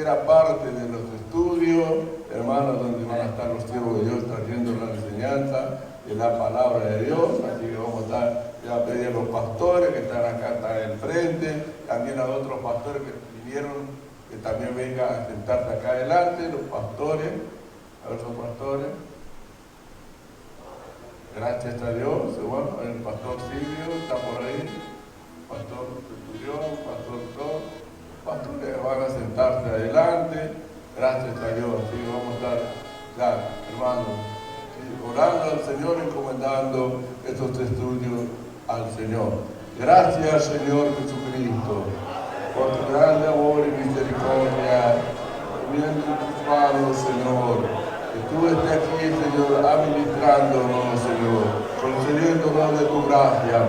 tercera parte de los estudios, hermanos, donde van a estar los siervos de Dios trayendo la enseñanza de la palabra de Dios. Así que vamos a estar, ya a pedir a los pastores que están acá, están al frente, también a otros pastores que vinieron, que también vengan a sentarse acá adelante, los pastores, a ver, los pastores. Gracias a Dios, bueno, el pastor Silvio está por ahí, pastor Centurión, pastor Thor, pastores van a sentarse adelante, gracias a Dios, así vamos a estar, ya, hermanos, ¿sí? Orando al Señor, encomendando estos estudios al Señor. Gracias, Señor Jesucristo, por tu grande amor y misericordia, viendo tus manos, Señor. Que tú estés aquí, Señor, administrándonos, Señor, concediéndonos de tu gracia.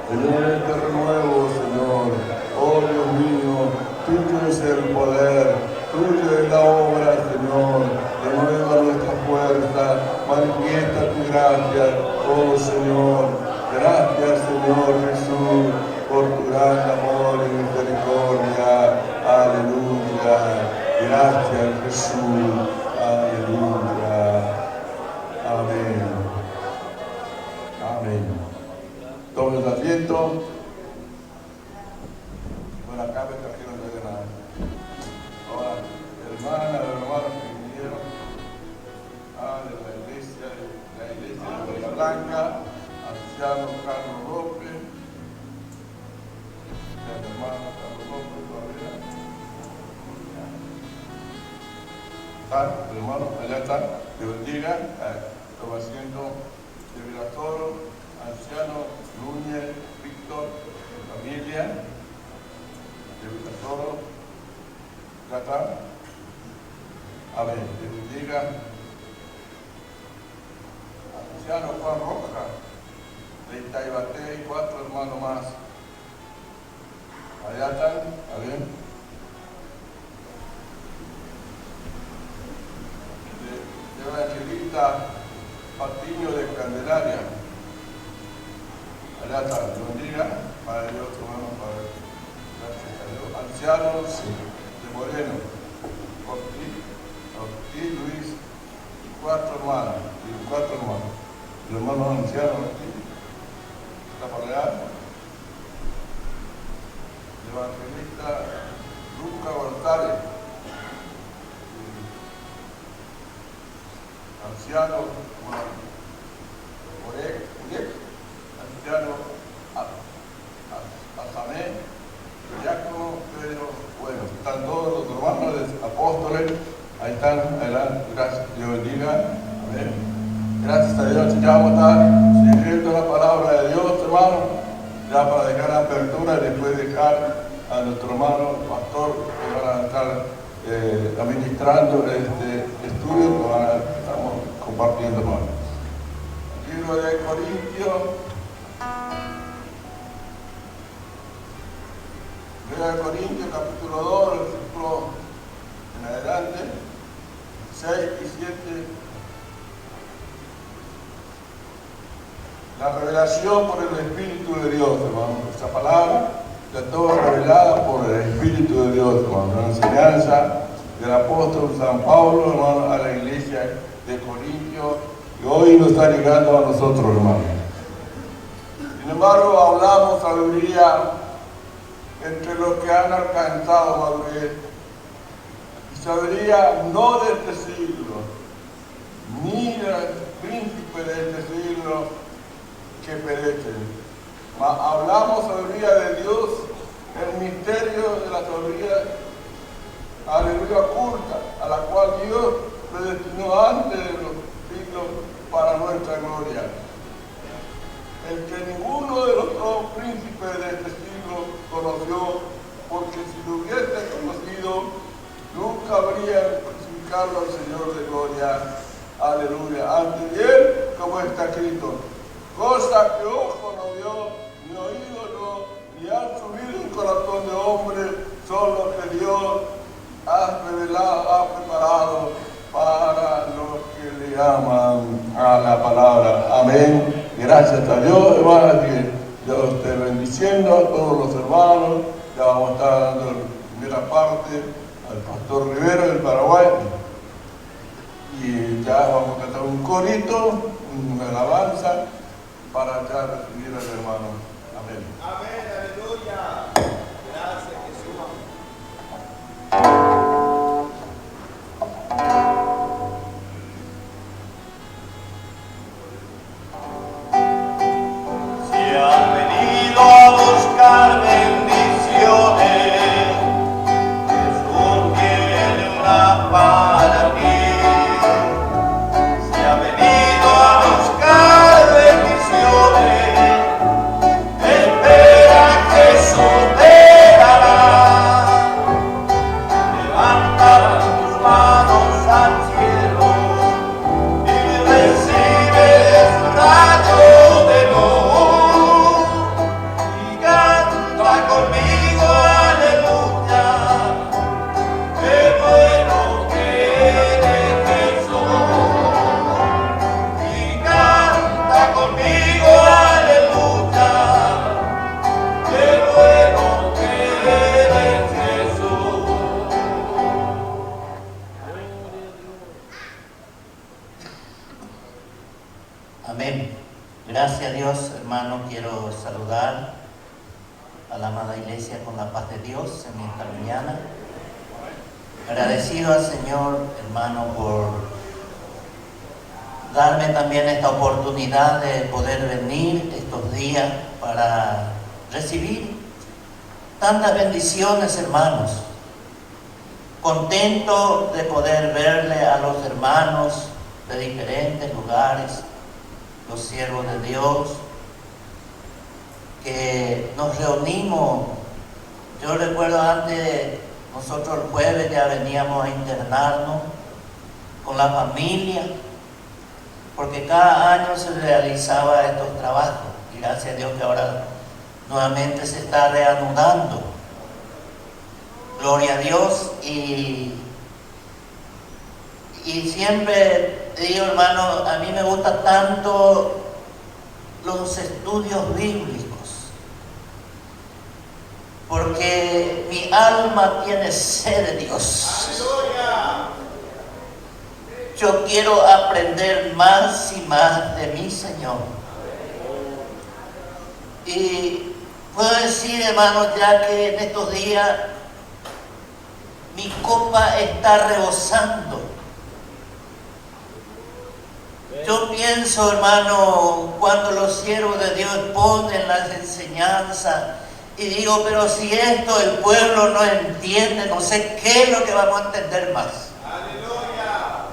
Señor, este renuevo, Señor, oh Dios mío, tuyo es el poder, tuyo es la obra, Señor, renueva nuestra fuerza, manifiesta tu gracia, oh Señor. Gracias, Señor Jesús, por tu gran amor y misericordia. Aleluya. Gracias, Jesús. Aleluya. Amén. Amén. Tomen el asiento. Bueno, acá me trajeron de nada. Ahora, hermanas que vinieron de la iglesia de Bahía Blanca, anciano Carlos López, el hermano Carlos López todavía. El hermano, allá está, que bendiga, toma asiento de Vilatoro, anciano Núñez Víctor, familia de Vilatoro, acá está. Amén, que bendiga, anciano Juan Roja, de Itaibaté y 4 hermanos más. Allá están, amén. Evangelista Patiño de Candelaria. Allá está, Dios bendiga, para Dios, hermano, para gracias a Dios. Ancianos de Moreno, Ortiz Luis y 4 hermanas, el hermano anciano Ortiz, está por allá. El evangelista Lucas González. Anciano anciano Azamé, diácono Pedro. Bueno, están todos los hermanos apóstoles, ahí están, adelante, gracias, Dios bendiga, amén. Gracias a Dios, ya vamos a estar siguiendo la palabra de Dios, hermano, ya para dejar la apertura y después dejar a nuestro hermano pastor que van a estar administrando este estudio que estamos compartiendo, hermano. El libro de Corintios, capítulo 2, versículo en adelante, 6 y 7. La revelación por el Espíritu de Dios, hermano. Esta palabra está toda revelada por el Espíritu de Dios, hermano. La enseñanza del apóstol San Pablo, hermano, a la iglesia de Corintios, y hoy nos está llegando a nosotros, hermano. Sin embargo, hablamos sabiduría entre los que han alcanzado madurez, y sabiduría no de este siglo, ni del príncipe de este siglo que perecen, mas hablamos sabiduría de Dios, el misterio de la sabiduría, aleluya, oculta, a la cual Dios predestinó antes de los siglos para nuestra gloria. El que ninguno de los dos príncipes de este siglo conoció, porque si lo hubiese conocido, nunca habría crucificado al Señor de gloria. Aleluya. Ante él, como está escrito, cosa que ojo no vio, ni oído no, ni han subido en corazón de hombre, son los que Dios ha revelado, ha preparado para los que le aman a la palabra. Amén. Gracias a Dios, hermanos, que Dios esté bendiciendo a todos los hermanos. Ya vamos a estar dando la primera parte, al pastor Rivero del Paraguay. Y ya vamos a cantar un corito, una alabanza, para ya recibir al hermano. Amén. Amén, aleluya. Gracias, Jesús. Si han venido a buscar bendiciones, Jesús tiene una para ti. Si han venido a buscar bendiciones, espera, Jesús te dará. Levanta tus manos al cielo y recibe su rayo de luz. Y canta conmigo, aleluya, qué bueno que eres Jesús. Y canta conmigo, aleluya, qué bueno que eres Jesús. Amén. Gracias a Dios, hermano. Quiero saludar a la amada iglesia con la paz de Dios en esta mañana. Agradecido al Señor, hermano, por darme también esta oportunidad de poder venir estos días para recibir tantas bendiciones, hermanos. Contento de poder verle a los hermanos de diferentes lugares, los siervos de Dios, que nos reunimos. Yo recuerdo antes, nosotros el jueves ya veníamos a internarnos con la familia, porque cada año se realizaba estos trabajos, y gracias a Dios que ahora nuevamente se está reanudando. Gloria a Dios. Y siempre digo, hermano, a mí me gustan tanto los estudios bíblicos, porque mi alma tiene sed de Dios. Aleluya. Yo quiero aprender más y más de mi Señor. Y puedo decir, hermano, ya que en estos días mi copa está rebosando. Yo pienso, hermano, cuando los siervos de Dios ponen las enseñanzas, y digo, pero si esto el pueblo no entiende, no sé qué es lo que vamos a entender más. Aleluya.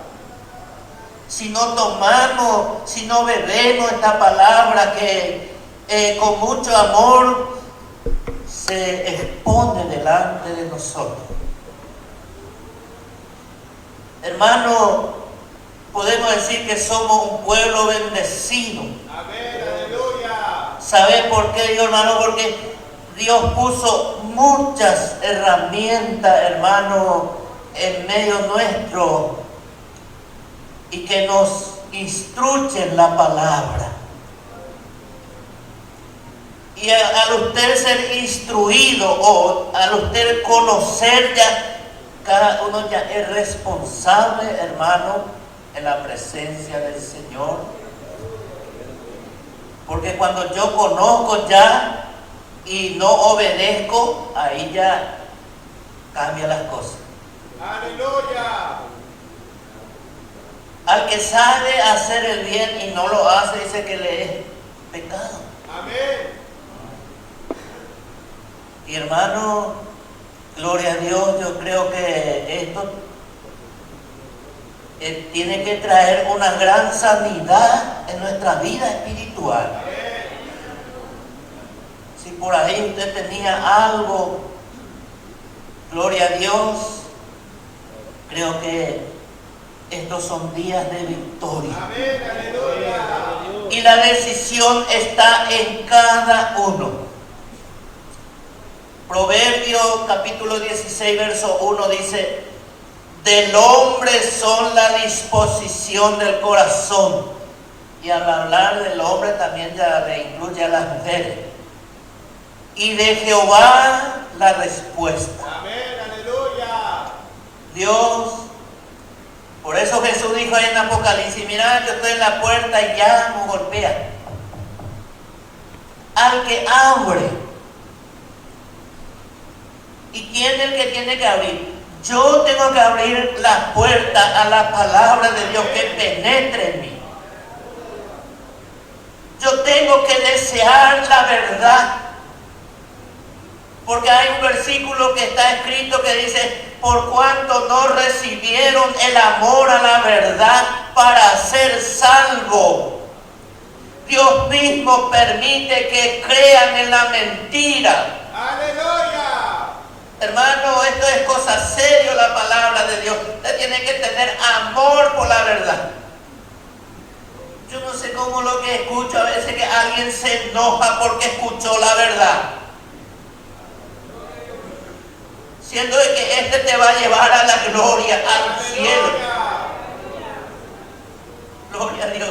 Si no tomamos, si no bebemos esta palabra que con mucho amor se expone delante de nosotros. Hermano, podemos decir que somos un pueblo bendecido. Amén, aleluya. ¿Sabe por qué, digo, hermano? Porque Dios puso muchas herramientas, hermano, en medio nuestro, y que nos instruyen la palabra. Y al usted ser instruido o al usted conocer, ya cada uno ya es responsable, hermano, en la presencia del Señor. Porque cuando yo conozco ya y no obedezco, ahí ya cambian las cosas. Aleluya. Al que sabe hacer el bien y no lo hace, dice que le es pecado. Amén. Y hermano, gloria a Dios, yo creo que esto tiene que traer una gran sanidad en nuestra vida espiritual. Si por ahí usted tenía algo, gloria a Dios, creo que estos son días de victoria. Amén, aleluya. Y la decisión está en cada uno. Proverbios capítulo 16, verso 1 dice: del hombre son la disposición del corazón. Y al hablar del hombre también ya le incluye a las mujeres. Y de Jehová la respuesta. Amén, aleluya. Dios, por eso Jesús dijo ahí en Apocalipsis, mirad, yo estoy en la puerta y llamo, golpea. Al que abre. ¿Y quién es el que tiene que abrir? Yo tengo que abrir la puerta a la palabra de Dios que penetre en mí. Yo tengo que desear la verdad. Porque hay un versículo que está escrito que dice, por cuanto no recibieron el amor a la verdad para ser salvo, Dios mismo permite que crean en la mentira. Aleluya. Hermano, esto es cosa seria, la palabra de Dios. Usted tiene que tener amor por la verdad. Yo no sé cómo lo que escucho a veces que alguien se enoja porque escuchó la verdad. Siendo que este te va a llevar a la gloria, al cielo. Gloria a Dios.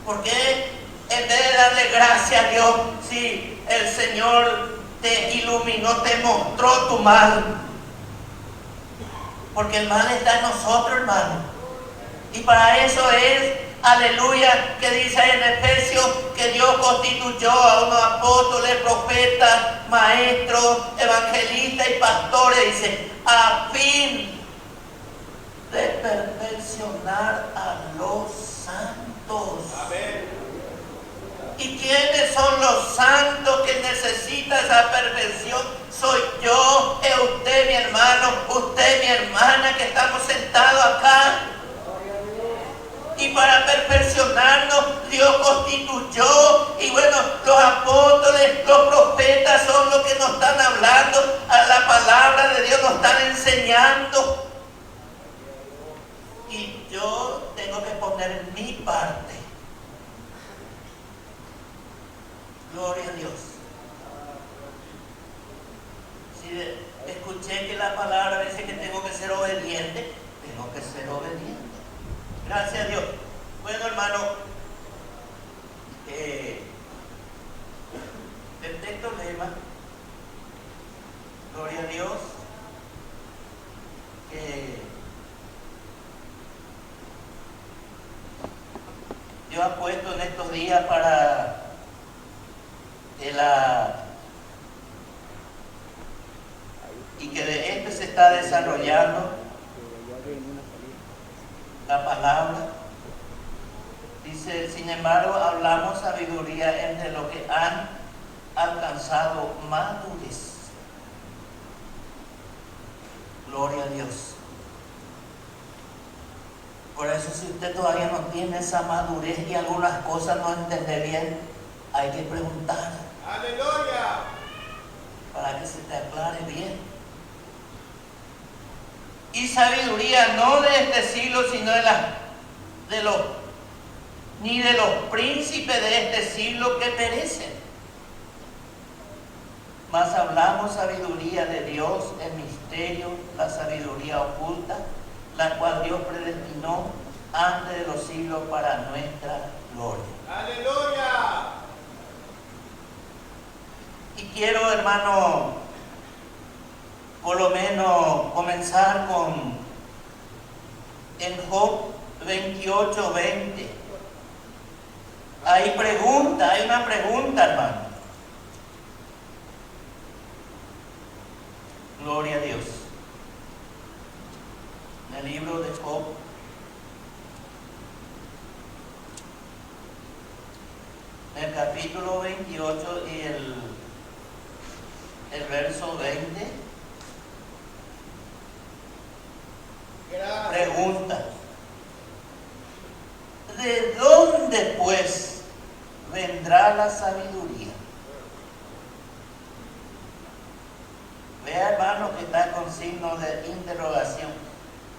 ¿Por qué en vez de darle gracias a Dios, si el Señor te iluminó, te mostró tu mal? Porque el mal está en nosotros, hermano. Y para eso es, aleluya, que dice en Efesios que Dios constituyó a unos apóstoles, profetas, maestros, evangelistas y pastores, dice, a fin de perfeccionar a los santos. Amén. ¿Y quiénes son los santos que necesitan esa perfección? Soy yo, es usted, mi hermano, usted, mi hermana, que estamos sentados acá. Y para perfeccionarnos, Dios constituyó, y bueno, los apóstoles, los profetas son los que nos están hablando, a la palabra de Dios nos están enseñando. Y yo tengo que poner mi parte. Gloria a Dios. Si escuché que la palabra dice que tengo que ser obediente, tengo que ser obediente. Gracias a Dios. Bueno, hermano, el texto lema, gloria a Dios, que Dios ha puesto en estos días para y que de este se está desarrollando la palabra. Dice, sin embargo, hablamos sabiduría entre los que han alcanzado madurez. Gloria a Dios. Por eso, si usted todavía no tiene esa madurez y algunas cosas no entiende bien, hay que preguntar. Aleluya. Para que se te aclare bien. Y sabiduría no de este siglo, sino ni de los príncipes de este siglo que perecen. Mas hablamos sabiduría de Dios en misterio, la sabiduría oculta, la cual Dios predestinó antes de los siglos para nuestra gloria. Aleluya. Y quiero, hermano, por lo menos comenzar con en Job 28:20. Hay una pregunta, hermano. Gloria a Dios. En el libro de Job, en el capítulo 28 y el verso 20, Gracias. pregunta: ¿de dónde pues vendrá la sabiduría? Vea, hermano, que está con signo de interrogación.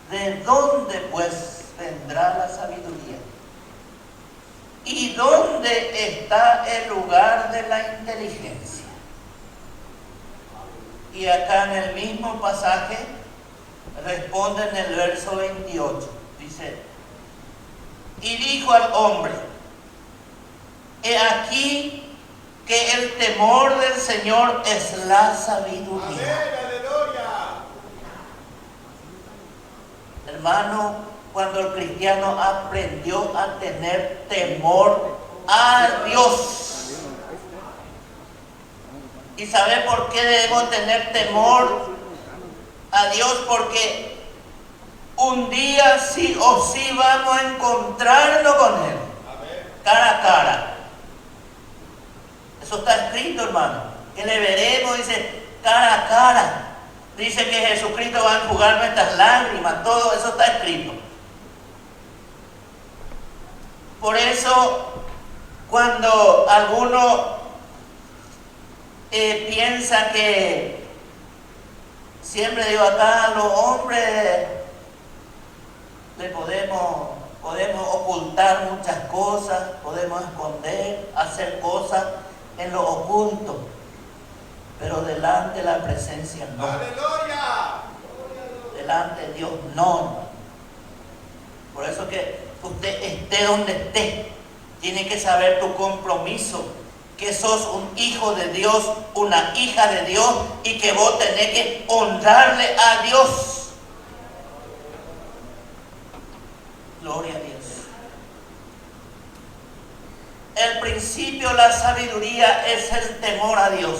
¿De dónde pues vendrá la sabiduría? ¿Y dónde está el lugar de la inteligencia? Y acá en el mismo pasaje responde en el verso 28. Dice, y dijo al hombre, he aquí que el temor del Señor es la sabiduría. Amén. Aleluya. Hermano, cuando el cristiano aprendió a tener temor a Dios. ¿Y sabe por qué debemos tener temor a Dios? Porque un día sí o sí vamos a encontrarnos con Él, cara a cara. Eso está escrito, hermano, que le veremos, dice, cara a cara. Dice que Jesucristo va a enjugar nuestras lágrimas, todo eso está escrito. Por eso, cuando alguno piensa que, siempre digo acá, los hombres le podemos ocultar muchas cosas, podemos esconder, hacer cosas en lo oculto, pero delante de la presencia no. ¡Aleluya! Delante de Dios no. Por eso que usted esté donde esté, tiene que saber tu compromiso, que sos un hijo de Dios, una hija de Dios, y que vos tenés que honrarle a Dios. Gloria a Dios. El principio de la sabiduría es el temor a Dios.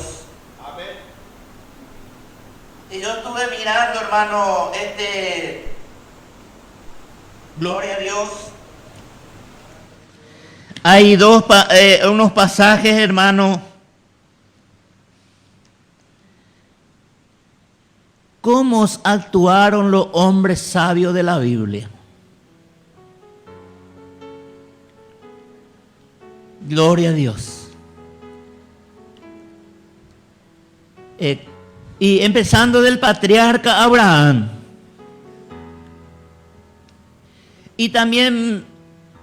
Amén. Y yo estuve mirando, hermano, gloria a Dios. Hay unos pasajes, hermano. ¿Cómo actuaron los hombres sabios de la Biblia? Gloria a Dios. Y empezando del patriarca Abraham. Y también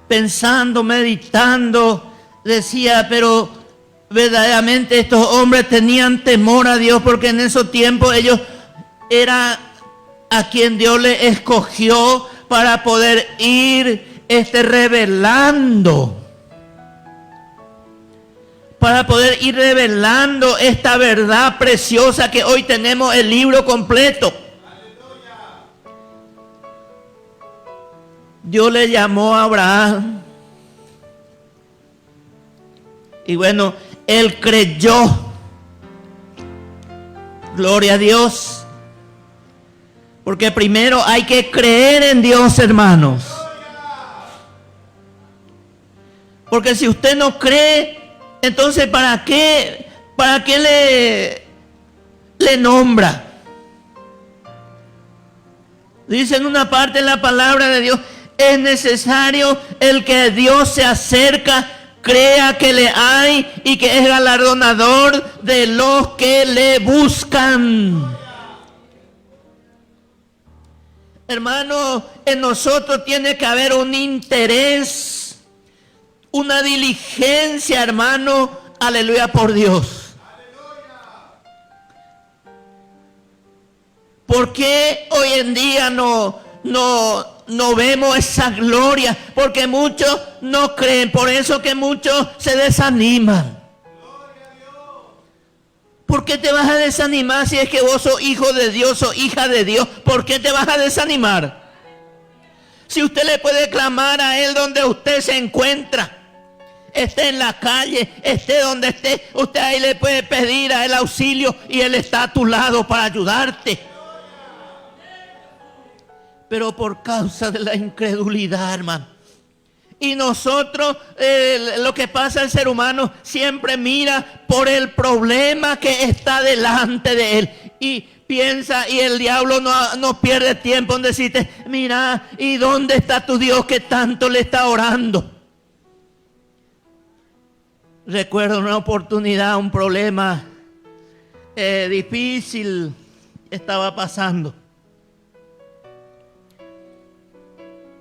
pensando, meditando, decía, pero verdaderamente estos hombres tenían temor a Dios, porque en esos tiempos ellos eran a quien Dios les escogió para poder ir revelando. Para poder ir revelando esta verdad preciosa que hoy tenemos el libro completo. Dios le llamó a Abraham. Y bueno, él creyó. Gloria a Dios. Porque primero hay que creer en Dios, hermanos. Porque si usted no cree, entonces ¿para qué le nombra? Dice en una parte de la palabra de Dios, es necesario el que Dios se acerca, crea que le hay y que es galardonador de los que le buscan. Hermano, en nosotros tiene que haber un interés, una diligencia, hermano, aleluya, por Dios. ¿Por qué hoy en día no vemos esa gloria? Porque muchos no creen, por eso que muchos se desaniman. ¿Por qué te vas a desanimar si es que vos sos hijo de Dios o hija de Dios? ¿Por qué te vas a desanimar? Si usted le puede clamar a Él donde usted se encuentra, esté en la calle, esté donde esté, usted ahí le puede pedir a Él auxilio y Él está a tu lado para ayudarte. Pero por causa de la incredulidad, hermano. Y nosotros, lo que pasa, el ser humano siempre mira por el problema que está delante de él. Y piensa, y el diablo no pierde tiempo en decirte, mira, ¿y dónde está tu Dios que tanto le está orando? Recuerdo una oportunidad, un problema difícil estaba pasando.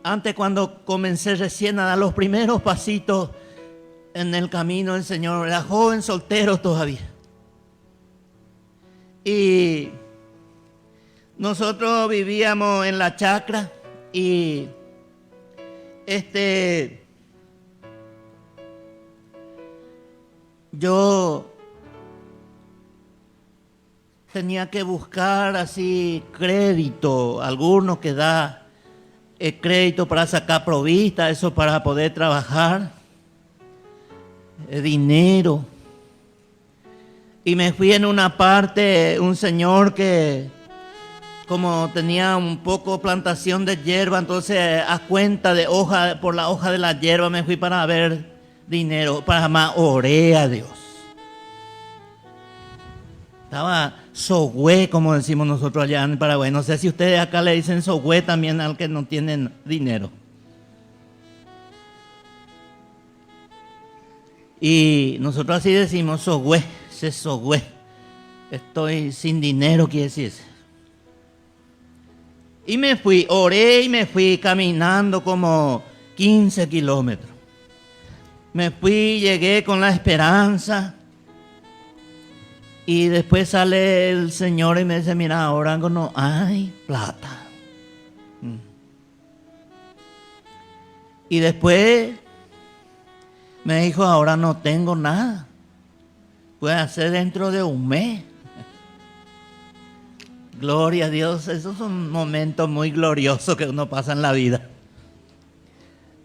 Antes, cuando comencé recién a dar los primeros pasitos en el camino del Señor, era joven, soltero todavía. Y nosotros vivíamos en la chacra y yo tenía que buscar así crédito, algunos que da crédito para sacar provista, eso para poder trabajar, dinero. Y me fui en una parte, un señor que como tenía un poco plantación de hierba, entonces a cuenta de hoja, por la hoja de la hierba me fui para ver dinero, para más oré a Dios. Estaba sogüé, como decimos nosotros allá en Paraguay. No sé si ustedes acá le dicen sogüé también al que no tienen dinero. Y nosotros así decimos sogüé, se sogüé. Estoy sin dinero, quiere decir. Y me fui, oré y me fui caminando como 15 kilómetros. Me fui, llegué con la esperanza. Y después sale el Señor y me dice, mira, ahora no hay plata. Y después me dijo, ahora no tengo nada. Puede ser dentro de un mes. Gloria a Dios, esos son momentos muy gloriosos que uno pasa en la vida.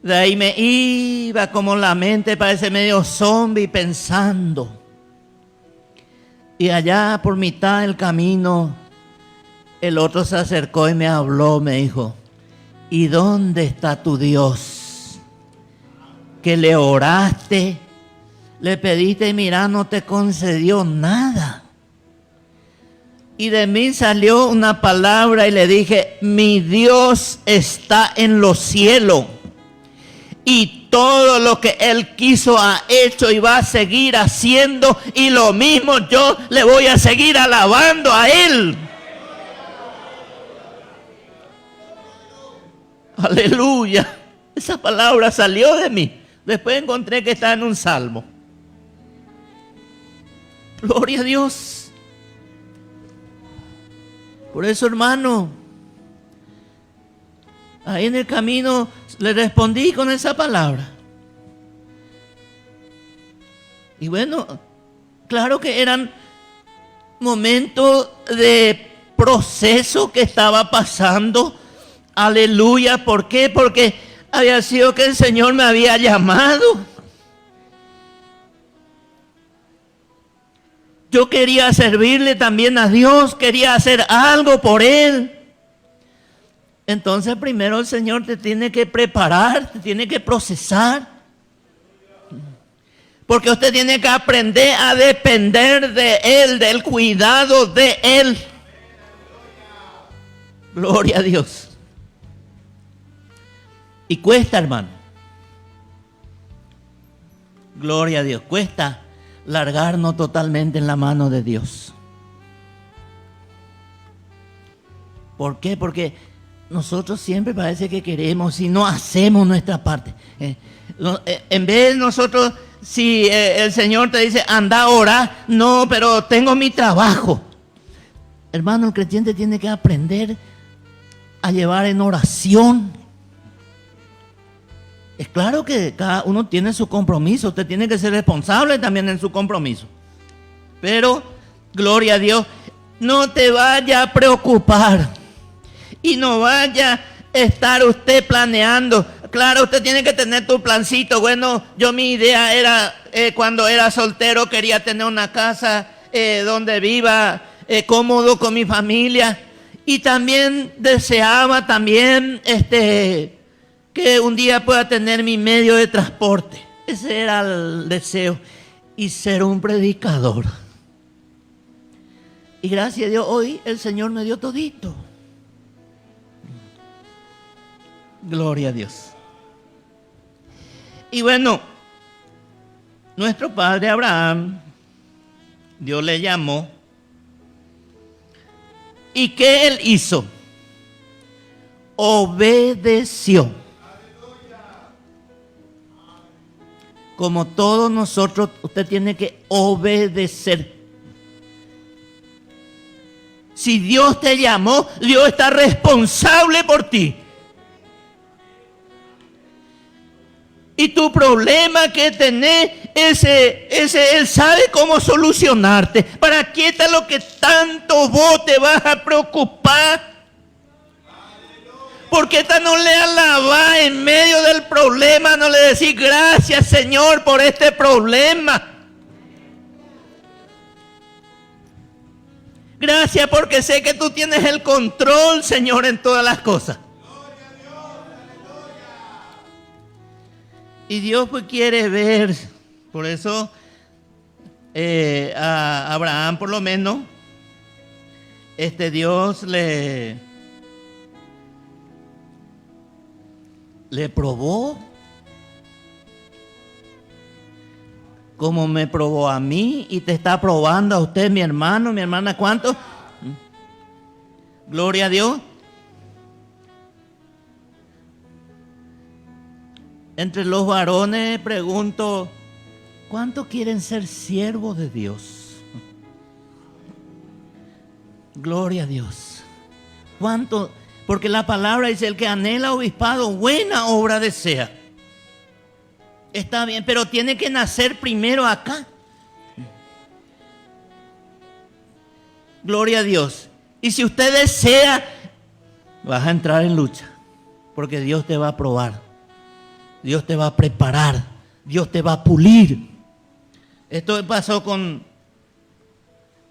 De ahí me iba como la mente parece medio zombie pensando. Y allá por mitad del camino, el otro se acercó y me habló, me dijo, ¿y dónde está tu Dios? Que le oraste, le pediste y mira, no te concedió nada. Y de mí salió una palabra y le dije, mi Dios está en los cielos. Y todo lo que Él quiso ha hecho y va a seguir haciendo. Y lo mismo yo le voy a seguir alabando a Él. Aleluya. Esa palabra salió de mí. Después encontré que está en un salmo. Gloria a Dios. Por eso, hermano, ahí en el camino le respondí con esa palabra. Y bueno, claro que eran momentos de proceso que estaba pasando. Aleluya. ¿Por qué? Porque había sido que el Señor me había llamado. Yo quería servirle también a Dios, quería hacer algo por Él. Entonces primero el Señor te tiene que preparar, te tiene que procesar. Porque usted tiene que aprender a depender de Él, del cuidado de Él. Gloria a Dios. Y cuesta, hermano. Gloria a Dios, cuesta largarnos totalmente en la mano de Dios. ¿Por qué? Porque nosotros siempre parece que queremos y no hacemos nuestra parte. En vez de nosotros, si el Señor te dice, anda a orar, no, pero tengo mi trabajo. Hermano, el creyente tiene que aprender a llevar en oración. Es claro que cada uno tiene su compromiso. Usted tiene que ser responsable también en su compromiso. Pero, gloria a Dios, no te vaya a preocupar. Y no vaya a estar usted planeando. Claro, usted tiene que tener tu plancito. Bueno, yo mi idea era, cuando era soltero, quería tener una casa donde viva cómodo con mi familia. Y también deseaba que un día pueda tener mi medio de transporte. Ese era el deseo. Y ser un predicador. Y gracias a Dios, hoy el Señor me dio todito. Gloria a Dios. Y bueno, nuestro padre Abraham, Dios le llamó. ¿Y qué él hizo? Obedeció. Como todos nosotros, usted tiene que obedecer. Si Dios te llamó, Dios está responsable por ti. Y tu problema que tenés, Él sabe cómo solucionarte. ¿Para qué está lo que tanto vos te vas a preocupar? ¿Por qué no le alabás en medio del problema? No le decís gracias, Señor, por este problema. Gracias porque sé que tú tienes el control, Señor, en todas las cosas. Y Dios pues quiere ver, por eso a Abraham por lo menos, Dios le probó, como me probó a mí y te está probando a usted, mi hermano, mi hermana, ¿cuánto? Gloria a Dios. Entre los varones pregunto, ¿cuántos quieren ser siervos de Dios? Gloria a Dios. ¿Cuánto? Porque la palabra dice, el que anhela obispado, buena obra desea. Está bien, pero tiene que nacer primero acá. Gloria a Dios. Y si usted desea, vas a entrar en lucha, porque Dios te va a probar. Dios te va a preparar, Dios te va a pulir. Esto pasó con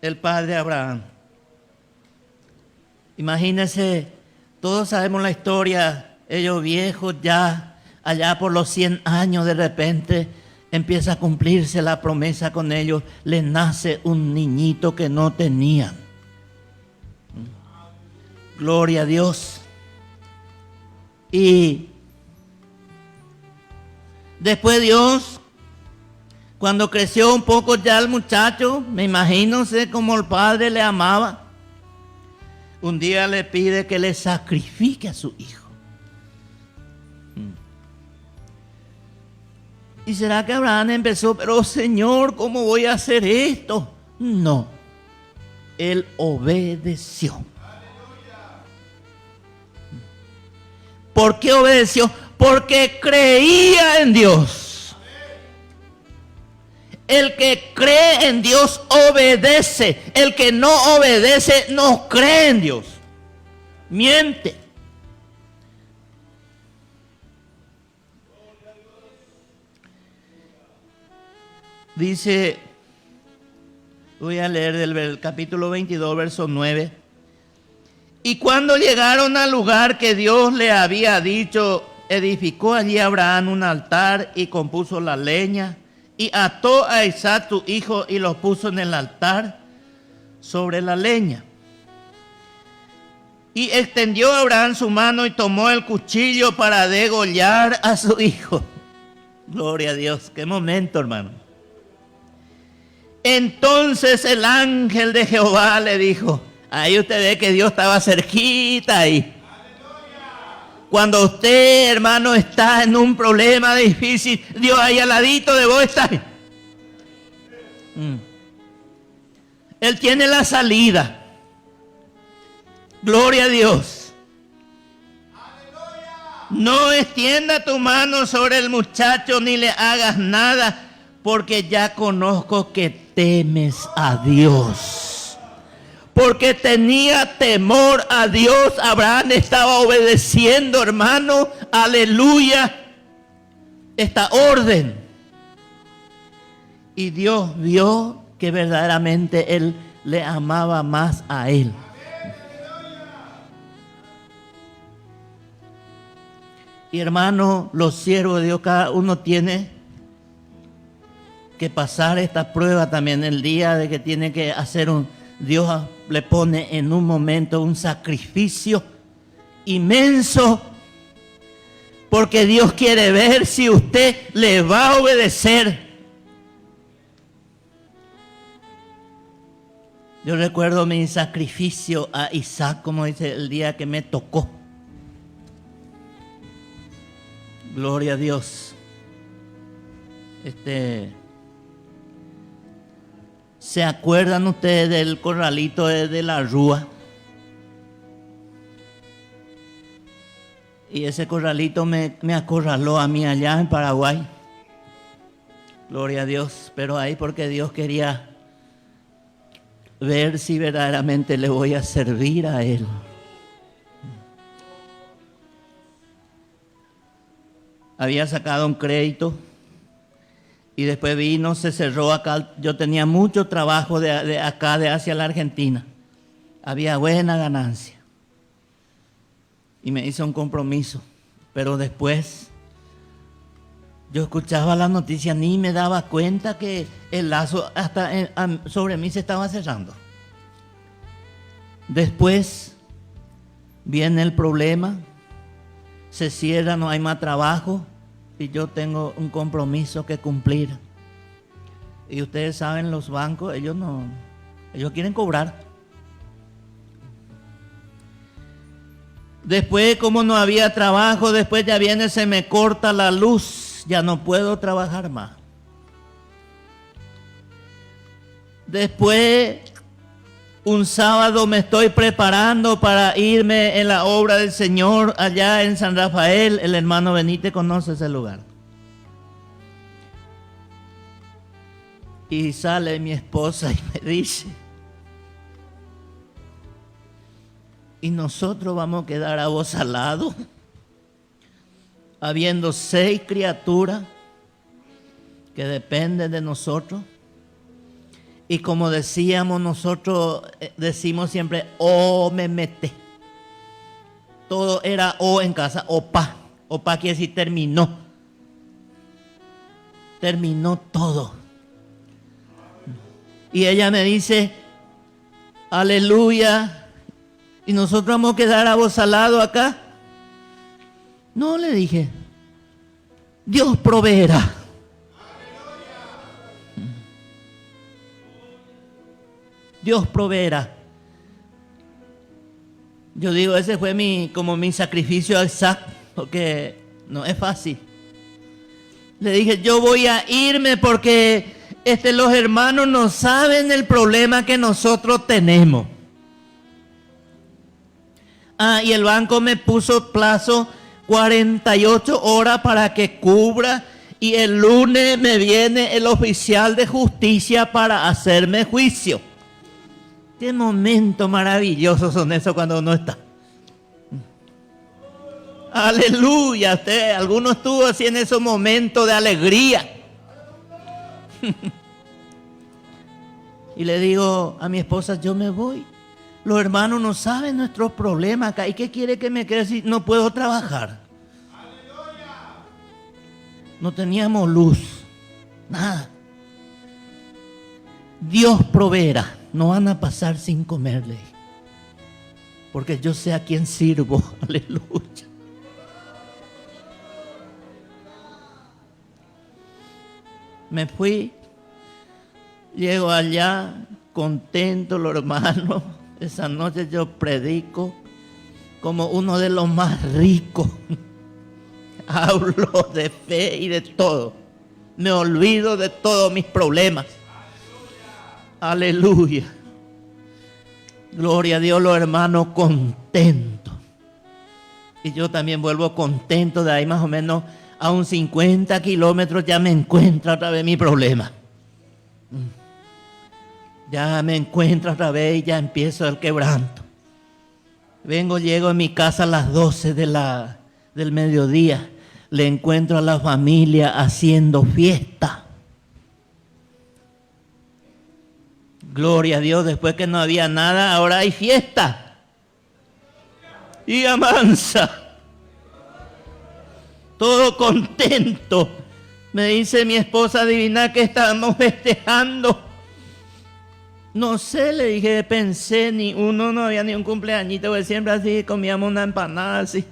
el padre Abraham. Imagínense, todos sabemos la historia, ellos viejos ya, allá por los 100 años de repente empieza a cumplirse la promesa con ellos, les nace un niñito que no tenían. Gloria a Dios. Y después Dios, cuando creció un poco ya el muchacho, me imagino, sé cómo el padre le amaba, un día le pide que le sacrifique a su hijo. ¿Y será que Abraham empezó, pero Señor, ¿cómo voy a hacer esto? No, él obedeció. ¿Por qué obedeció? Porque creía en Dios. El que cree en Dios obedece. El que no obedece no cree en Dios. Miente. Dice, voy a leer del capítulo 22, verso 9. Y cuando llegaron al lugar que Dios le había dicho, edificó allí Abraham un altar y compuso la leña y ató a Isaac su hijo y lo puso en el altar sobre la leña. Y extendió Abraham su mano y tomó el cuchillo para degollar a su hijo. Gloria a Dios, qué momento, hermano. Entonces el ángel de Jehová le dijo, ahí usted ve que Dios estaba cerquita ahí. Cuando usted, hermano, está en un problema difícil, Dios ahí al ladito de vos está. Él tiene la salida. Gloria a Dios. No extienda tu mano sobre el muchacho ni le hagas nada, porque ya conozco que temes a Dios. Porque tenía temor a Dios. Abraham estaba obedeciendo, hermano. Aleluya. Esta orden. Y Dios vio que verdaderamente Él le amaba más a Él. Y hermano, los siervos de Dios, cada uno tiene que pasar esta prueba también. El día de que tiene que hacer Dios le pone en un momento un sacrificio inmenso, porque Dios quiere ver si usted le va a obedecer. Yo recuerdo mi sacrificio a Isaac, como dice, el día que me tocó. Gloria a Dios. ¿Se acuerdan ustedes del corralito de la Rúa? Y ese corralito me acorraló a mí allá en Paraguay. Gloria a Dios. Pero ahí porque Dios quería ver si verdaderamente le voy a servir a Él. había sacado un crédito y después vino, se cerró acá. Yo tenía mucho trabajo de acá, de hacia la Argentina. Había buena ganancia. Y me hizo un compromiso. Pero después yo escuchaba la noticia, ni me daba cuenta que el lazo hasta sobre mí se estaba cerrando. Después viene el problema, se cierra, no hay más trabajo y yo tengo un compromiso que cumplir. Y ustedes saben, los bancos, ellos quieren cobrar. Después, como no había trabajo, después ya viene, se me corta la luz, ya no puedo trabajar más. Después, un sábado me estoy preparando para irme en la obra del Señor allá en San Rafael. El hermano Benítez conoce ese lugar. Y sale mi esposa y me dice: ¿y nosotros vamos a quedar a vos al lado? Habiendo 6 criaturas que dependen de nosotros. Y como decíamos nosotros, decimos siempre, o me mete. Todo era o en casa, opa. Opa quiere decir terminó. Terminó todo. Y ella me dice, aleluya. ¿Y nosotros vamos a quedar a vos al lado acá? No, le dije, Dios proveerá. Dios proveerá. Yo digo, ese fue como mi sacrificio a Isaac, porque no es fácil. Le dije, yo voy a irme porque los hermanos no saben el problema que nosotros tenemos. Y el banco me puso plazo 48 horas para que cubra, y el lunes me viene el oficial de justicia para hacerme juicio. Qué momentos maravillosos son esos cuando uno está. Aleluya. Alguno estuvo así en esos momentos de alegría. Y le digo a mi esposa, yo me voy. Los hermanos no saben nuestros problemas acá. ¿Y qué quiere que me quede si no puedo trabajar? No teníamos luz. Nada. Dios proveerá. No van a pasar sin comerle. Porque yo sé a quién sirvo. Aleluya. Me fui. Llego allá contento, los hermanos. Esa noche yo predico como uno de los más ricos. Hablo de fe y de todo. Me olvido de todos mis problemas. Aleluya. Gloria a Dios, los hermanos contentos. Y yo también vuelvo contento. De ahí más o menos a unos 50 kilómetros ya me encuentro otra vez mi problema. Ya me encuentro otra vez y ya empiezo el quebranto. Llego a mi casa a las 12 del mediodía. Le encuentro a la familia haciendo fiesta. Gloria a Dios, después que no había nada, ahora hay fiesta. Y amansa. Todo contento. Me dice mi esposa, adivina que estábamos festejando. No sé, le dije, pensé, no había ni un cumpleañito, porque siempre así comíamos una empanada así.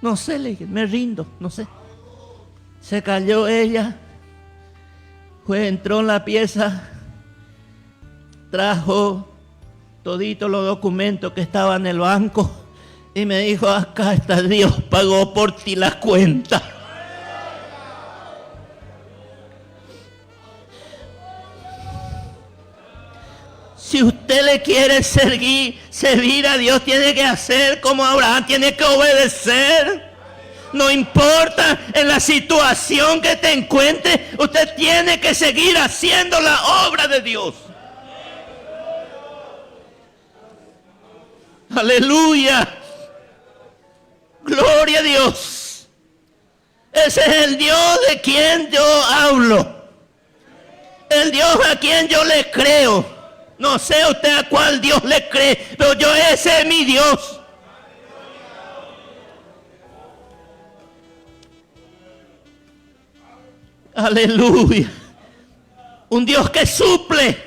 No sé, le dije, me rindo, no sé. Se cayó ella. Entró en la pieza, trajo toditos los documentos que estaban en el banco y me dijo, acá está, Dios pagó por ti la cuenta. Si usted le quiere servir a Dios, tiene que hacer como Abraham, tiene que obedecer. No importa en la situación que te encuentre, usted tiene que seguir haciendo la obra de Dios. Aleluya. Gloria a Dios. Ese es el Dios de quien yo hablo. El Dios a quien yo le creo. No sé usted a cuál Dios le cree, pero yo, ese es mi Dios. Aleluya. Un Dios que suple.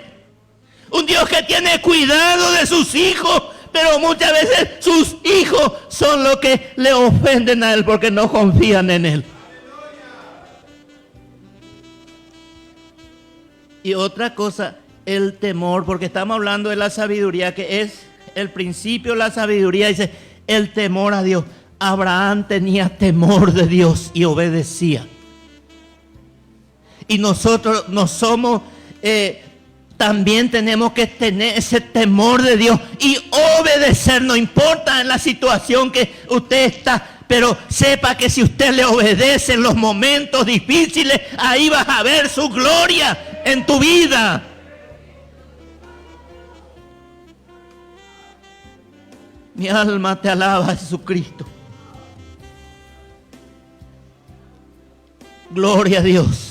Un Dios que tiene cuidado de sus hijos. Pero muchas veces sus hijos son los que le ofenden a Él porque no confían en Él. Y otra cosa, el temor, porque estamos hablando de la sabiduría, que es el principio de la sabiduría, dice, el temor a Dios. Abraham tenía temor de Dios y obedecía. Y nosotros no somos... también tenemos que tener ese temor de Dios y obedecer, no importa en la situación que usted está, pero sepa que si usted le obedece en los momentos difíciles, ahí vas a ver su gloria en tu vida. Mi alma te alaba, Jesucristo. Gloria a Dios.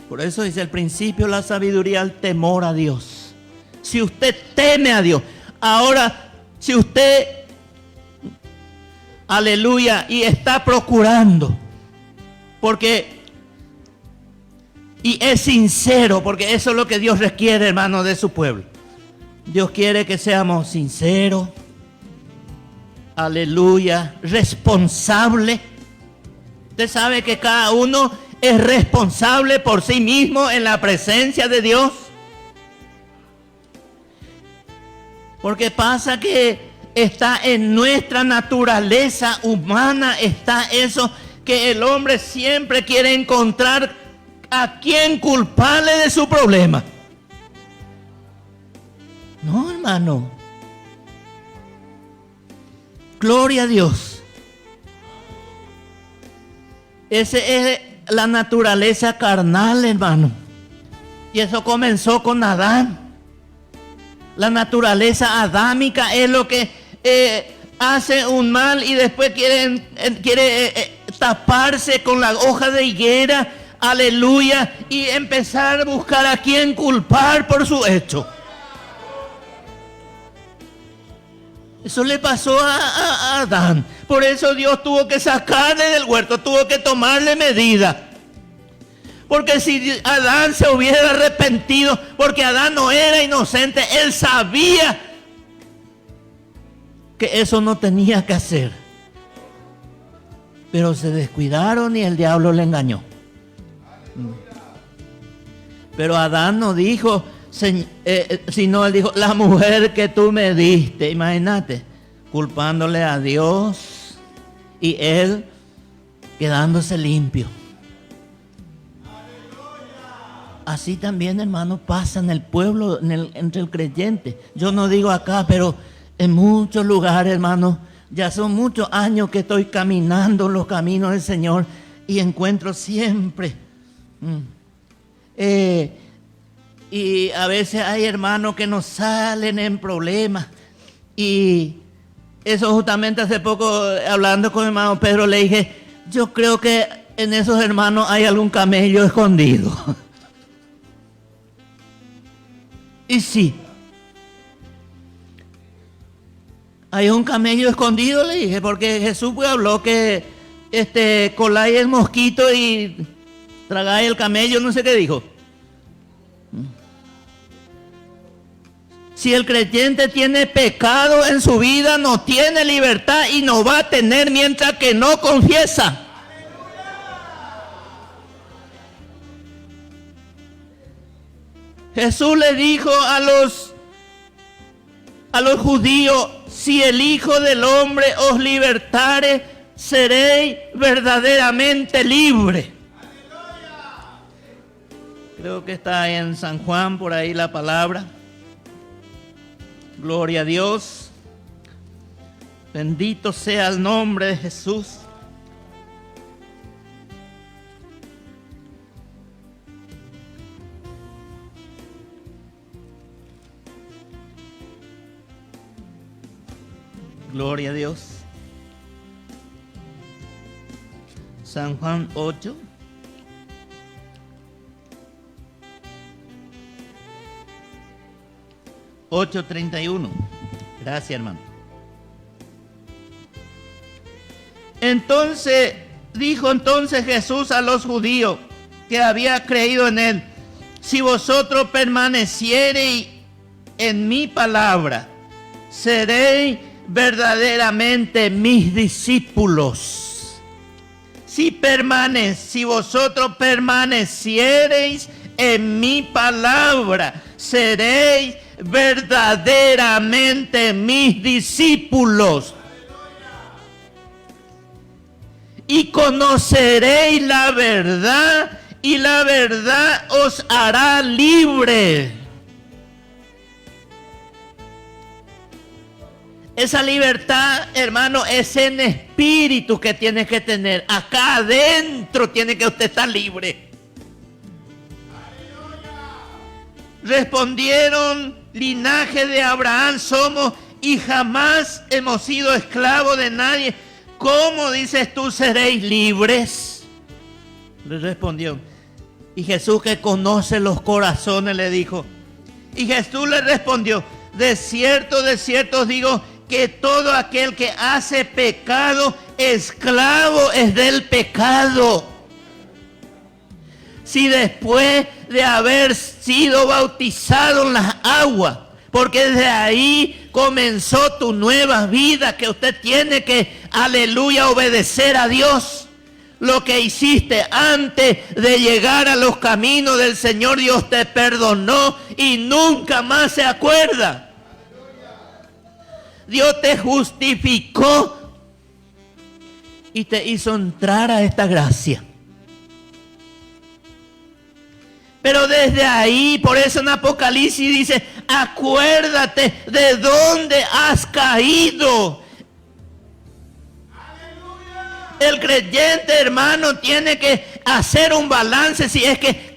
Por eso dice el principio de la sabiduría, el temor a Dios. Si usted teme a Dios. Ahora, si usted, aleluya, y está procurando, porque, y es sincero, porque eso es lo que Dios requiere, hermano, de su pueblo. Dios quiere que seamos sinceros, aleluya, responsables. Usted sabe que cada uno es responsable por sí mismo en la presencia de Dios. Porque pasa que está en nuestra naturaleza humana, está eso que el hombre siempre quiere encontrar a quien culpable de su problema. No, hermano. Gloria a Dios. Ese es la naturaleza carnal, hermano. Y eso comenzó con Adán. La naturaleza adámica es lo que hace un mal y después quiere taparse con la hoja de higuera, aleluya, y empezar a buscar a quien culpar por su hecho. Eso le pasó a Adán. Por eso Dios tuvo que sacarle del huerto, tuvo que tomarle medidas. Porque si Adán se hubiera arrepentido, porque Adán no era inocente, él sabía que eso no tenía que hacer. Pero se descuidaron y el diablo le engañó. Pero Adán no dijo, sino él dijo, la mujer que tú me diste. Imagínate, culpándole a Dios y él quedándose limpio. Así también, hermano, pasa en el pueblo, entre el creyente. Yo no digo acá, pero en muchos lugares, hermano, ya son muchos años que estoy caminando los caminos del Señor y encuentro siempre. Y a veces hay hermanos que nos salen en problemas. Y eso justamente hace poco, hablando con mi hermano Pedro, le dije, yo creo que en esos hermanos hay algún camello escondido. Y sí, hay un camello escondido, le dije, porque Jesús habló que coláis el mosquito y tragáis el camello, no sé qué dijo. Si el creyente tiene pecado en su vida, no tiene libertad y no va a tener mientras que no confiesa. Jesús le dijo a los judíos, si el Hijo del Hombre os libertare, seréis verdaderamente libres. Creo que está en San Juan, por ahí la palabra. Gloria a Dios. Bendito sea el nombre de Jesús. Gloria a Dios. San Juan 8. (8:31). Gracias, hermano. Entonces, dijo Jesús a los judíos que había creído en él: si vosotros permaneciereis en mi palabra, seréis verdaderamente mis discípulos. Si vosotros permaneciereis en mi palabra, seréis verdaderamente mis discípulos. Y conoceréis la verdad, y la verdad os hará libre. Esa libertad, hermano, es en espíritu que tienes que tener. Acá adentro tiene que usted estar libre. Respondieron: linaje de Abraham somos y jamás hemos sido esclavos de nadie. ¿Cómo dices tú seréis libres? Le respondió. Y Jesús, que conoce los corazones, le dijo. Y Jesús le respondió: de cierto os digo que todo aquel que hace pecado, esclavo es del pecado. Si después de haber sido bautizado en las aguas, porque desde ahí comenzó tu nueva vida, que usted tiene que, aleluya, obedecer a Dios. Lo que hiciste antes de llegar a los caminos del Señor, Dios te perdonó y nunca más se acuerda. Dios te justificó y te hizo entrar a esta gracia. Pero desde ahí, por eso en Apocalipsis dice: acuérdate de dónde has caído. El creyente, hermano, tiene que hacer un balance. Si es que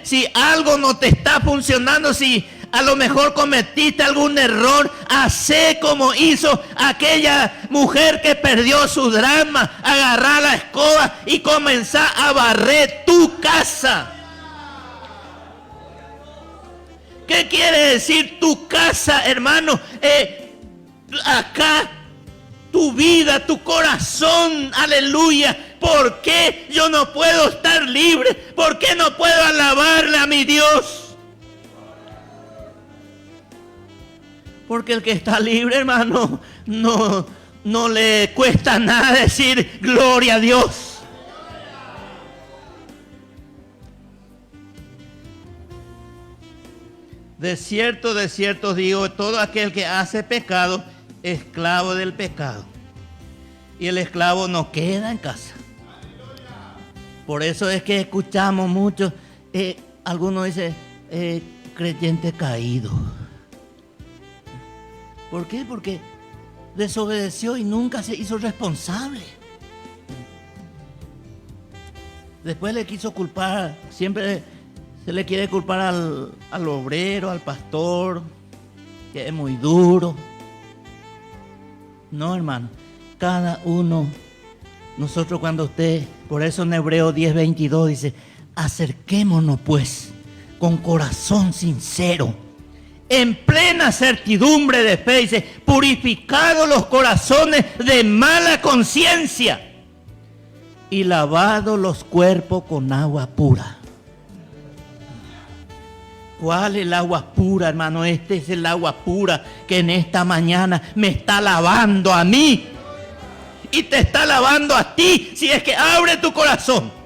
si algo no te está funcionando, si a lo mejor cometiste algún error, hace como hizo aquella mujer que perdió su drama: agarrar la escoba y comenzar a barrer tu casa. ¿Qué quiere decir tu casa, hermano? Acá, tu vida, tu corazón, aleluya. ¿Por qué yo no puedo estar libre? ¿Por qué no puedo alabarle a mi Dios? Porque el que está libre, hermano, no le cuesta nada decir gloria a Dios. De cierto os digo, todo aquel que hace pecado, esclavo del pecado. Y el esclavo no queda en casa. Por eso es que escuchamos mucho, algunos dicen, creyente caído. ¿Por qué? Porque desobedeció y nunca se hizo responsable. Después le quiso culpar, siempre se le quiere culpar al obrero, al pastor, que es muy duro. No, hermano, cada uno, nosotros cuando usted, por eso en Hebreos 10:22 dice: acerquémonos pues con corazón sincero, en plena certidumbre de fe, dice, purificados los corazones de mala conciencia y lavados los cuerpos con agua pura. ¿Cuál es el agua pura, hermano? Este es el agua pura que en esta mañana me está lavando a mí y te está lavando a ti, si es que abre tu corazón.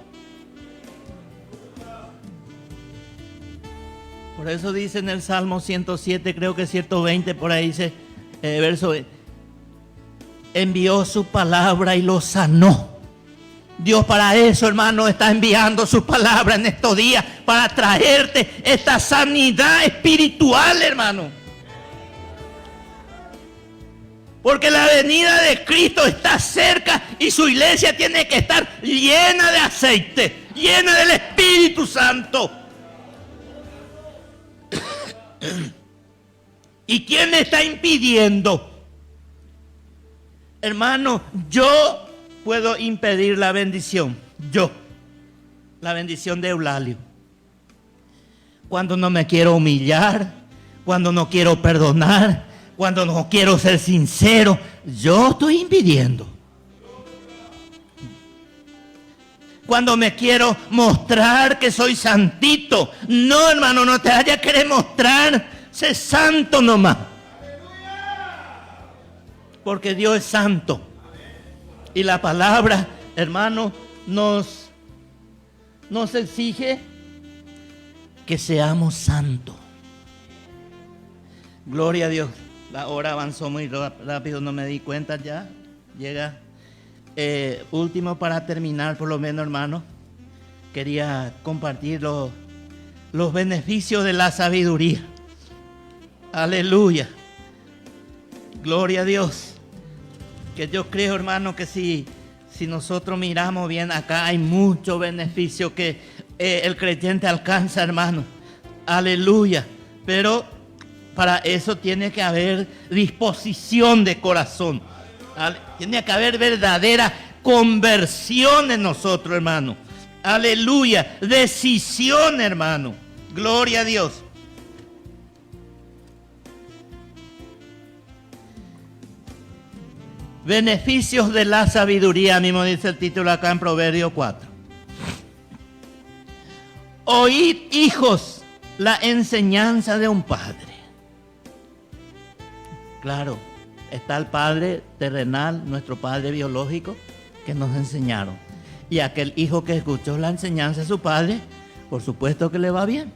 Por eso dice en el Salmo 107, creo que 120, por ahí dice, verso: envió su palabra y lo sanó. Dios para eso, hermano, está enviando su palabra en estos días, para traerte esta sanidad espiritual, hermano. Porque la venida de Cristo está cerca y su iglesia tiene que estar llena de aceite, llena del Espíritu Santo. ¿Y quién me está impidiendo? Hermano, yo puedo impedir la bendición. Yo, la bendición de Eulalio. Cuando no me quiero humillar, cuando no quiero perdonar, cuando no quiero ser sincero, yo estoy impidiendo. Cuando me quiero mostrar que soy santito, no, hermano, no te vayas a querer mostrar, sé santo nomás. Porque Dios es santo. Y la palabra, hermano, nos exige que seamos santos. Gloria a Dios. La hora avanzó muy rápido, no me di cuenta ya. Llega. Último para terminar, por lo menos, hermano, quería compartir los beneficios de la sabiduría. Aleluya. Gloria a Dios. Que yo creo, hermano, que si nosotros miramos bien acá, hay mucho beneficio que el creyente alcanza, hermano. Aleluya. Pero para eso tiene que haber disposición de corazón. Tiene que haber verdadera conversión en nosotros, hermano. Aleluya. Decisión, hermano. Gloria a Dios. Beneficios de la sabiduría, mismo dice el título acá en Proverbios 4. Oíd, hijos, la enseñanza de un padre. Claro, está el padre terrenal, nuestro padre biológico, que nos enseñaron. Y aquel hijo que escuchó la enseñanza de su padre, por supuesto que le va bien,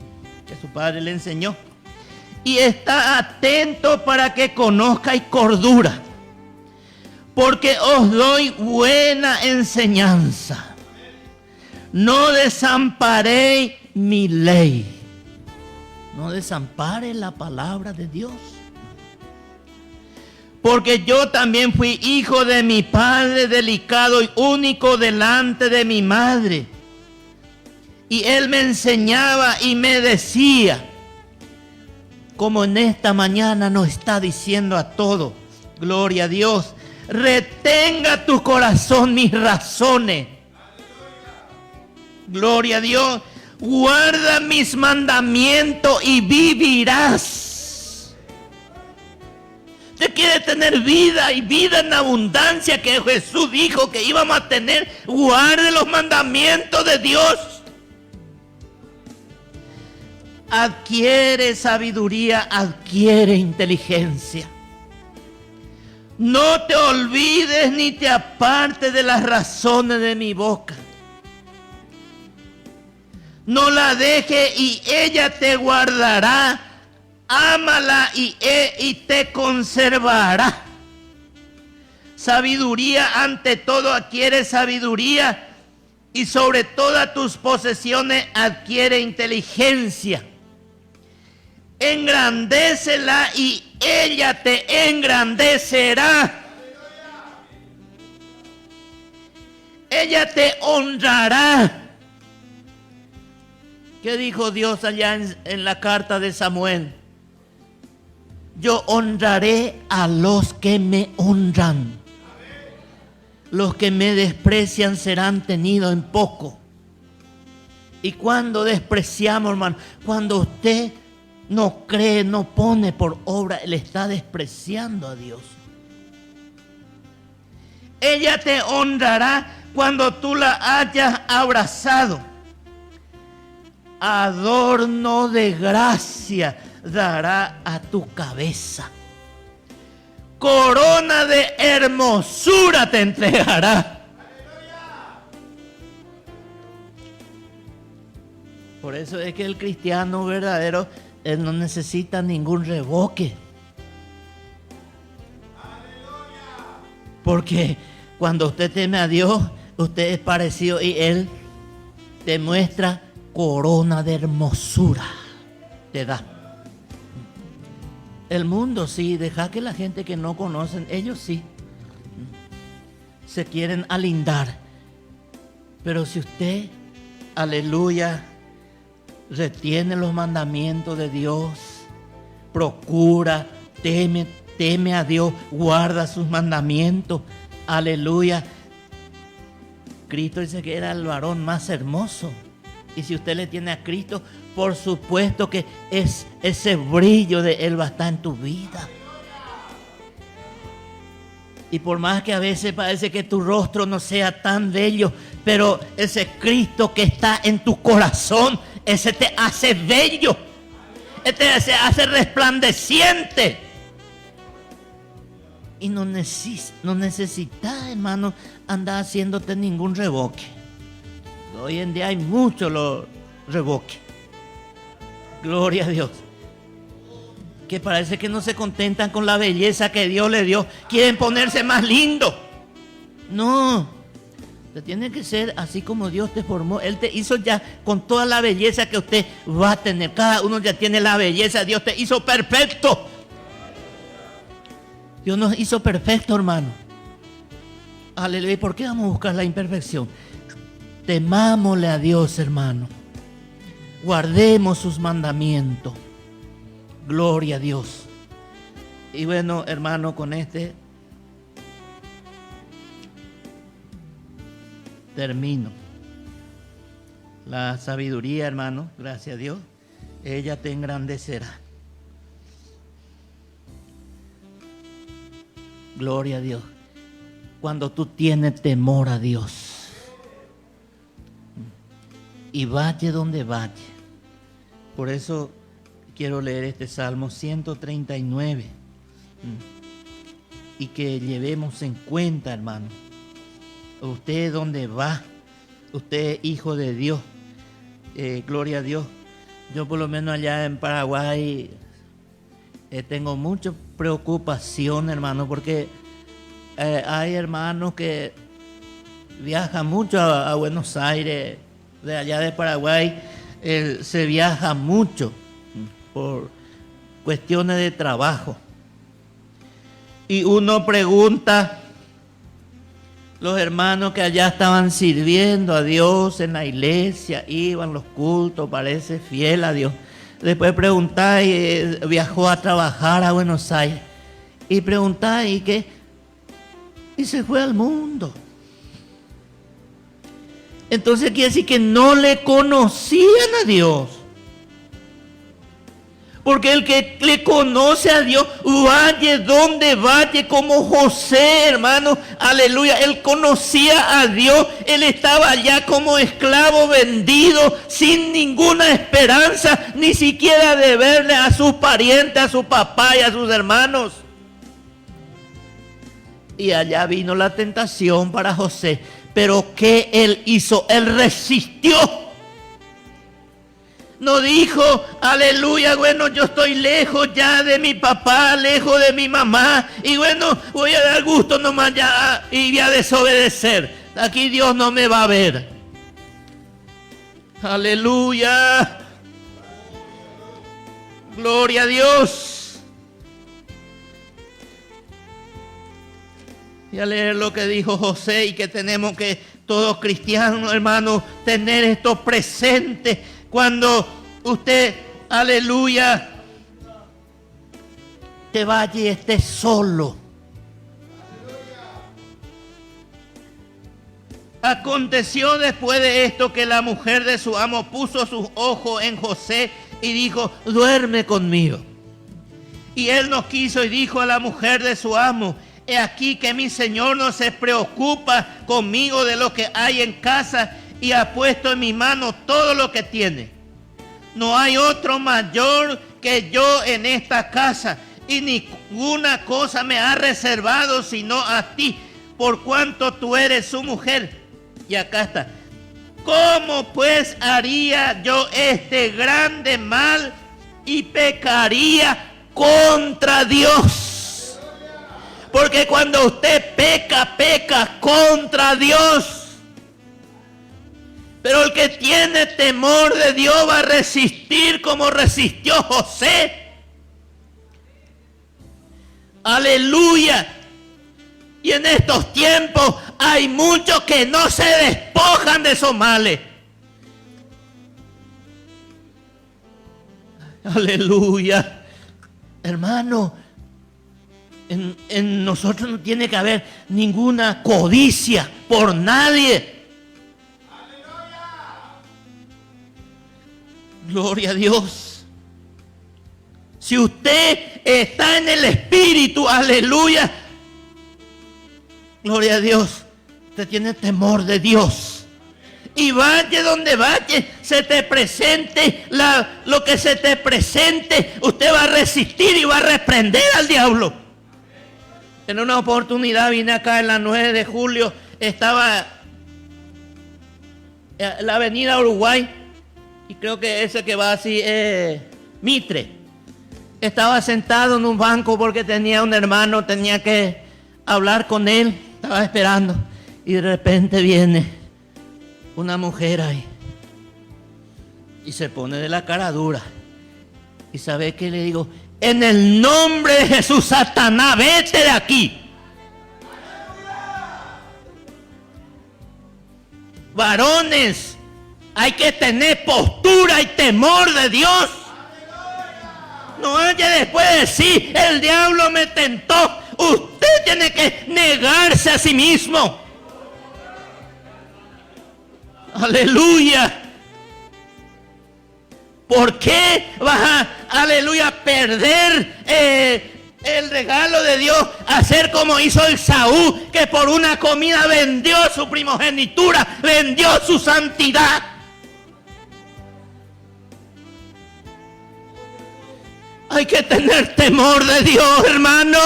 que su padre le enseñó. Y está atento para que conozcáis cordura, porque os doy buena enseñanza. No desamparéis mi ley. No desampares la palabra de Dios. Porque yo también fui hijo de mi padre, delicado y único delante de mi madre. Y él me enseñaba y me decía, como en esta mañana nos está diciendo a todos, gloria a Dios, retenga tu corazón mis razones. Gloria a Dios. Guarda mis mandamientos y vivirás. Usted quiere tener vida y vida en abundancia, que Jesús dijo que íbamos a tener. Guarde los mandamientos de Dios. Adquiere sabiduría, adquiere inteligencia. No te olvides ni te apartes de las razones de mi boca. No la dejes y ella te guardará. Ámala y te conservará. Sabiduría, ante todo adquiere sabiduría, y sobre todas tus posesiones adquiere inteligencia. Engrandécela y ella te engrandecerá. Ella te honrará. ¿Qué dijo Dios allá en la carta de Samuel? Yo honraré a los que me honran. Los que me desprecian serán tenidos en poco. Y cuando despreciamos, hermano, cuando usted no cree, no pone por obra, le está despreciando a Dios. Ella te honrará cuando tú la hayas abrazado. Adorno de gracia dará a tu cabeza. Corona de hermosura te entregará. Por eso es que el cristiano verdadero, él no necesita ningún revoque. Porque cuando usted teme a Dios, usted es parecido y Él te muestra corona de hermosura. Te da. El mundo sí, deja que la gente que no conocen, ellos sí se quieren alindar. Pero si usted, aleluya, retiene los mandamientos de Dios, procura, teme a Dios, guarda sus mandamientos, aleluya, Cristo dice que era el varón más hermoso. Y si usted le tiene a Cristo, por supuesto que ese brillo de Él va a estar en tu vida. Y por más que a veces parece que tu rostro no sea tan bello, pero ese Cristo que está en tu corazón, ese te hace bello. Ese se hace resplandeciente. Y no necesitas, hermano, andar haciéndote ningún reboque. Hoy en día hay muchos los revoques. Gloria a Dios. Que parece que no se contentan con la belleza que Dios le dio. Quieren ponerse más lindo. No. Usted tiene que ser así como Dios te formó. Él te hizo ya con toda la belleza que usted va a tener. Cada uno ya tiene la belleza. Dios te hizo perfecto. Dios nos hizo perfecto, hermano. Aleluya. ¿Y por qué vamos a buscar la imperfección? Temámosle a Dios, hermano. Guardemos sus mandamientos. Gloria a Dios. Y bueno, hermano, con este termino. La sabiduría, hermano, gracias a Dios, ella te engrandecerá. Gloria a Dios. Cuando tú tienes temor a Dios y vaya donde vaya. Por eso quiero leer este Salmo 139 y que llevemos en cuenta, hermano. Usted donde va, usted hijo de Dios, gloria a Dios. Yo por lo menos allá en Paraguay tengo mucha preocupación, hermano, porque hay hermanos que viajan mucho a Buenos Aires, de allá de Paraguay, se viaja mucho por cuestiones de trabajo. Y uno pregunta, los hermanos que allá estaban sirviendo a Dios en la iglesia, iban los cultos, parece fiel a Dios. Después preguntáis, viajó a trabajar a Buenos Aires. Y preguntáis, ¿y qué? Y se fue al mundo. Entonces quiere decir que no le conocían a Dios. Porque el que le conoce a Dios, vaya donde vaya, como José, hermano, aleluya, él conocía a Dios, él estaba allá como esclavo vendido, sin ninguna esperanza, ni siquiera de verle a sus parientes, a su papá y a sus hermanos. Y allá vino la tentación para José, pero ¿qué él hizo? Él resistió. No dijo, aleluya, bueno, yo estoy lejos ya de mi papá, lejos de mi mamá, y bueno, voy a dar gusto nomás ya y voy a desobedecer. Aquí Dios no me va a ver. Aleluya. Gloria a Dios. Voy a leer lo que dijo José y que tenemos que, todos cristianos, hermanos, tener esto presente. Cuando usted, aleluya, te vaya y esté solo. Aconteció después de esto que la mujer de su amo puso sus ojos en José y dijo, duerme conmigo. Y él no quiso y dijo a la mujer de su amo, he aquí que mi señor no se preocupa conmigo de lo que hay en casa y ha puesto en mi mano todo lo que tiene. No hay otro mayor que yo en esta casa y ninguna cosa me ha reservado sino a ti, por cuanto tú eres su mujer. Y acá está. ¿Cómo pues haría yo este grande mal y pecaría contra Dios? Porque cuando usted peca, peca contra Dios. Pero el que tiene temor de Dios va a resistir como resistió José. Aleluya. Y en estos tiempos hay muchos que no se despojan de esos males. Aleluya. Hermano, en nosotros no tiene que haber ninguna codicia por nadie. Gloria a Dios. Si usted está en el Espíritu, aleluya, gloria a Dios, usted tiene temor de Dios. Y vaya donde vaya, se te presente lo que se te presente, usted va a resistir y va a reprender al diablo. En una oportunidad vine acá en la 9 de julio, estaba en la avenida Uruguay, y creo que ese que va así, Mitre. Estaba sentado en un banco porque tenía un hermano, tenía que hablar con él, estaba esperando, y de repente viene una mujer ahí y se pone de la cara dura. ¿Y sabe qué le digo? En el nombre de Jesús, Satanás, vete de aquí. Varones, hay que tener postura y temor de Dios. No haya después de decir, el diablo me tentó. Usted tiene que negarse a sí mismo. Aleluya. ¿Por qué vas a, aleluya, perder el regalo de Dios? Hacer como hizo el Saúl, que por una comida vendió su primogenitura, vendió su santidad. Hay que tener temor de Dios, hermano.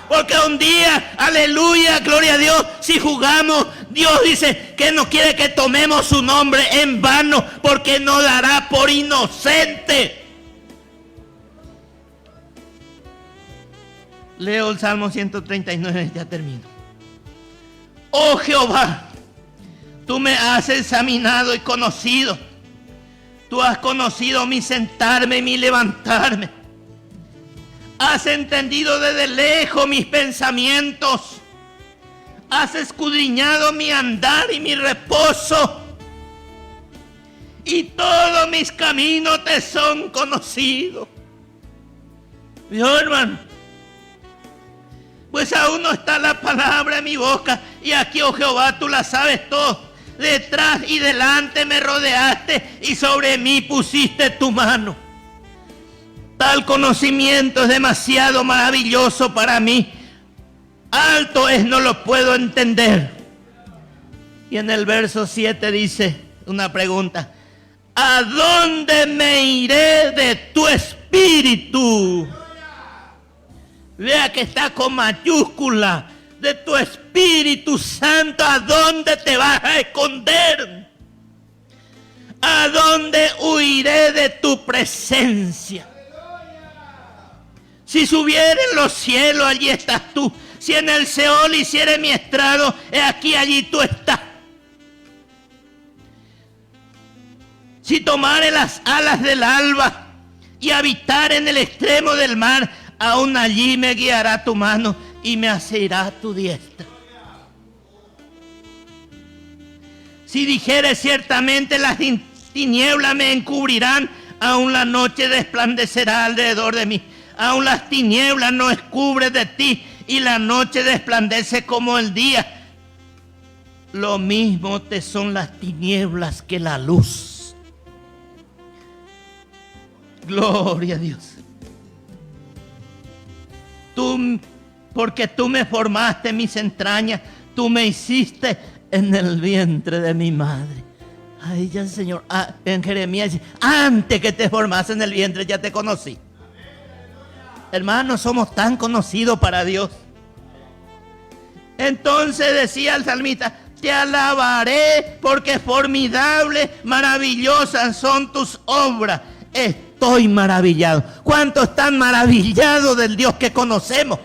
Porque un día, aleluya, gloria a Dios, si jugamos, Dios dice que no quiere que tomemos su nombre en vano, porque nos dará por inocente. Leo el Salmo 139, ya termino. Oh Jehová, tú me has examinado y conocido. Tú has conocido mi sentarme y mi levantarme. Has entendido desde lejos mis pensamientos. Has escudriñado mi andar y mi reposo. Y todos mis caminos te son conocidos. Dios, hermano. Pues aún no está la palabra en mi boca. Y aquí, oh Jehová, tú la sabes todo. Detrás y delante me rodeaste y sobre mí pusiste tu mano. Tal conocimiento es demasiado maravilloso para mí. Alto es, no lo puedo entender. Y en el verso 7 dice una pregunta. ¿A dónde me iré de tu espíritu? Vea que está con mayúscula. De tu Espíritu Santo, ¿a dónde te vas a esconder? ¿A dónde huiré de tu presencia? Si subiera en los cielos, allí estás tú. Si en el Seol hiciere mi estrado, he aquí, allí tú estás. Si tomare las alas del alba y habitar en el extremo del mar, aún allí me guiará tu mano y me asirá tu diestra. Si dijere ciertamente las tinieblas me encubrirán, aún la noche resplandecerá alrededor de mí. Aún las tinieblas no escubren de ti y la noche resplandece como el día. Lo mismo te son las tinieblas que la luz. Gloria a Dios. Porque tú me formaste en mis entrañas, tú me hiciste en el vientre de mi madre. Ay, ya el Señor, en Jeremías dice, antes que te formase en el vientre ya te conocí. Hermanos, somos tan conocidos para Dios. Entonces decía el salmista, te alabaré porque formidables, maravillosas son tus obras. Estoy maravillado. ¿Cuántos están maravillados del Dios que conocemos?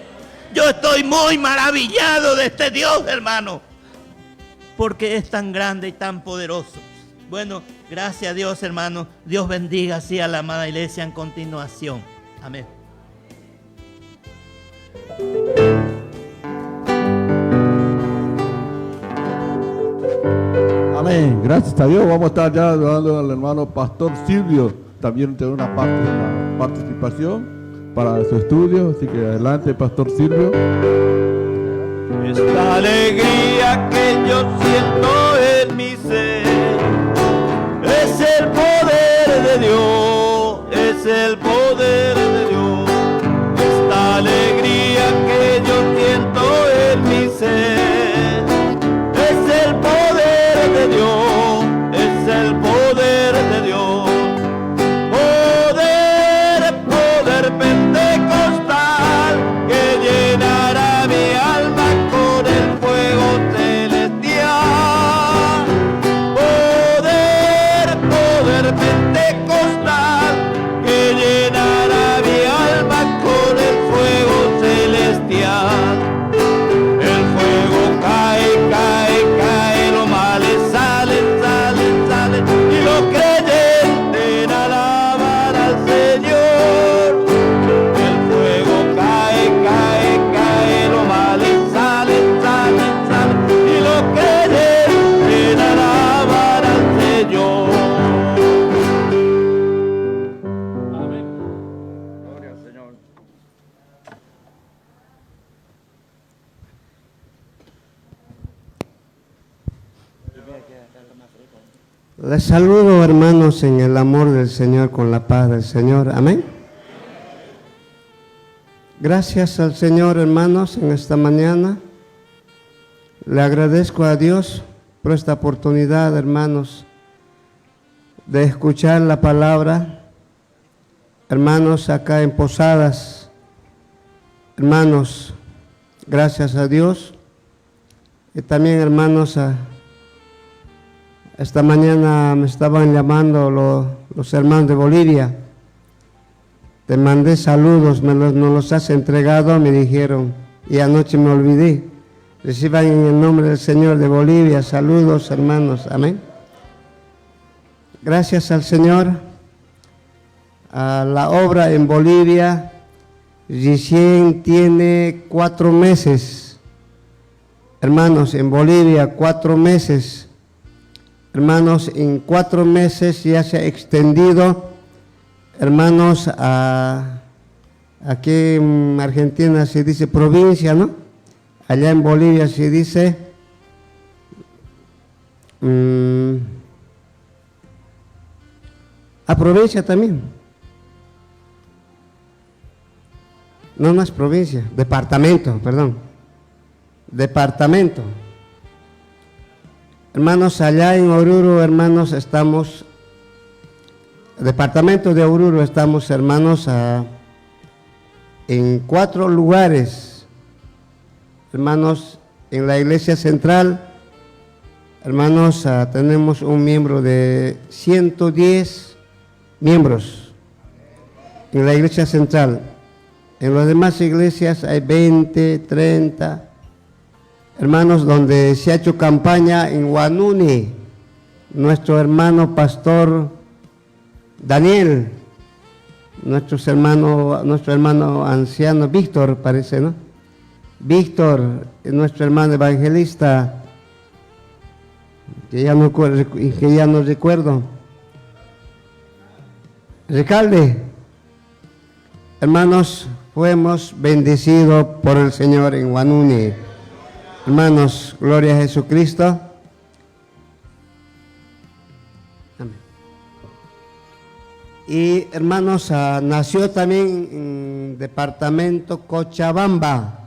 Yo estoy muy maravillado de este Dios, hermano, porque es tan grande y tan poderoso. Bueno, gracias a Dios, hermano. Dios bendiga así a la amada iglesia en continuación. Amén. Amén. Gracias a Dios. Vamos a estar ya dando al hermano Pastor Silvio también tener una participación para su estudio. Así que adelante, Pastor Silvio. Esta alegría que yo siento en mi ser es el poder de Dios. es el poder de Dios. Esta alegría que yo siento en mi ser es el poder de Dios, es el poder de Dios. Poder pentecostal que llenará mi alma con el fuego celestial. Poder pentecostal que llenará mi alma con el fuego celestial. El fuego cae, cae, cae, los males salen, salen, salen, y los creyentes alaban al Señor. El fuego cae, cae, cae, los males salen, salen, salen, y los creyentes alaban al Señor. Amén. Gloria al Señor. Les saludo, hermanos, en el amor del Señor, con la paz del Señor. Amén. Gracias al Señor, hermanos, en esta mañana. Le agradezco a Dios por esta oportunidad, hermanos, de escuchar la palabra. Hermanos, acá en Posadas, hermanos, gracias a Dios. Y también, hermanos, esta mañana me estaban llamando los hermanos de Bolivia. Te mandé saludos, nos los has entregado, me dijeron, y anoche me olvidé. Reciban en el nombre del Señor de Bolivia, saludos, hermanos, amén. Gracias al Señor. A la obra en Bolivia recién tiene 4 meses. Hermanos, en Bolivia 4 meses. Hermanos, en 4 meses ya se ha extendido, hermanos, aquí en Argentina se dice provincia, ¿no? Allá en Bolivia se dice provincia también. No es provincia, departamento, perdón. Departamento. Hermanos, allá en Oruro, hermanos, estamos, departamento de Oruro, estamos, hermanos, en 4 lugares. Hermanos, en la iglesia central, hermanos, tenemos un miembro de 110 miembros en la iglesia central. En las demás iglesias hay 20, 30. Hermanos, donde se ha hecho campaña en Huanuni, nuestro hermano pastor Daniel, nuestro hermano anciano Víctor, parece, ¿no? Víctor, nuestro hermano evangelista, que ya no recuerdo. Recalde, hermanos, fuimos bendecidos por el Señor en Huanuni. Hermanos, gloria a Jesucristo. Amén. Y hermanos, nació también en departamento Cochabamba,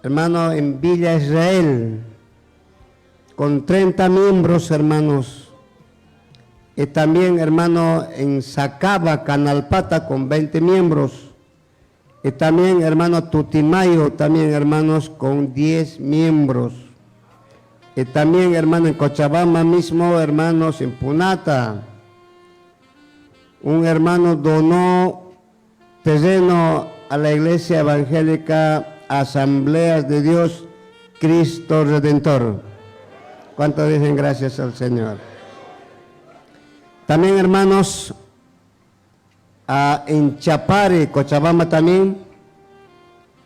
hermano, en Villa Israel, con 30 miembros, hermanos. Y también, hermano, en Sacaba, Canalpata, con 20 miembros. Y también, hermano, Tutimayo, también, hermanos, con 10 miembros. Y también, hermano, en Cochabamba mismo, hermanos, en Punata, un hermano donó terreno a la iglesia evangélica Asambleas de Dios Cristo Redentor. ¿Cuántos dicen gracias al Señor? También, hermanos, en Chapare, Cochabamba también,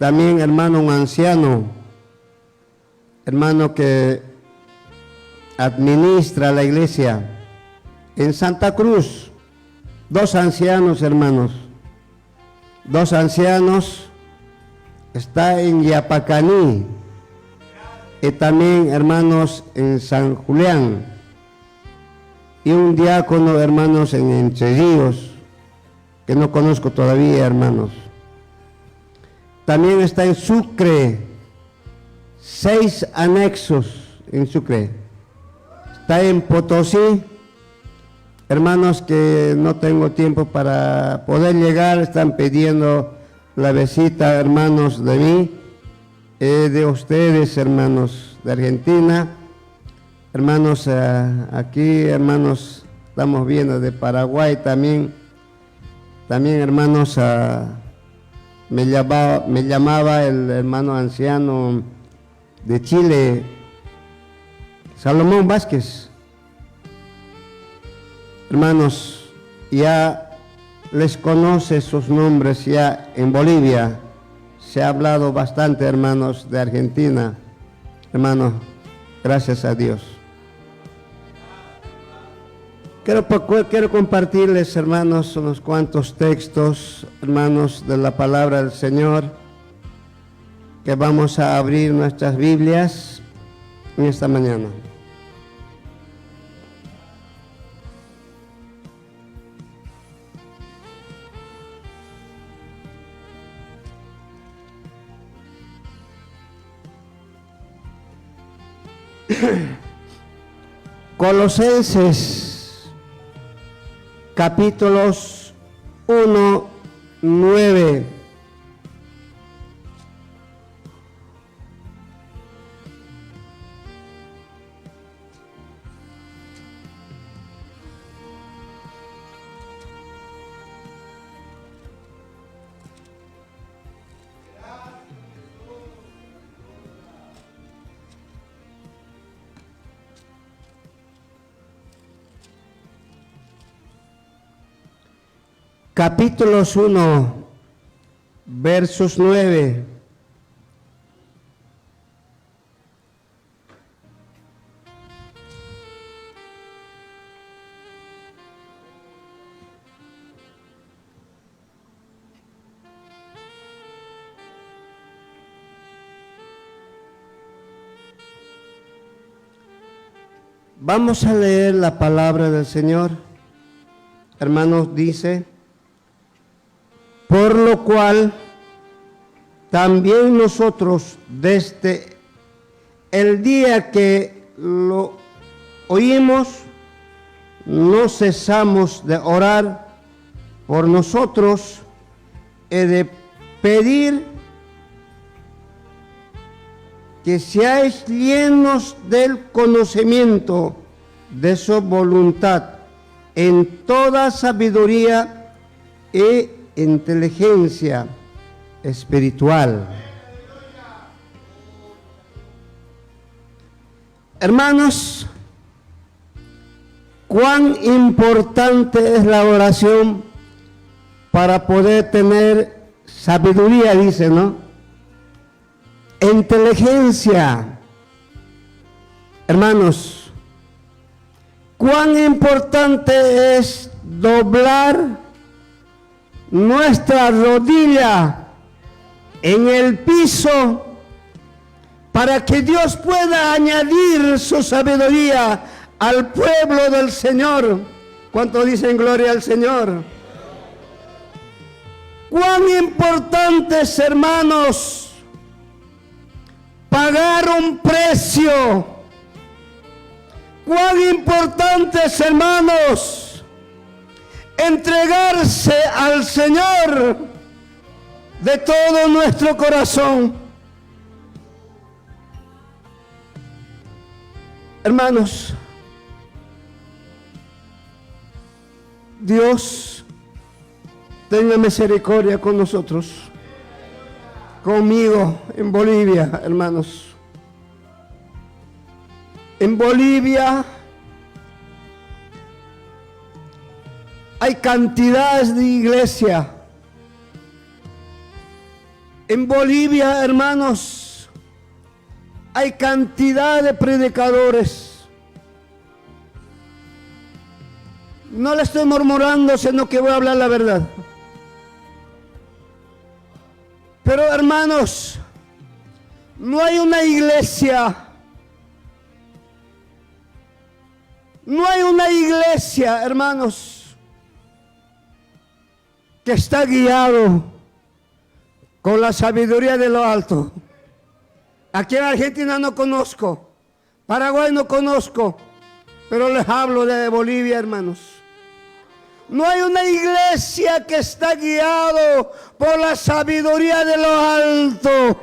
hermano, un anciano, hermano que administra la iglesia. En Santa Cruz, 2 ancianos, hermanos, 2 ancianos, está en Yapacaní, y también, hermanos, en San Julián, y un diácono, hermanos, en Entre Ríos. que no conozco todavía, hermanos. También está en Sucre, 6 anexos en Sucre. Está en Potosí, hermanos, que no tengo tiempo para poder llegar, están pidiendo la visita, hermanos, de mí, de ustedes, hermanos de Argentina, hermanos aquí, hermanos, estamos viendo de Paraguay también, hermanos, me llamaba el hermano anciano de Chile, Salomón Vázquez. Hermanos, ya les conoce sus nombres, ya en Bolivia se ha hablado bastante, hermanos, de Argentina. Hermanos, gracias a Dios. Quiero compartirles, hermanos, unos cuantos textos, hermanos, de la palabra del Señor, que vamos a abrir nuestras Biblias en esta mañana. Colosenses, capítulos 1, 9. Capítulos 1, versos 9. Vamos a leer la palabra del Señor. Hermanos, dice: por lo cual también nosotros desde el día que lo oímos no cesamos de orar por nosotros y de pedir que seáis llenos del conocimiento de su voluntad en toda sabiduría y inteligencia espiritual. Hermanos, cuán importante es la oración para poder tener sabiduría, dice, ¿no? Inteligencia. Hermanos, cuán importante es doblar nuestra rodilla en el piso para que Dios pueda añadir su sabiduría al pueblo del Señor. ¿Cuántos dicen gloria al Señor? Cuán importantes, hermanos, pagar un precio. Cuán importantes, hermanos, entregarse al Señor de todo nuestro corazón. Hermanos, Dios tenga misericordia con nosotros, conmigo en Bolivia, hermanos. En Bolivia hay cantidades de iglesia. En Bolivia, hermanos, hay cantidad de predicadores. No le estoy murmurando, sino que voy a hablar la verdad. Pero, hermanos, no hay una iglesia. No hay una iglesia, hermanos, que está guiado con la sabiduría de lo alto. Aquí en Argentina no conozco, Paraguay no conozco, pero les hablo de Bolivia, hermanos. No hay una iglesia que está guiado por la sabiduría de lo alto.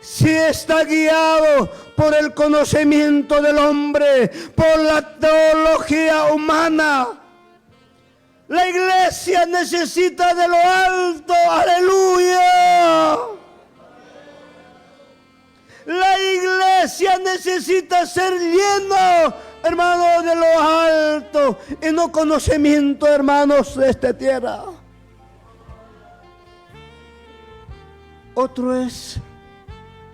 Si está guiado por el conocimiento del hombre, por la teología humana. La iglesia necesita de lo alto, aleluya. La iglesia necesita ser lleno, hermanos, de lo alto y no conocimiento, hermanos, de esta tierra. Otro es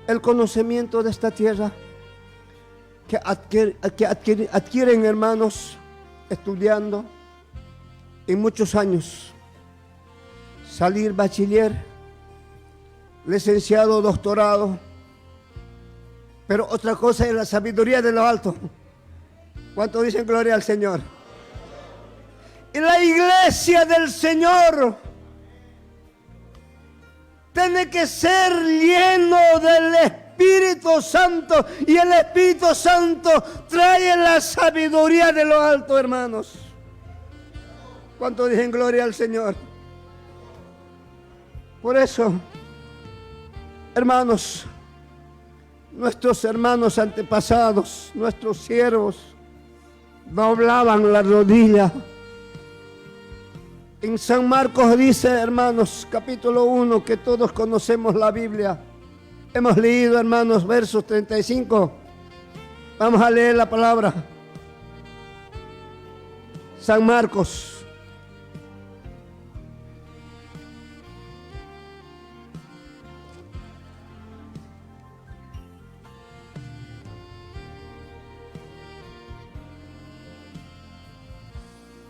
el conocimiento de esta tierra que adquieren, hermanos, estudiando en muchos años, salir bachiller, licenciado, doctorado. Pero otra cosa es la sabiduría de lo alto. ¿Cuántos dicen gloria al Señor? Y la iglesia del Señor tiene que ser lleno del Espíritu Santo, y el Espíritu Santo trae la sabiduría de lo alto, hermanos. ¿Cuántos dicen gloria al Señor? Por eso, hermanos, nuestros hermanos antepasados, nuestros siervos, doblaban la rodilla. En San Marcos dice, hermanos, capítulo 1, que todos conocemos la Biblia. Hemos leído, hermanos, versos 35. Vamos a leer la palabra. San Marcos.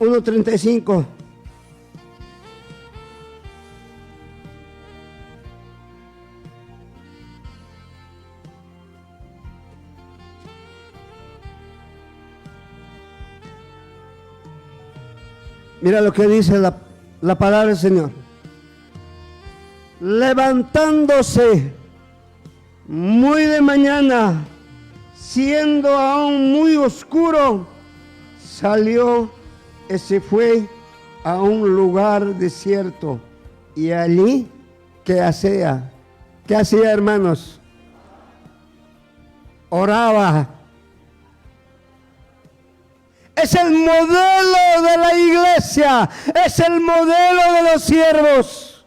(1:35). Mira lo que dice la palabra del Señor. Levantándose muy de mañana, siendo aún muy oscuro, salió y se fue a un lugar desierto. Y allí, ¿qué hacía? ¿Qué hacía, hermanos? Oraba. Es el modelo de la iglesia, es el modelo de los siervos.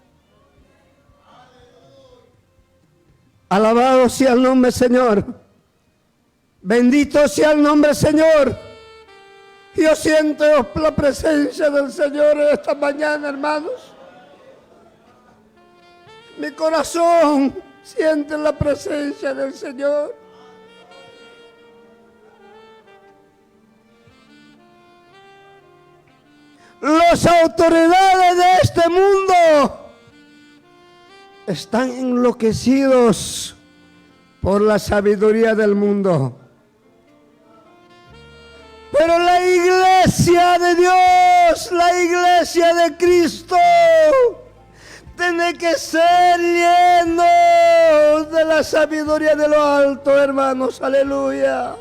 Alabado sea el nombre del Señor. Bendito sea el nombre del Señor. Yo siento la presencia del Señor esta mañana, hermanos. Mi corazón siente la presencia del Señor. Las autoridades de este mundo están enloquecidos por la sabiduría del mundo. Pero la iglesia de Dios, la iglesia de Cristo, tiene que ser lleno de la sabiduría de lo alto, hermanos, aleluya.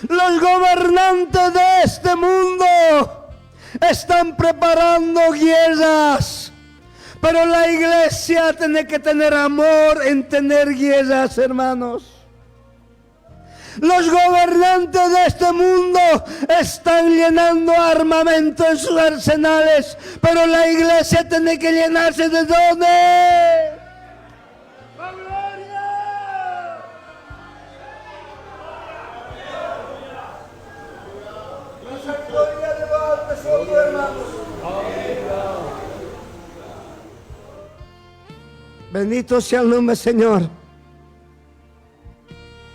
Los gobernantes de este mundo están preparando guerras, pero la iglesia tiene que tener amor en tener guerras, hermanos. Los gobernantes de este mundo están llenando armamento en sus arsenales, pero la iglesia tiene que llenarse ¿de dónde? ¡La gloria! La sabiduría de lo alto es otro, hermanos. Bendito sea el nombre del Señor.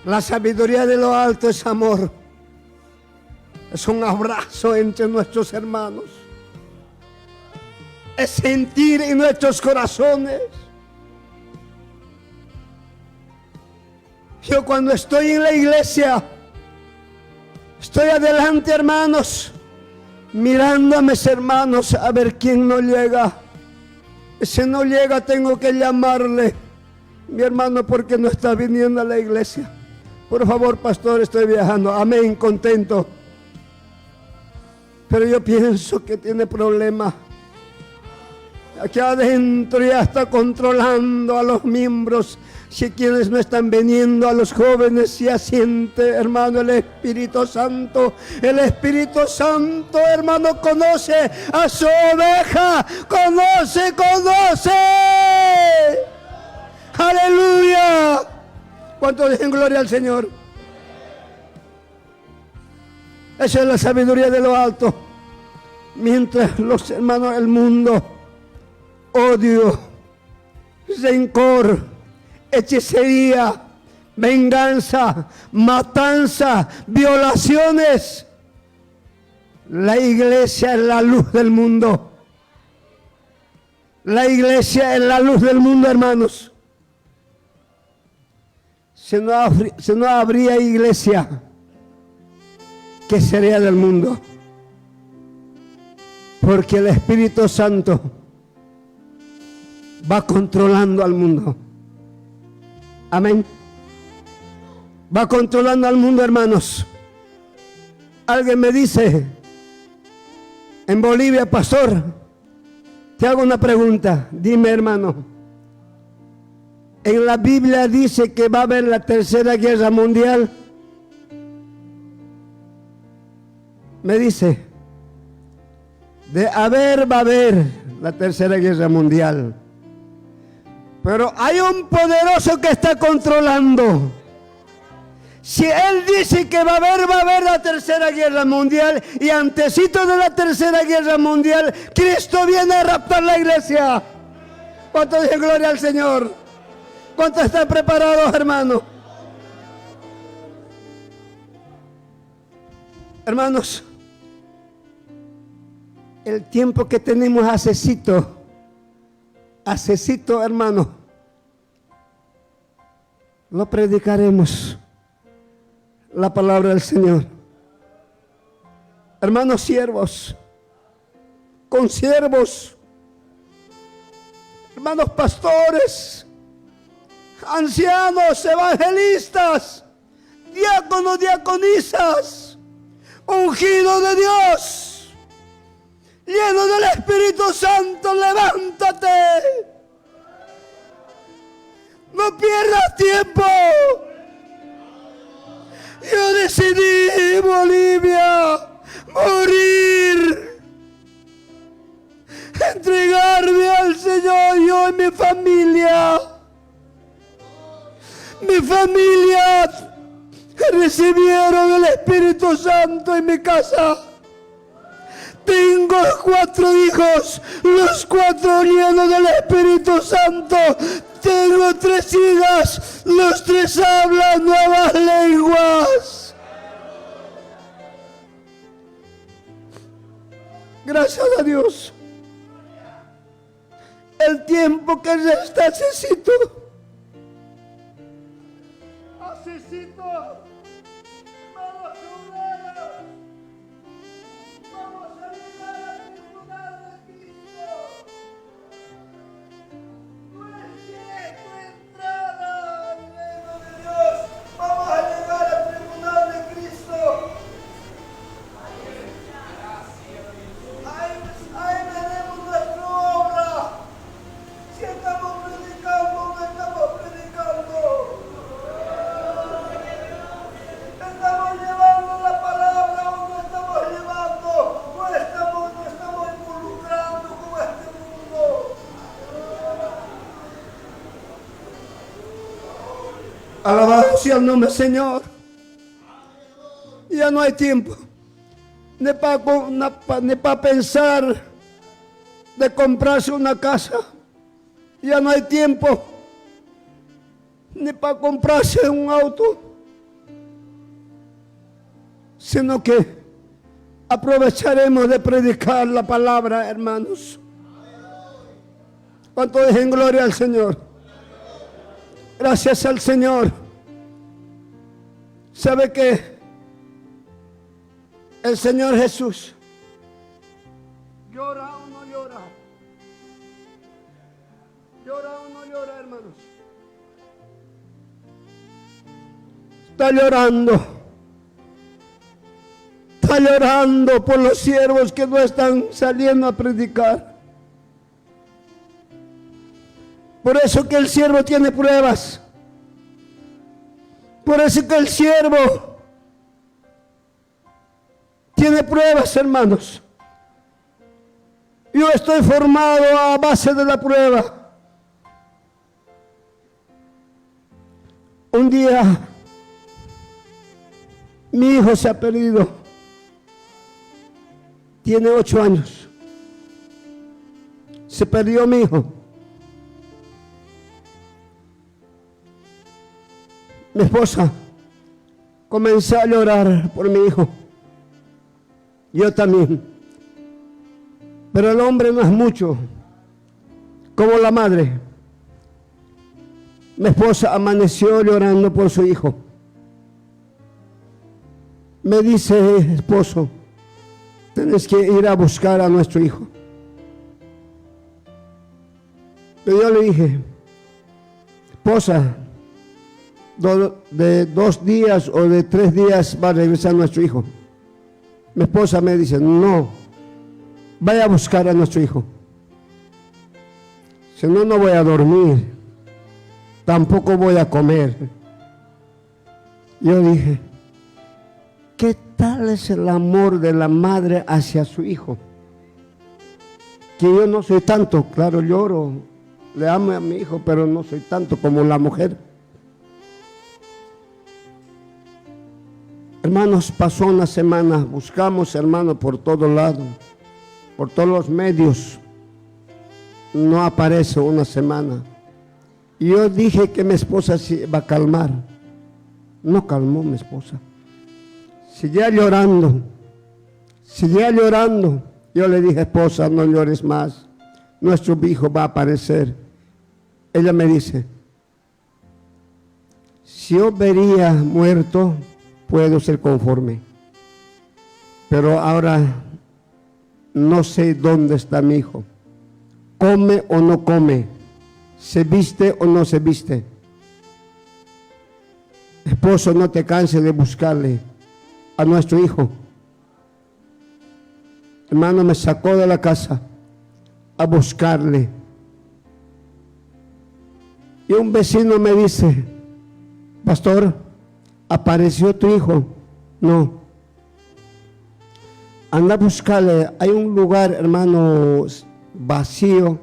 La sabiduría de lo alto es amor. Es un abrazo entre nuestros hermanos. Es sentir en nuestros corazones. Yo cuando estoy en la iglesia, estoy adelante, hermanos, mirando a mis hermanos a ver quién no llega. Si no llega, tengo que llamarle, mi hermano, porque no está viniendo a la iglesia. Por favor, pastor, estoy viajando. Amén, contento. Pero yo pienso que tiene problemas. Aquí adentro ya está controlando a los miembros. Si quienes no están viniendo, a los jóvenes, ya siente, hermano, el Espíritu Santo. El Espíritu Santo, hermano, conoce a su oveja. Conoce. Aleluya. ¿Cuántos dicen gloria al Señor? Esa es la sabiduría de lo alto. Mientras los hermanos del mundo, odio, rencor, hechicería, venganza, matanza, violaciones. La iglesia es la luz del mundo. La iglesia es la luz del mundo, hermanos. Si no habría iglesia, ¿qué sería del mundo? Porque el Espíritu Santo va controlando al mundo. Amén. Va controlando al mundo, hermanos. Alguien me dice, en Bolivia, pastor, te hago una pregunta. Dime, hermano. En la Biblia dice que va a haber la tercera guerra mundial. Me dice, de haber, va a haber la tercera guerra mundial. Pero hay un poderoso que está controlando. Si él dice que va a haber la tercera guerra mundial, y antesito de la tercera guerra mundial, Cristo viene a raptar la iglesia. ¿Cuánto dicen gloria al Señor? ¿Cuántos están preparados, hermanos? Hermanos, el tiempo que tenemos accesito, hermano, lo predicaremos la palabra del Señor. Hermanos siervos, consiervos, hermanos pastores, ancianos, evangelistas, diáconos, diaconisas, ungidos de Dios, lleno del Espíritu Santo, levántate. No pierdas tiempo. Yo decidí, Bolivia, morir, entregarme al Señor, yo y mi familia. Mi familia recibieron el Espíritu Santo en mi casa. Tengo 4 hijos, los 4 llenos del Espíritu Santo. Tengo 3 hijas, los 3 hablan nuevas lenguas. Gracias a Dios. El tiempo que resta necesito. Alabado sea el nombre del Señor. Ya no hay tiempo ni para pensar de comprarse una casa. Ya no hay tiempo ni para comprarse un auto, sino que aprovecharemos de predicar la palabra, hermanos. ¿Cuánto dejen gloria al Señor? Gracias al Señor. ¿Sabe qué? El Señor Jesús ¿Llora o no llora? ¿Llora o no llora, hermanos? Está llorando. Está llorando por los siervos que no están saliendo a predicar. Por eso que el siervo tiene pruebas. Por eso que el siervo tiene pruebas, hermanos. Yo estoy formado a base de la prueba. Un día, mi hijo se ha perdido. Tiene 8 años. Se perdió mi hijo. Mi esposa comenzó a llorar por mi hijo. Yo también. Pero el hombre no es mucho como la madre. Mi esposa amaneció llorando por su hijo. Me dice, esposo, tienes que ir a buscar a nuestro hijo. Pero yo le dije, esposa, de 2 días o de 3 días va a regresar nuestro hijo. Mi esposa me dice, no, vaya a buscar a nuestro hijo. Si no, no voy a dormir, tampoco voy a comer. Yo dije, ¿qué tal es el amor de la madre hacia su hijo? Que yo no soy tanto, claro, lloro, le amo a mi hijo, pero no soy tanto como la mujer. Hermanos, pasó una semana, buscamos, hermanos, por todos lados, por todos los medios. No aparece una semana. Y yo dije que mi esposa se iba a calmar. No calmó mi esposa. Seguía llorando. Seguía llorando. Yo le dije, esposa, no llores más. Nuestro hijo va a aparecer. Ella me dice, si yo vería muerto, puedo ser conforme. Pero ahora no sé dónde está mi hijo. ¿Come o no come? ¿Se viste o no se viste? Esposo, no te canses de buscarle a nuestro hijo. Hermano, me sacó de la casa a buscarle. Y un vecino me dice, pastor, ¿apareció tu hijo? No. Anda a buscarle. Hay un lugar, hermano, vacío.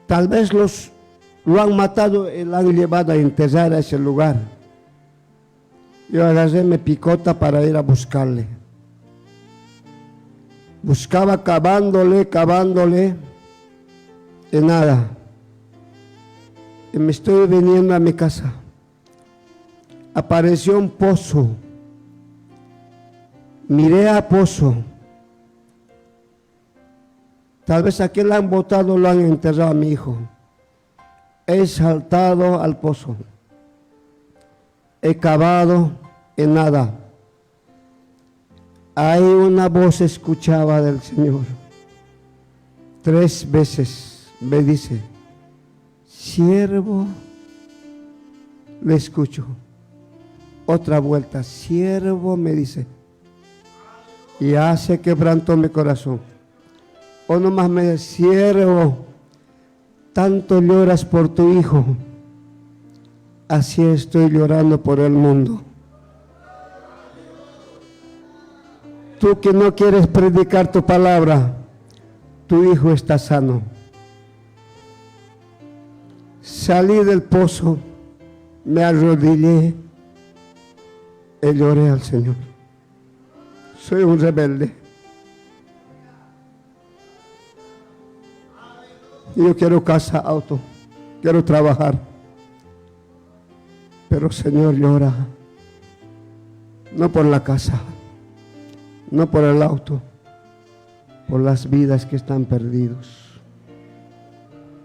Tal vez lo han matado y lo han llevado a enterrar a ese lugar. Yo agarré mi picota para ir a buscarle. Buscaba cavándole y nada. Y me estoy viniendo a mi casa. Apareció un pozo. Miré a pozo. Tal vez aquí lo han botado, lo han enterrado a mi hijo. He saltado al pozo. He cavado y nada. Hay una voz escuchaba del Señor. 3 veces me dice, siervo, le escucho. Otra vuelta, siervo, me dice. Y hace quebrantó mi corazón. O nomás me dice, siervo, tanto lloras por tu hijo. Así estoy llorando por el mundo. Tú que no quieres predicar tu palabra, tu hijo está sano. Salí del pozo, me arrodillé y lloré al Señor. Soy un rebelde. Yo quiero casa, auto, quiero trabajar. Pero Señor, llora. No por la casa, no por el auto, por las vidas que están perdidos.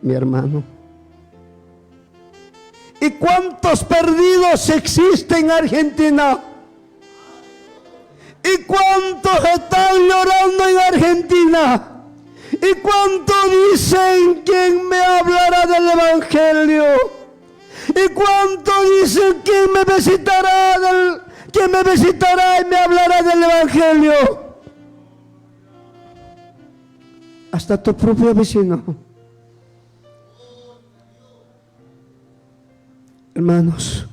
Mi hermano. ¿Y cuántos perdidos existen en Argentina? ¿Y cuántos están llorando en Argentina? vecina. ¿Y cuánto dicen quién me hablará del Evangelio? ¿Y cuánto dicen quién me visitará y me hablará del Evangelio? Hasta tu propio vecino. Hermanos,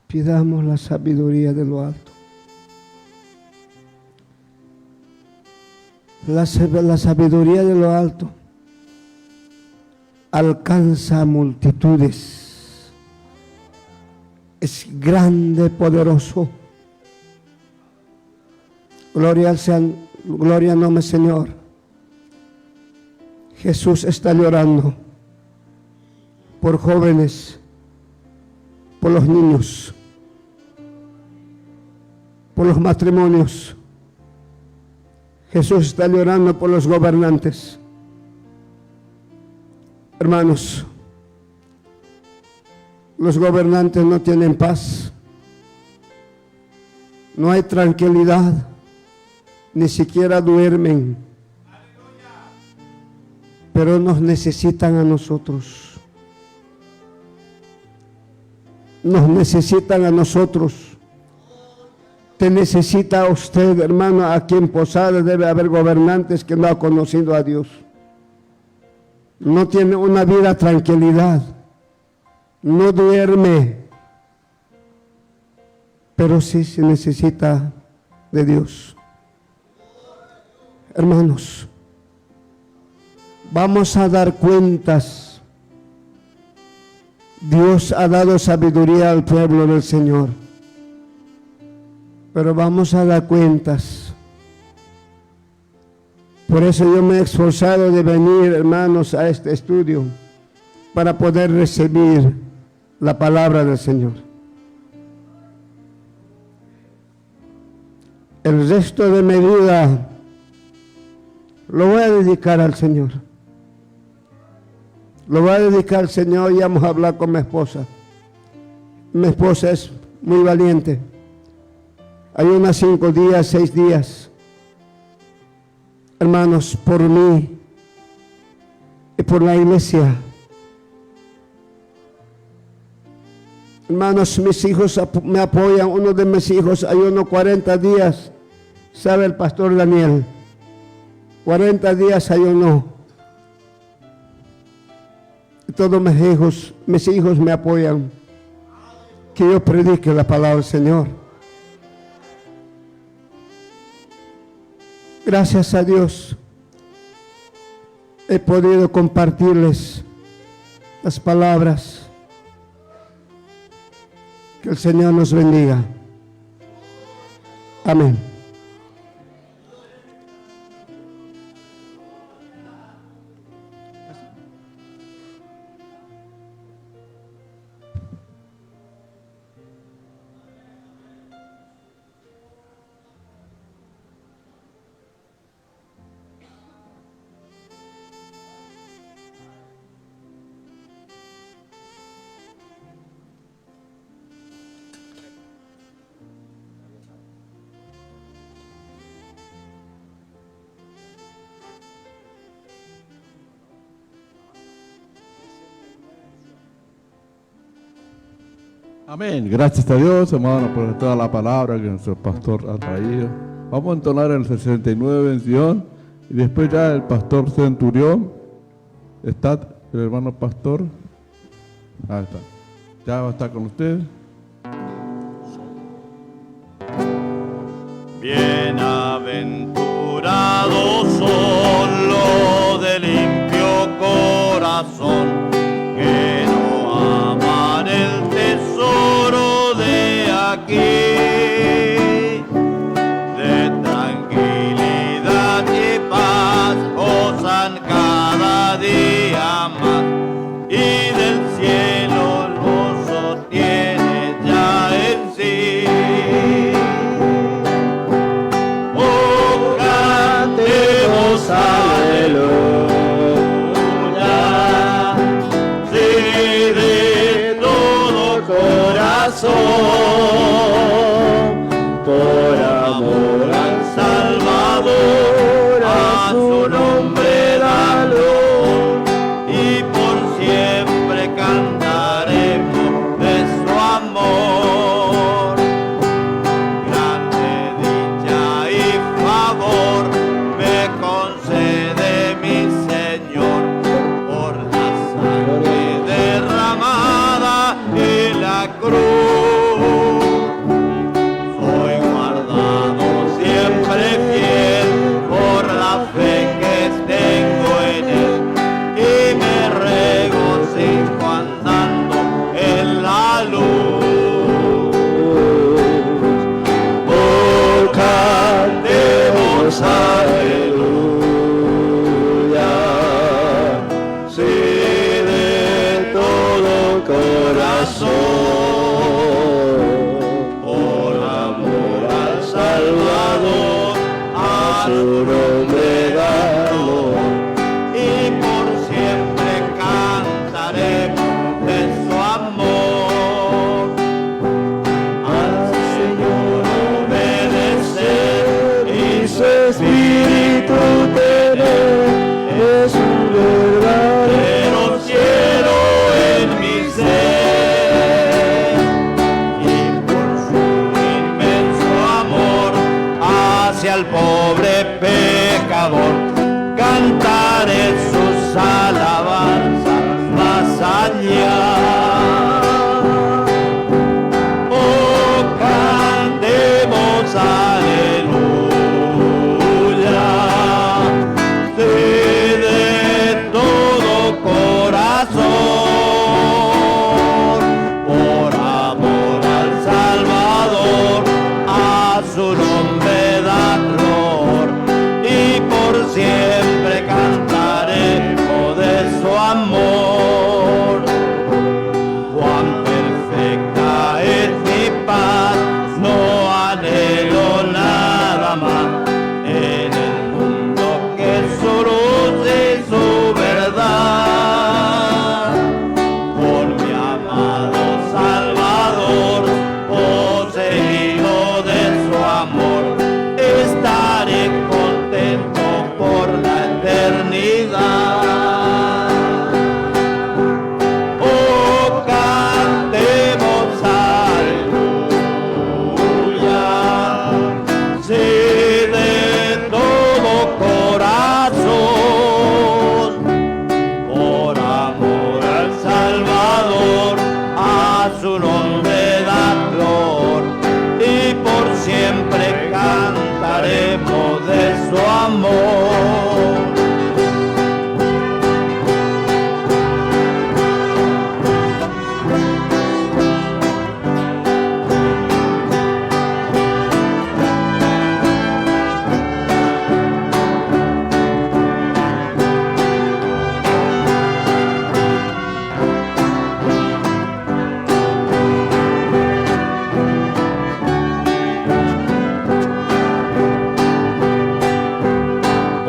pidamos la sabiduría de lo alto. La sabiduría de lo alto alcanza multitudes. Es grande, poderoso. Gloria al nombre Señor. Jesús está llorando por jóvenes, por los niños, por los matrimonios. Jesús está llorando por los gobernantes. Hermanos, los gobernantes no tienen paz, no hay tranquilidad, ni siquiera duermen, pero nos necesitan a nosotros. Nos necesitan a nosotros. Te necesita a usted, hermano. Aquí en Posada debe haber gobernantes que no han conocido a Dios. No tiene una vida tranquilidad. No duerme. Pero sí se necesita de Dios. Hermanos, vamos a dar cuentas. Dios ha dado sabiduría al pueblo del Señor. Pero vamos a dar cuentas. Por eso yo me he esforzado de venir, hermanos, a este estudio para poder recibir la palabra del Señor. El resto de mi vida lo voy a dedicar al Señor. Lo voy a dedicar al Señor y vamos a hablar con mi esposa. Mi esposa es muy valiente. Hay unos 5 días, 6 días, hermanos, por mí y por la iglesia. Hermanos, mis hijos me apoyan. Uno de mis hijos ayunó 40 días, sabe el pastor Daniel. 40 días ayunó. Y todos mis hijos me apoyan. Que yo predique la palabra del Señor. Gracias a Dios he podido compartirles las palabras. Que el Señor nos bendiga. Amén. Amén. Gracias a Dios, hermano, por toda la palabra que nuestro pastor ha traído. Vamos a entonar el 69 en Sion y después ya el pastor Centurión. ¿Está el hermano pastor? Ahí está. Ya va a estar con usted. Bienaventurados son los de limpio corazón, que no aman el tesoro de aquí, de tranquilidad y paz gozan cada día más, y del cielo los sostiene ya en sí. Oh, cantemos aleluya, sí, de todo corazón, por amor a cruz. Soy guardado siempre fiel por la fe que tengo en él y me regocijo andando en la luz. Oh, cantemos aleluya, sí, de todo corazón, por amor al Salvador, a su nombre damos, y por siempre cantaremos de su amor. Al Señor obedecer y su espíritu tener es un verdadero cielo en mi ser, y por su inmenso amor hacia el pobre pecador cantaré sus alabanzas más allá. Oh, cantemos aleluya, sí, de todo corazón, por amor al Salvador, a su nombre da honor, y por siempre cantaremos de su amor. Cuán perfecta es mi paz, no anhelo nada más en el mundo que su luz y su verdad. Por mi amado Salvador, poseído de su amor, estaré contento por la eternidad. Oh, cantemos aleluya, sí, de todo corazón, por amor al Salvador, a su nombre da flor, y por siempre cantaremos de su amor.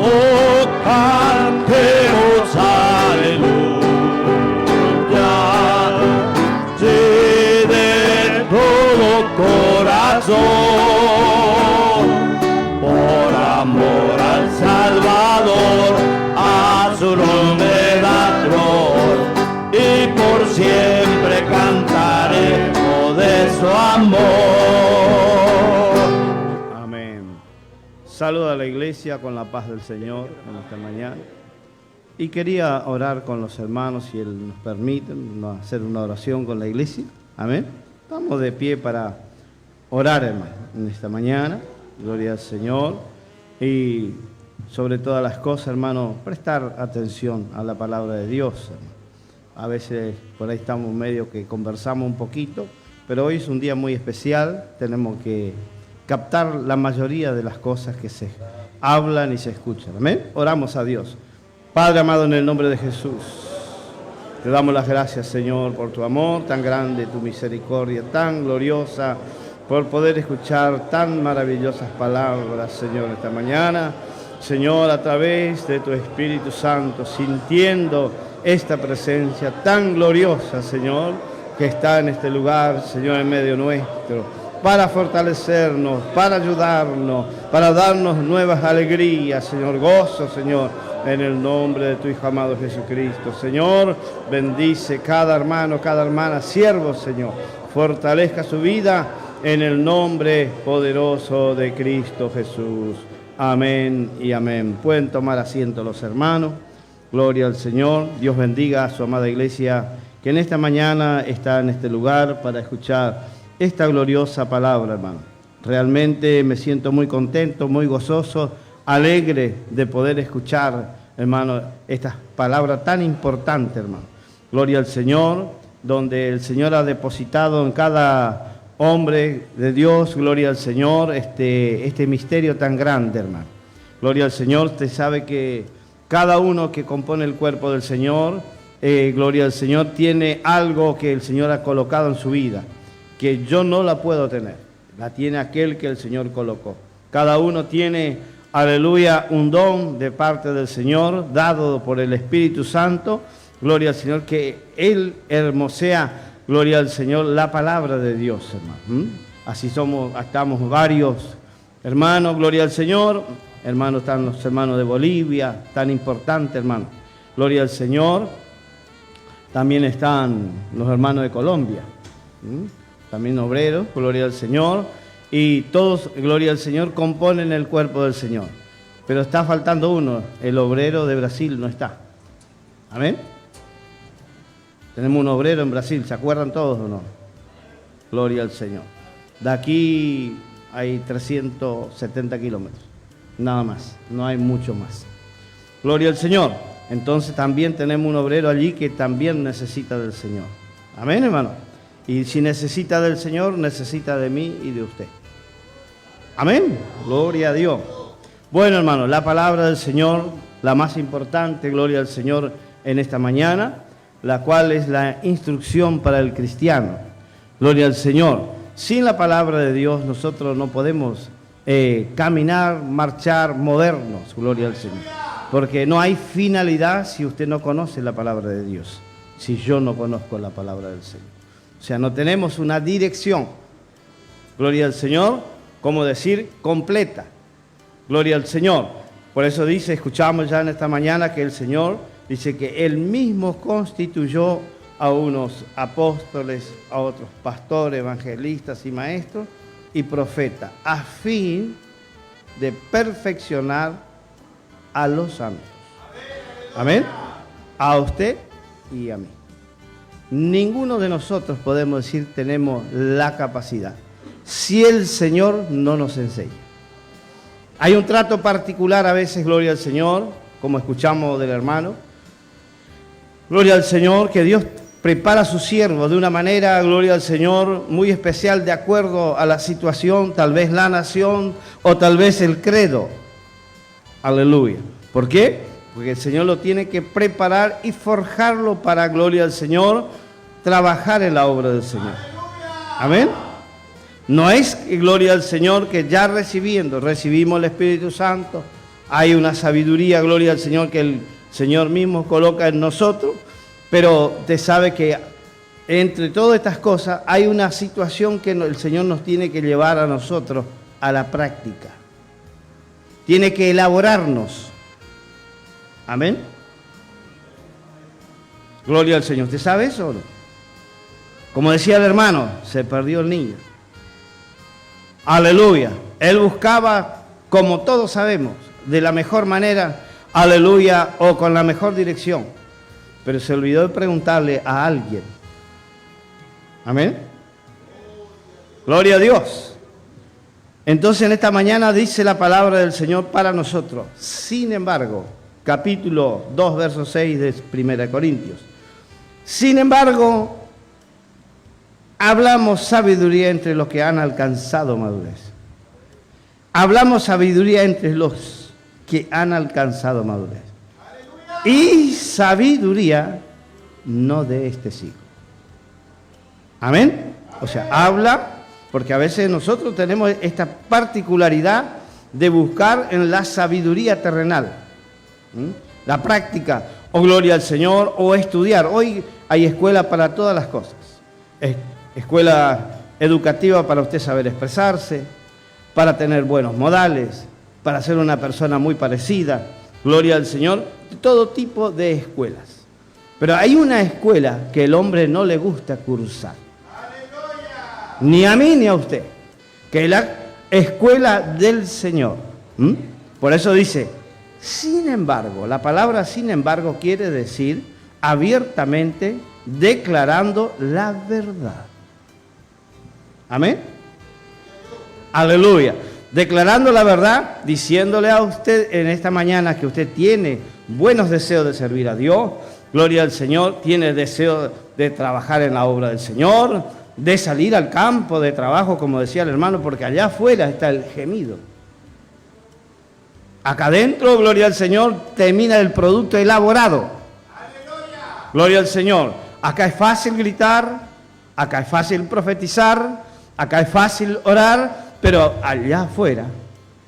Oh, cantemos aleluya, sí, de todo corazón, por amor al Salvador, a su nombre da honor, y por siempre cantaremos de su amor. Amén. Saludo a la iglesia con la paz del Señor en esta mañana. Y quería orar con los hermanos, si Él nos permite, hacer una oración con la iglesia. Amén. Estamos de pie para orar, hermano, en esta mañana. Gloria al Señor. Y sobre todas las cosas, hermano, prestar atención a la palabra de Dios, hermano. A veces por ahí estamos medio que conversamos un poquito, pero hoy es un día muy especial. Tenemos que captar la mayoría de las cosas que se hablan y se escuchan. Amén. Oramos a Dios. Padre amado, en el nombre de Jesús, te damos las gracias, Señor, por tu amor tan grande, tu misericordia tan gloriosa, por poder escuchar tan maravillosas palabras, Señor, esta mañana. Señor, a través de tu Espíritu Santo, sintiendo esta presencia tan gloriosa, Señor, que está en este lugar, Señor, en medio nuestro, para fortalecernos, para ayudarnos, para darnos nuevas alegrías, Señor, gozo, Señor, en el nombre de tu Hijo amado Jesucristo. Señor, bendice cada hermano, cada hermana, siervo, Señor, fortalezca su vida en el nombre poderoso de Cristo Jesús. Amén y amén. Pueden tomar asiento los hermanos. Gloria al Señor. Dios bendiga a su amada iglesia que en esta mañana está en este lugar para escuchar esta gloriosa palabra, hermano. Realmente me siento muy contento, muy gozoso, alegre de poder escuchar, hermano, estas palabras tan importantes, hermano. Gloria al Señor, donde el Señor ha depositado en cada hombre de Dios, gloria al Señor, este misterio tan grande, hermano. Gloria al Señor. Usted sabe que cada uno que compone el cuerpo del Señor, gloria al Señor, tiene algo que el Señor ha colocado en su vida, que yo no la puedo tener, la tiene aquel que el Señor colocó. Cada uno tiene, aleluya, un don de parte del Señor, dado por el Espíritu Santo, gloria al Señor, que Él hermosea, gloria al Señor, la palabra de Dios, hermano. Así estamos varios hermanos, gloria al Señor. Hermanos, están los hermanos de Bolivia, tan importante, hermano. Gloria al Señor. También están los hermanos de Colombia, también obreros, gloria al Señor. Y todos, gloria al Señor, componen el cuerpo del Señor. Pero está faltando uno, el obrero de Brasil no está. Amén. Tenemos un obrero en Brasil, ¿se acuerdan todos o no? Gloria al Señor. De aquí hay 370 kilómetros, nada más, no hay mucho más. Gloria al Señor. Entonces también tenemos un obrero allí que también necesita del Señor. Amén, hermano. Y si necesita del Señor, necesita de mí y de usted. Amén. Gloria a Dios. Bueno, hermano, la palabra del Señor, la más importante, gloria al Señor, en esta mañana, la cual es la instrucción para el cristiano. Gloria al Señor. Sin la palabra de Dios nosotros no podemos caminar, marchar, movernos, gloria al Señor. Porque no hay finalidad si usted no conoce la palabra de Dios, si yo no conozco la palabra del Señor. O sea, no tenemos una dirección, gloria al Señor, como decir, completa, gloria al Señor. Por eso dice, escuchamos ya en esta mañana que el Señor dice que Él mismo constituyó a unos apóstoles, a otros pastores, evangelistas y maestros y profetas, a fin de perfeccionar a los santos. Amén. A usted y a mí. Ninguno de nosotros podemos decir tenemos la capacidad si el Señor no nos enseña. Hay un trato particular a veces, gloria al Señor, como escuchamos del hermano. Gloria al Señor, que Dios prepara a su siervo de una manera, gloria al Señor, muy especial de acuerdo a la situación, tal vez la nación o tal vez el credo. Aleluya. ¿Por qué? Porque el Señor lo tiene que preparar y forjarlo para, gloria al Señor, trabajar en la obra del Señor. Amén. No es, gloria al Señor, que ya recibimos el Espíritu Santo, hay una sabiduría, gloria al Señor, que el Señor mismo coloca en nosotros, pero usted sabe que entre todas estas cosas hay una situación que el Señor nos tiene que llevar a nosotros a la práctica. Tiene que elaborarnos. Amén. Gloria al Señor. ¿Usted sabe eso o no? Como decía el hermano, se perdió el niño. Aleluya. Él buscaba, como todos sabemos, de la mejor manera, aleluya, o con la mejor dirección. Pero se olvidó de preguntarle a alguien. Amén. Gloria a Dios. Entonces en esta mañana dice la palabra del Señor para nosotros. Sin embargo, capítulo 2, verso 6 de 1 Corintios. Sin embargo, hablamos sabiduría entre los que han alcanzado madurez. Hablamos sabiduría entre los que han alcanzado madurez. Y sabiduría no de este siglo. Amén. O sea, habla, porque a veces nosotros tenemos esta particularidad de buscar en la sabiduría terrenal, la práctica, o gloria al Señor, o estudiar. Hoy hay escuela para todas las cosas. Escuela educativa para usted saber expresarse, para tener buenos modales, para ser una persona muy parecida. Gloria al Señor, todo tipo de escuelas. Pero hay una escuela que el hombre no le gusta cursar. Ni a mí ni a usted. Que es la escuela del Señor. Por eso dice, sin embargo, la palabra sin embargo quiere decir abiertamente declarando la verdad. Amén. Aleluya. Declarando la verdad, diciéndole a usted en esta mañana que usted tiene buenos deseos de servir a Dios. Gloria al Señor. Tiene deseo de trabajar en la obra del Señor, de salir al campo de trabajo, como decía el hermano, porque allá afuera está el gemido. Acá adentro, gloria al Señor, termina el producto elaborado. Gloria al Señor. Acá es fácil gritar, acá es fácil profetizar, acá es fácil orar, pero allá afuera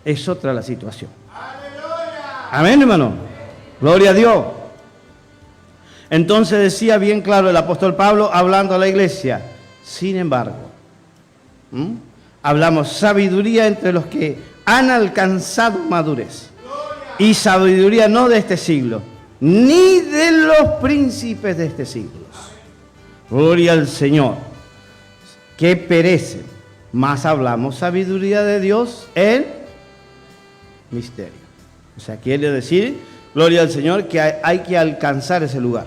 es otra la situación. Amén, hermano. Gloria a Dios. Entonces decía bien claro el apóstol Pablo hablando a la iglesia. Sin embargo, hablamos sabiduría entre los que han alcanzado madurez. Y sabiduría no de este siglo, ni de los príncipes de este siglo. Gloria al Señor. Que perecen. Más hablamos sabiduría de Dios en misterio. O sea, quiere decir, gloria al Señor, que hay que alcanzar ese lugar.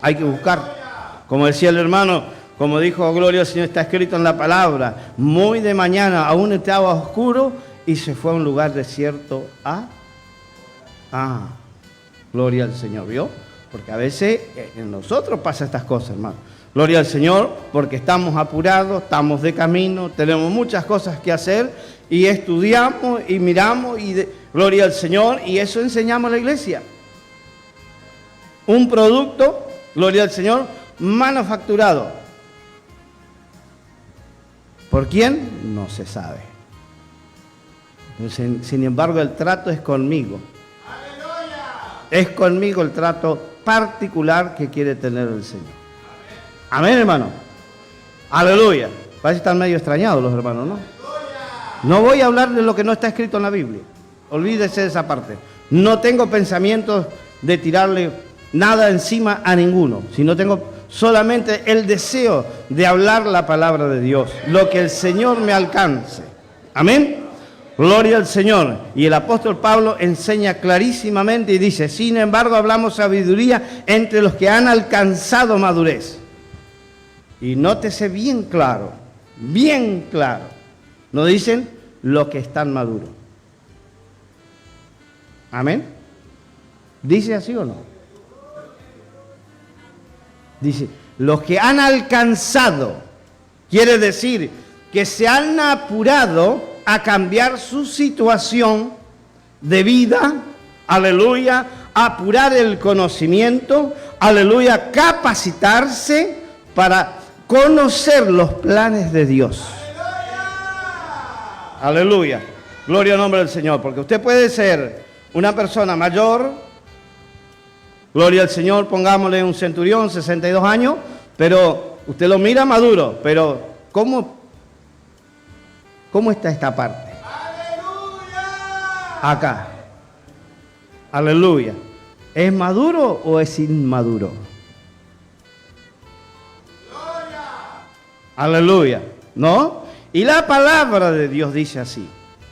Hay que buscar. Como decía el hermano, como dijo gloria al Señor, está escrito en la palabra, muy de mañana aún estaba oscuro y se fue a un lugar desierto gloria al Señor, ¿vio? Porque a veces en nosotros pasa estas cosas, hermano. Gloria al Señor, porque estamos apurados, estamos de camino, tenemos muchas cosas que hacer y estudiamos y miramos y gloria al Señor, y eso enseñamos a la iglesia. Un producto, gloria al Señor, manufacturado. ¿Por quién? No se sabe. Sin embargo, el trato es conmigo. Es conmigo el trato particular que quiere tener el Señor. Amén, hermano. Aleluya. Parece que están medio extrañados los hermanos, ¿no? No voy a hablar de lo que no está escrito en la Biblia. Olvídese de esa parte. No tengo pensamientos de tirarle nada encima a ninguno, sino tengo solamente el deseo de hablar la palabra de Dios, lo que el Señor me alcance. Amén. Gloria al Señor. Y el apóstol Pablo enseña clarísimamente y dice, sin embargo hablamos sabiduría entre los que han alcanzado madurez. Y nótese bien claro, no dicen los que están maduros. Amén. ¿Dice así o no? Dice, los que han alcanzado, quiere decir que se han apurado a cambiar su situación de vida, aleluya, apurar el conocimiento, aleluya, capacitarse para conocer los planes de Dios. Aleluya. Gloria al nombre del Señor. Porque usted puede ser una persona mayor, gloria al Señor, pongámosle un centurión, 62 años, pero usted lo mira maduro, pero ¿cómo está esta parte? Acá. Aleluya. ¿Es maduro o es inmaduro? Aleluya, ¿no? Y la palabra de Dios dice así,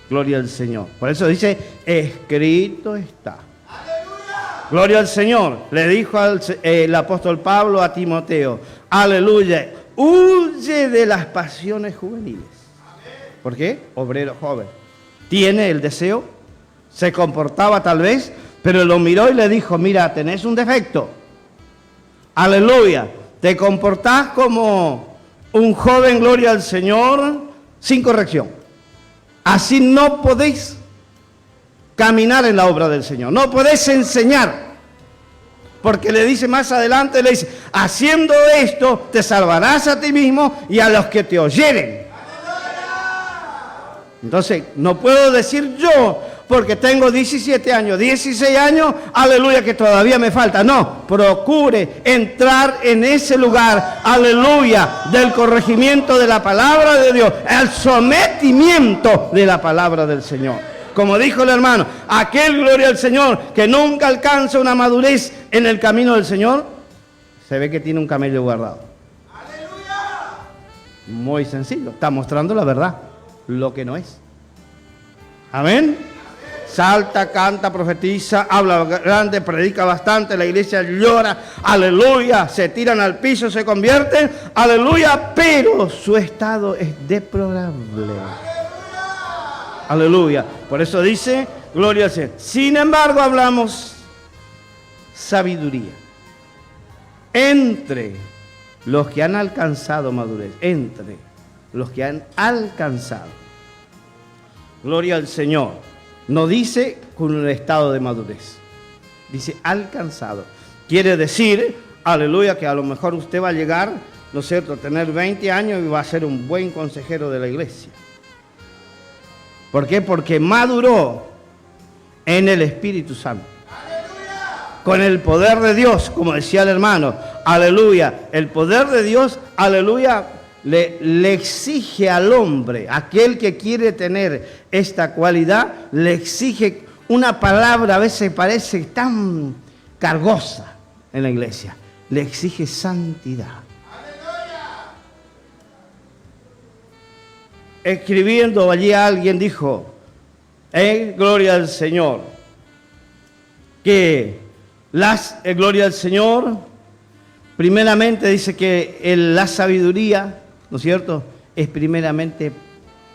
gloria al Señor. Por eso dice, escrito está. ¡Aleluya! Gloria al Señor. Le dijo el apóstol Pablo a Timoteo, aleluya, huye de las pasiones juveniles. ¿Por qué? Obrero joven. Tiene el deseo, se comportaba tal vez, pero lo miró y le dijo, mira, tenés un defecto. Aleluya, te comportás como un joven, gloria al Señor, sin corrección. Así no podéis caminar en la obra del Señor. No podéis enseñar. Porque le dice más adelante, le dice, haciendo esto te salvarás a ti mismo y a los que te oyeren. Entonces, no puedo decir yo, porque tengo 17 años, 16 años, aleluya, que todavía me falta. No, procure entrar en ese lugar, aleluya, del corregimiento de la palabra de Dios, el sometimiento de la palabra del Señor. Como dijo el hermano, aquel, gloria al Señor, que nunca alcanza una madurez en el camino del Señor, se ve que tiene un camello guardado. ¡Aleluya! Muy sencillo, está mostrando la verdad, lo que no es. Amén. salta, canta, profetiza, habla grande, predica bastante, la iglesia llora, aleluya, se tiran al piso, se convierten, aleluya, pero su estado es deplorable. Aleluya. Por eso dice, gloria al Señor. Sin embargo, hablamos sabiduría entre los que han alcanzado madurez, entre los que han alcanzado. Gloria al Señor. No dice con un estado de madurez, dice alcanzado. Quiere decir, aleluya, que a lo mejor usted va a llegar, ¿no es cierto?, a tener 20 años y va a ser un buen consejero de la iglesia. ¿Por qué? Porque maduró en el Espíritu Santo. Con el poder de Dios, como decía el hermano, aleluya, el poder de Dios, aleluya, le exige al hombre, aquel que quiere tener esta cualidad, le exige una palabra, a veces parece tan cargosa en la iglesia, le exige santidad. Escribiendo allí alguien dijo, gloria al Señor, que gloria al Señor, primeramente dice que la sabiduría, ¿no es cierto?, es primeramente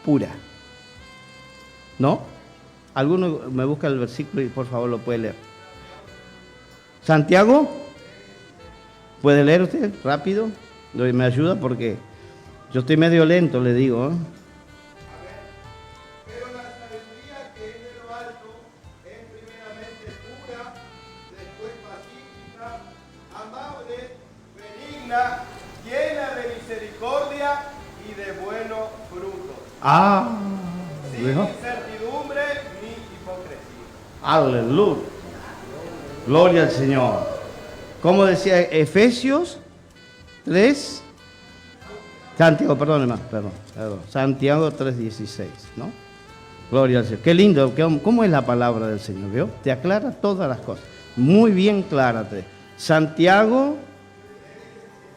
pura. ¿No? ¿Alguno me busca el versículo y por favor lo puede leer? ¿Santiago? ¿Puede leer usted rápido? Me ayuda porque yo estoy medio lento, le digo, ¿eh? Pero la sabiduría que es de lo alto es primeramente pura, después pacífica, amable, benigna, llena de misericordia y de buenos frutos. Sin incertidumbre ni hipocresía. Aleluya. Gloria al Señor. Como decía Efesios 3, Santiago, perdón, hermano, perdón. Santiago 3:16, ¿no? Gloria al Señor. Qué lindo, ¿cómo es la palabra del Señor? ¿Vio? Te aclara todas las cosas. Muy bien clárate. Santiago,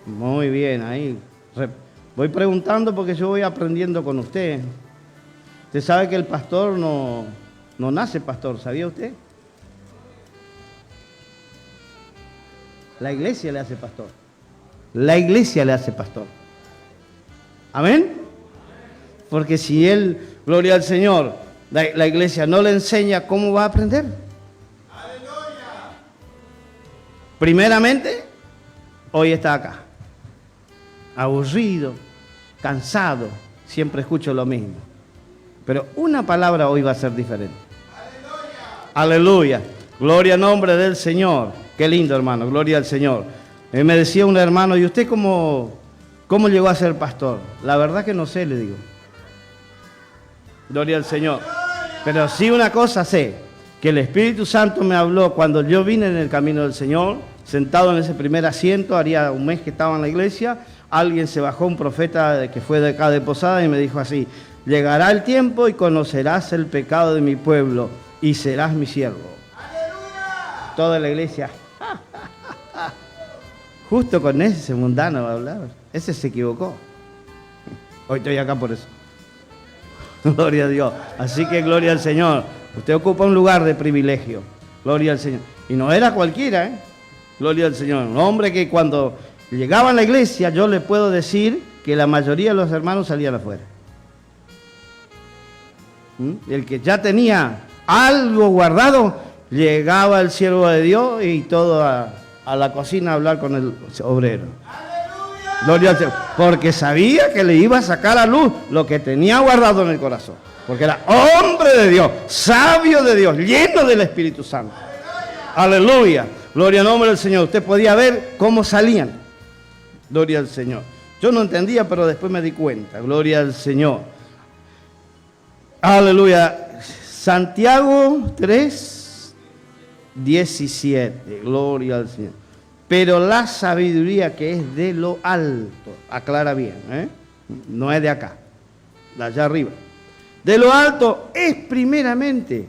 muy bien, ahí. Voy preguntando porque yo voy aprendiendo con usted. Usted sabe que el pastor no nace pastor, ¿sabía usted? La iglesia le hace pastor. La iglesia le hace pastor. ¿Amén? Porque si él, gloria al Señor, la iglesia no le enseña, ¿cómo va a aprender? ¡Aleluya! Primeramente, hoy está acá. Aburrido, cansado, siempre escucho lo mismo. Pero una palabra hoy va a ser diferente. ¡Aleluya! Gloria al nombre del Señor. Qué lindo, hermano, gloria al Señor. Me decía un hermano, ¿y usted cómo llegó a ser pastor? La verdad que no sé, le digo. Gloria al Señor. Pero sí una cosa sé, que el Espíritu Santo me habló cuando yo vine en el camino del Señor, sentado en ese primer asiento, haría un mes que estaba en la iglesia, alguien se bajó, un profeta que fue de acá de Posada, y me dijo así, llegará el tiempo y conocerás el pecado de mi pueblo y serás mi siervo. ¡Aleluya! Toda la iglesia. Justo con ese mundano va a hablar. Ese se equivocó. Hoy estoy acá por eso. Gloria a Dios. Así que gloria al Señor. Usted ocupa un lugar de privilegio. Gloria al Señor. Y no era cualquiera, ¿eh? Gloria al Señor. Un hombre que cuando llegaba a la iglesia, yo le puedo decir que la mayoría de los hermanos salían afuera. El que ya tenía algo guardado, llegaba el siervo de Dios y todo a la cocina a hablar con el obrero. ¡Aleluya! Gloria al Señor. Porque sabía que le iba a sacar a luz lo que tenía guardado en el corazón. Porque era hombre de Dios, sabio de Dios, lleno del Espíritu Santo. Aleluya. Gloria al nombre del Señor. Usted podía ver cómo salían. Gloria al Señor. Yo no entendía, pero después me di cuenta. Gloria al Señor. Aleluya. Santiago 3:17. Gloria al Señor. Pero la sabiduría que es de lo alto, aclara bien, no es de acá, de allá arriba. De lo alto es primeramente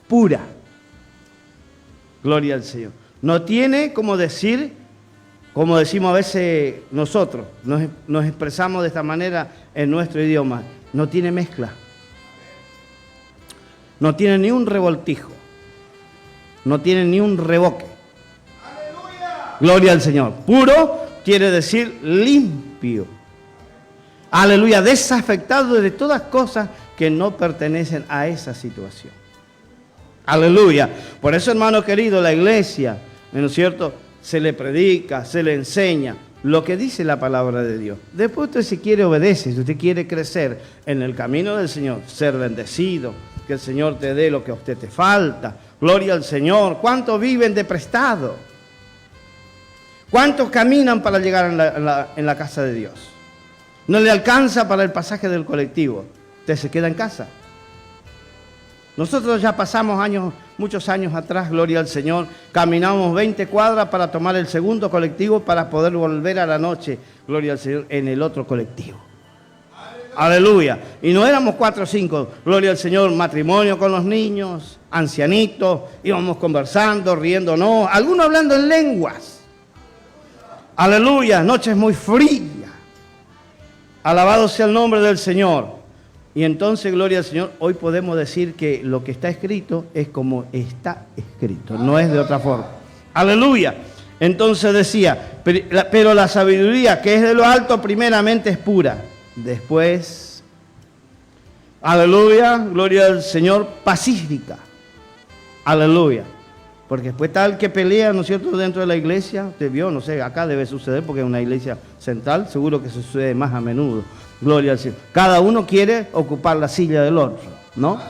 pura. Gloria al Señor. No tiene como decir, como decimos a veces nosotros, nos expresamos de esta manera en nuestro idioma, no tiene mezcla. No tiene ni un revoltijo. No tiene ni un revoque. Gloria al Señor. Puro quiere decir limpio. Aleluya. Desafectado de todas cosas que no pertenecen a esa situación. Aleluya. Por eso, hermano querido, la iglesia, ¿no es cierto?, se le predica, se le enseña lo que dice la palabra de Dios. Después usted, si quiere, obedece. Si usted quiere crecer en el camino del Señor, ser bendecido, que el Señor te dé lo que a usted te falta. Gloria al Señor. ¿Cuántos viven de prestado? ¿Cuántos caminan para llegar en la casa de Dios? No le alcanza para el pasaje del colectivo. Usted se queda en casa. Nosotros ya pasamos muchos años atrás, gloria al Señor, caminamos 20 cuadras para tomar el segundo colectivo para poder volver a la noche, gloria al Señor, en el otro colectivo. Aleluya. Y no éramos 4 o 5, gloria al Señor, matrimonio con los niños, ancianitos, íbamos conversando, riéndonos, algunos hablando en lenguas. Aleluya, noches muy frías. Alabado sea el nombre del Señor. Y entonces, gloria al Señor, hoy podemos decir que lo que está escrito es como está escrito, no es de otra forma. Aleluya. Entonces decía, pero la sabiduría que es de lo alto primeramente es pura. Después, aleluya, gloria al Señor, pacífica. Aleluya. Porque después está el que pelea, ¿no es cierto?, dentro de la iglesia. Usted vio, no sé, acá debe suceder porque es una iglesia central, seguro que sucede más a menudo. Gloria al Señor. Cada uno quiere ocupar la silla del otro, ¿no?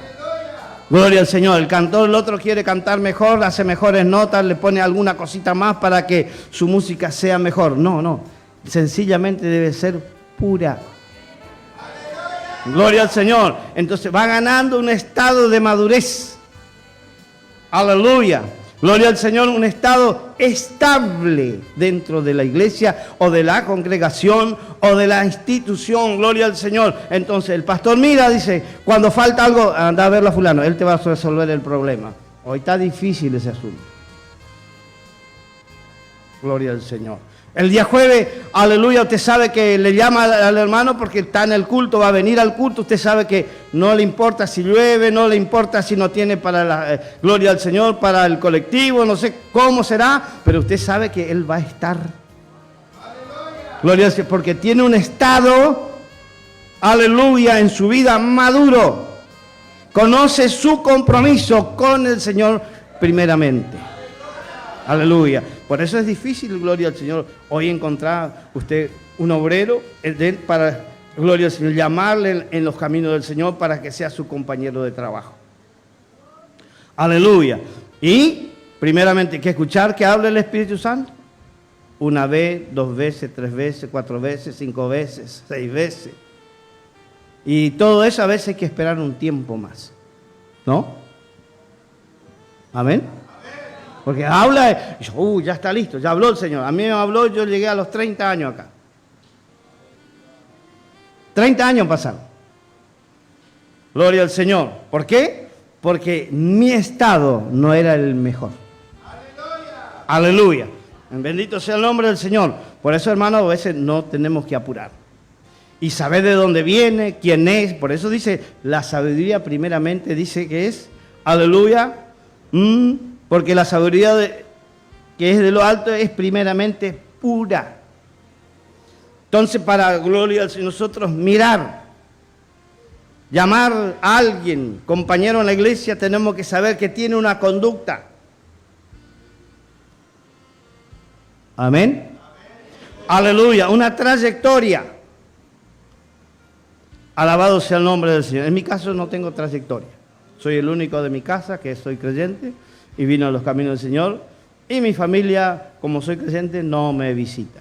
Gloria al Señor. El cantor, el otro quiere cantar mejor, hace mejores notas, le pone alguna cosita más para que su música sea mejor. No, no. Sencillamente debe ser pura. Gloria al Señor. Entonces va ganando un estado de madurez. Aleluya. Gloria al Señor, un estado estable dentro de la iglesia o de la congregación o de la institución. Gloria al Señor. Entonces el pastor mira, dice, cuando falta algo, anda a verlo a fulano, él te va a resolver el problema. Hoy está difícil ese asunto. Gloria al Señor. El día jueves, aleluya, usted sabe que le llama al hermano porque está en el culto, va a venir al culto. Usted sabe que no le importa si llueve, no le importa si no tiene para la gloria al Señor, para el colectivo, no sé cómo será, pero usted sabe que él va a estar. Gloria al Señor, porque tiene un estado, aleluya, en su vida maduro. Conoce su compromiso con el Señor primeramente. Aleluya. Por eso es difícil, gloria al Señor, hoy encontrar usted un obrero para, gloria al Señor, llamarle en los caminos del Señor para que sea su compañero de trabajo. Aleluya. Y, primeramente, hay que escuchar que hable el Espíritu Santo. 1 vez, 2 veces, 3 veces, 4 veces, 5 veces, 6 veces. Y todo eso a veces hay que esperar un tiempo más. ¿No? Amén. Porque habla y yo, ya está listo, ya habló el Señor. A mí me habló, yo llegué a los 30 años acá. 30 años pasaron. Gloria al Señor. ¿Por qué? Porque mi estado no era el mejor. ¡Aleluya! ¡Aleluya! Bendito sea el nombre del Señor. Por eso, hermano, a veces no tenemos que apurar. Y saber de dónde viene, quién es. Por eso dice, la sabiduría primeramente dice que es, aleluya, porque la sabiduría que es de lo alto es primeramente pura. Entonces, para gloria al Señor, nosotros mirar, llamar a alguien, compañero en la iglesia, tenemos que saber que tiene una conducta. Amén. Aleluya, una trayectoria. Alabado sea el nombre del Señor. En mi caso no tengo trayectoria. Soy el único de mi casa que soy creyente y vino a los caminos del Señor. Y mi familia, como soy creyente, no me visita.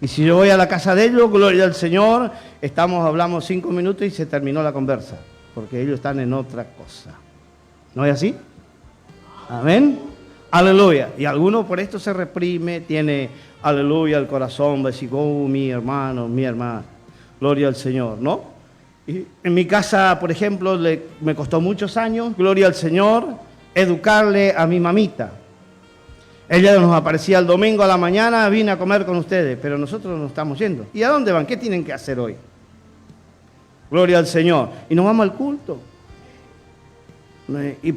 Y si yo voy a la casa de ellos, gloria al Señor, hablamos 5 minutos y se terminó la conversa. Porque ellos están en otra cosa. ¿No es así? Amén. Aleluya. Y alguno por esto se reprime, tiene, aleluya, el corazón, va a decir, oh, mi hermano, mi hermana. Gloria al Señor, ¿no? Y en mi casa, por ejemplo, me costó muchos años, gloria al Señor, educarle a mi mamita. Ella nos aparecía el domingo a la mañana, vine a comer con ustedes, pero nosotros nos estamos yendo. ¿Y a dónde van? ¿Qué tienen que hacer hoy? Gloria al Señor. Y nos vamos al culto.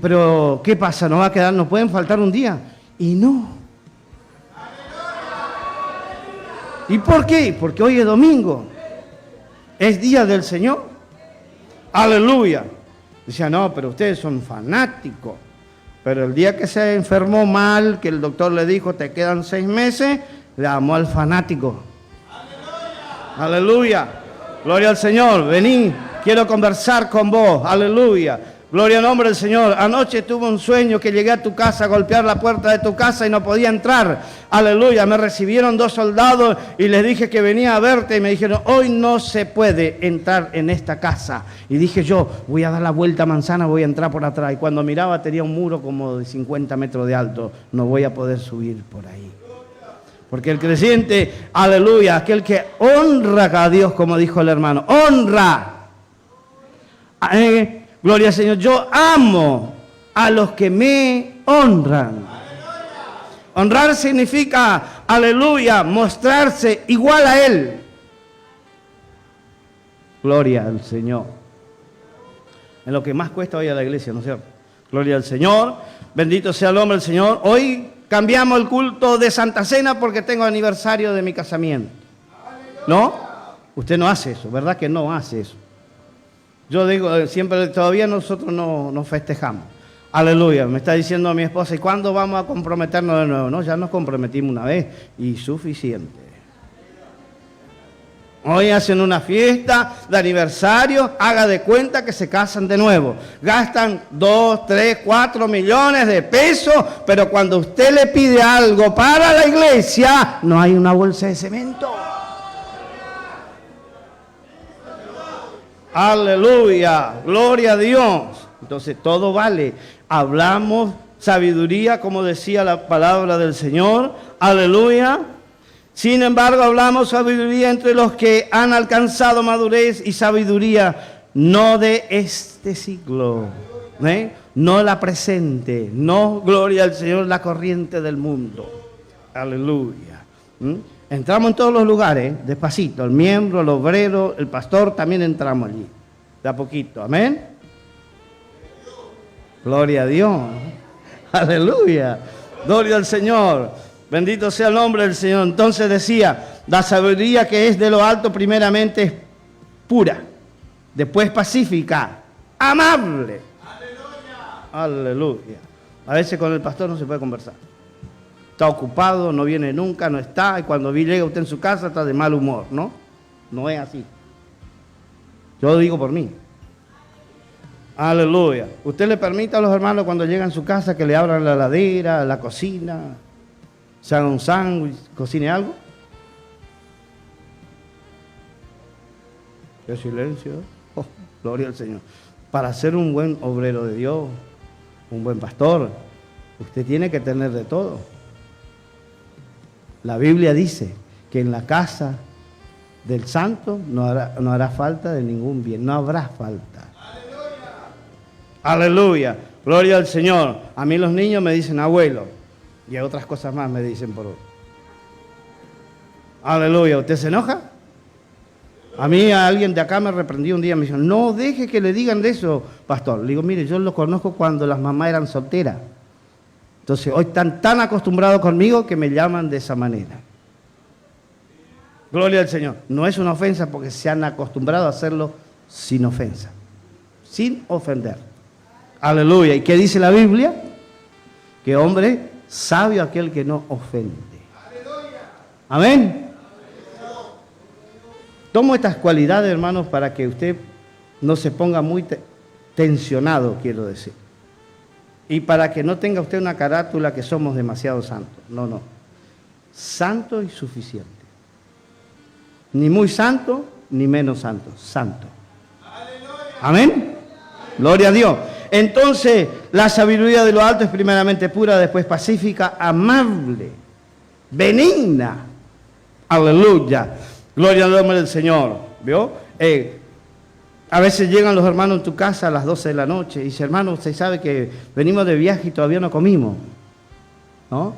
Pero, ¿qué pasa? ¿Nos va a quedar? ¿Nos pueden faltar un día? Y no. ¿Y por qué? Porque hoy es domingo. Es día del Señor. Aleluya. Decía, no, pero ustedes son fanáticos. Pero el día que se enfermó mal, que el doctor le dijo, te quedan 6 meses, le llamó al fanático. Aleluya. Gloria al Señor. Vení, quiero conversar con vos. Aleluya. Gloria al nombre del Señor. Anoche tuve un sueño que llegué a tu casa a golpear la puerta de tu casa y no podía entrar. Aleluya. Me recibieron 2 soldados y les dije que venía a verte y me dijeron, hoy no se puede entrar en esta casa. Y dije yo, voy a dar la vuelta a manzana, voy a entrar por atrás. Y cuando miraba tenía un muro como de 50 metros de alto. No voy a poder subir por ahí. Porque el creyente, aleluya, aquel que honra a Dios, como dijo el hermano, honra. Gloria al Señor, yo amo a los que me honran. Honrar significa, aleluya, mostrarse igual a Él. Gloria al Señor. Es lo que más cuesta hoy a la iglesia, ¿no es cierto? Gloria al Señor, bendito sea el nombre del Señor. Hoy cambiamos el culto de Santa Cena porque tengo aniversario de mi casamiento. ¿No? Usted no hace eso, ¿verdad que no hace eso? Yo digo, siempre, todavía nosotros no festejamos. Aleluya, me está diciendo mi esposa, ¿y cuándo vamos a comprometernos de nuevo? No, ya nos comprometimos una vez y suficiente. Hoy hacen una fiesta de aniversario, haga de cuenta que se casan de nuevo. Gastan 2, 3, 4 millones de pesos, pero cuando usted le pide algo para la iglesia, no hay una bolsa de cemento. Aleluya, gloria a Dios. Entonces todo vale. Hablamos sabiduría, como decía la palabra del Señor. Aleluya. Sin embargo, hablamos sabiduría entre los que han alcanzado madurez y sabiduría no de este siglo, no la presente, no, gloria al Señor, la corriente del mundo. Aleluya. Entramos en todos los lugares, despacito, el miembro, el obrero, el pastor, también entramos allí, de a poquito, amén. Gloria a Dios, aleluya, gloria al Señor, bendito sea el nombre del Señor. Entonces decía, la sabiduría que es de lo alto primeramente es pura, después pacífica, amable, aleluya. A veces con el pastor no se puede conversar. Está ocupado, no viene nunca, no está, y cuando llega usted en su casa está de mal humor, ¿no? No es así. Yo lo digo por mí. Aleluya. ¿Usted le permite a los hermanos cuando llegan a su casa que le abran la heladera, la cocina, se hagan un sándwich, cocine algo? Qué silencio. Oh, gloria al Señor. Para ser un buen obrero de Dios, un buen pastor, usted tiene que tener de todo. La Biblia dice que en la casa del santo no hará falta de ningún bien, no habrá falta. Aleluya, gloria al Señor. A mí los niños me dicen abuelo y a otras cosas más me dicen por... Aleluya, ¿usted se enoja? A mí alguien de acá me reprendió un día, me dijo, no deje que le digan de eso, pastor. Le digo, mire, yo lo conozco cuando las mamás eran solteras. Entonces, hoy están tan acostumbrados conmigo que me llaman de esa manera. Gloria al Señor. No es una ofensa porque se han acostumbrado a hacerlo sin ofensa, sin ofender. Aleluya. ¿Y qué dice la Biblia? Que hombre sabio aquel que no ofende. Amén. Tomo estas cualidades, hermanos, para que usted no se ponga muy tensionado, quiero decir. Y para que no tenga usted una carátula que somos demasiado santos. No, no. Santo y suficiente. Ni muy santo, ni menos santo. Santo. Amén. Gloria a Dios. Entonces, la sabiduría de lo alto es primeramente pura, después pacífica, amable, benigna. Aleluya. Gloria al nombre del Señor. ¿Vio? A veces llegan los hermanos en tu casa a las 12 de la noche y dice, hermano, usted sabe que venimos de viaje y todavía no comimos, ¿no?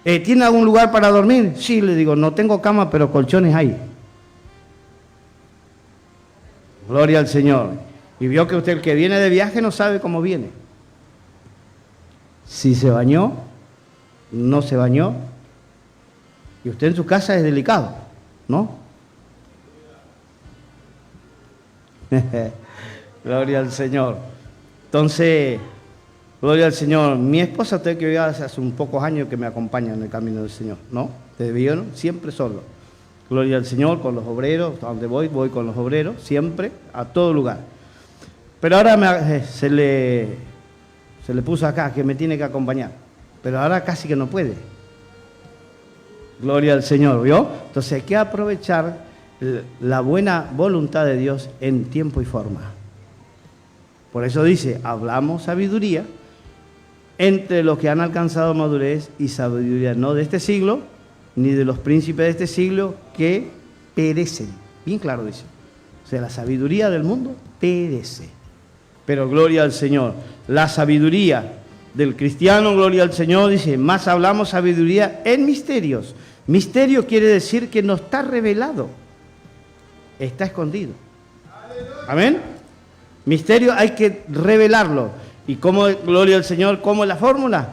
¿Tiene algún lugar para dormir? Sí, le digo, no tengo cama, pero colchones hay. Gloria al Señor. Y vio que usted, el que viene de viaje, no sabe cómo viene. Si se bañó, no se bañó. Y usted en su casa es delicado, ¿no? Gloria al Señor. Entonces, gloria al Señor. Mi esposa, usted que ya hace un pocos años que me acompaña en el camino del Señor, ¿no? Te vieron siempre solo. Gloria al Señor, con los obreros, a donde voy con los obreros, siempre, a todo lugar. Pero ahora se le puso acá que me tiene que acompañar. Pero ahora casi que no puede. Gloria al Señor, ¿vio? Entonces hay que aprovechar la buena voluntad de Dios en tiempo y forma. Por eso dice, hablamos sabiduría entre los que han alcanzado madurez y sabiduría no de este siglo, ni de los príncipes de este siglo que perecen. Bien claro dice. O sea, la sabiduría del mundo perece. Pero gloria al Señor. La sabiduría del cristiano, gloria al Señor, dice, más hablamos sabiduría en misterios. Misterio quiere decir que no está revelado, está escondido. Amén. Misterio hay que revelarlo. ¿Y cómo, gloria al Señor, cómo es la fórmula?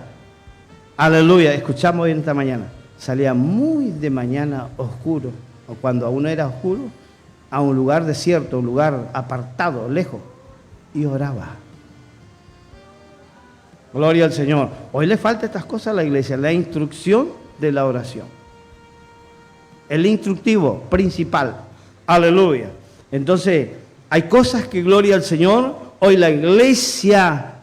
Aleluya, escuchamos hoy en esta mañana. Salía muy de mañana oscuro, o cuando aún era oscuro, a un lugar desierto, un lugar apartado, lejos, y oraba. Gloria al Señor. Hoy le falta estas cosas a la iglesia, la instrucción de la oración. El instructivo principal. Aleluya. Entonces, hay cosas que, gloria al Señor, hoy la iglesia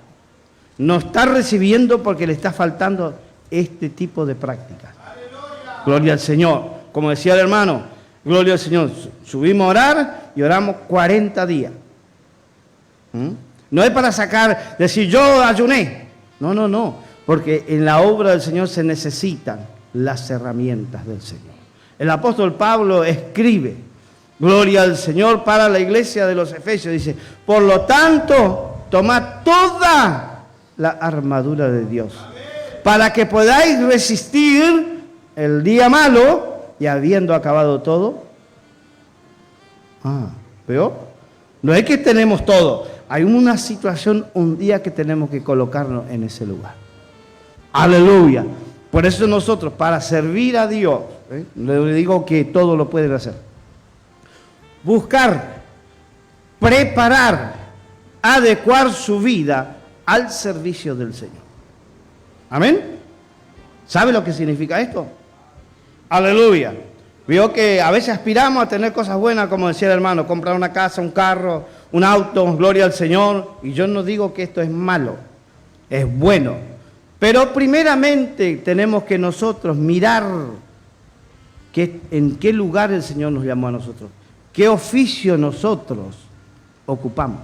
no está recibiendo porque le está faltando este tipo de prácticas. Gloria al Señor. Como decía el hermano, gloria al Señor. Subimos a orar y oramos 40 días. No es para sacar, decir yo ayuné. No. Porque en la obra del Señor se necesitan las herramientas del Señor. El apóstol Pablo escribe, gloria al Señor, para la iglesia de los Efesios. Dice, por lo tanto, tomad toda la armadura de Dios, para que podáis resistir el día malo, y habiendo acabado todo. ¿Veo? No es que tenemos todo. Hay una situación, un día que tenemos que colocarnos en ese lugar. Aleluya. Por eso nosotros, para servir a Dios, le digo que todo lo pueden hacer. Buscar, preparar, adecuar su vida al servicio del Señor. Amén. ¿Sabe lo que significa esto? Aleluya. Vio que a veces aspiramos a tener cosas buenas, como decía el hermano, comprar una casa, un carro, un auto, gloria al Señor. Y yo no digo que esto es malo, es bueno. Pero primeramente tenemos que nosotros mirar en qué lugar el Señor nos llamó a nosotros, qué oficio nosotros ocupamos.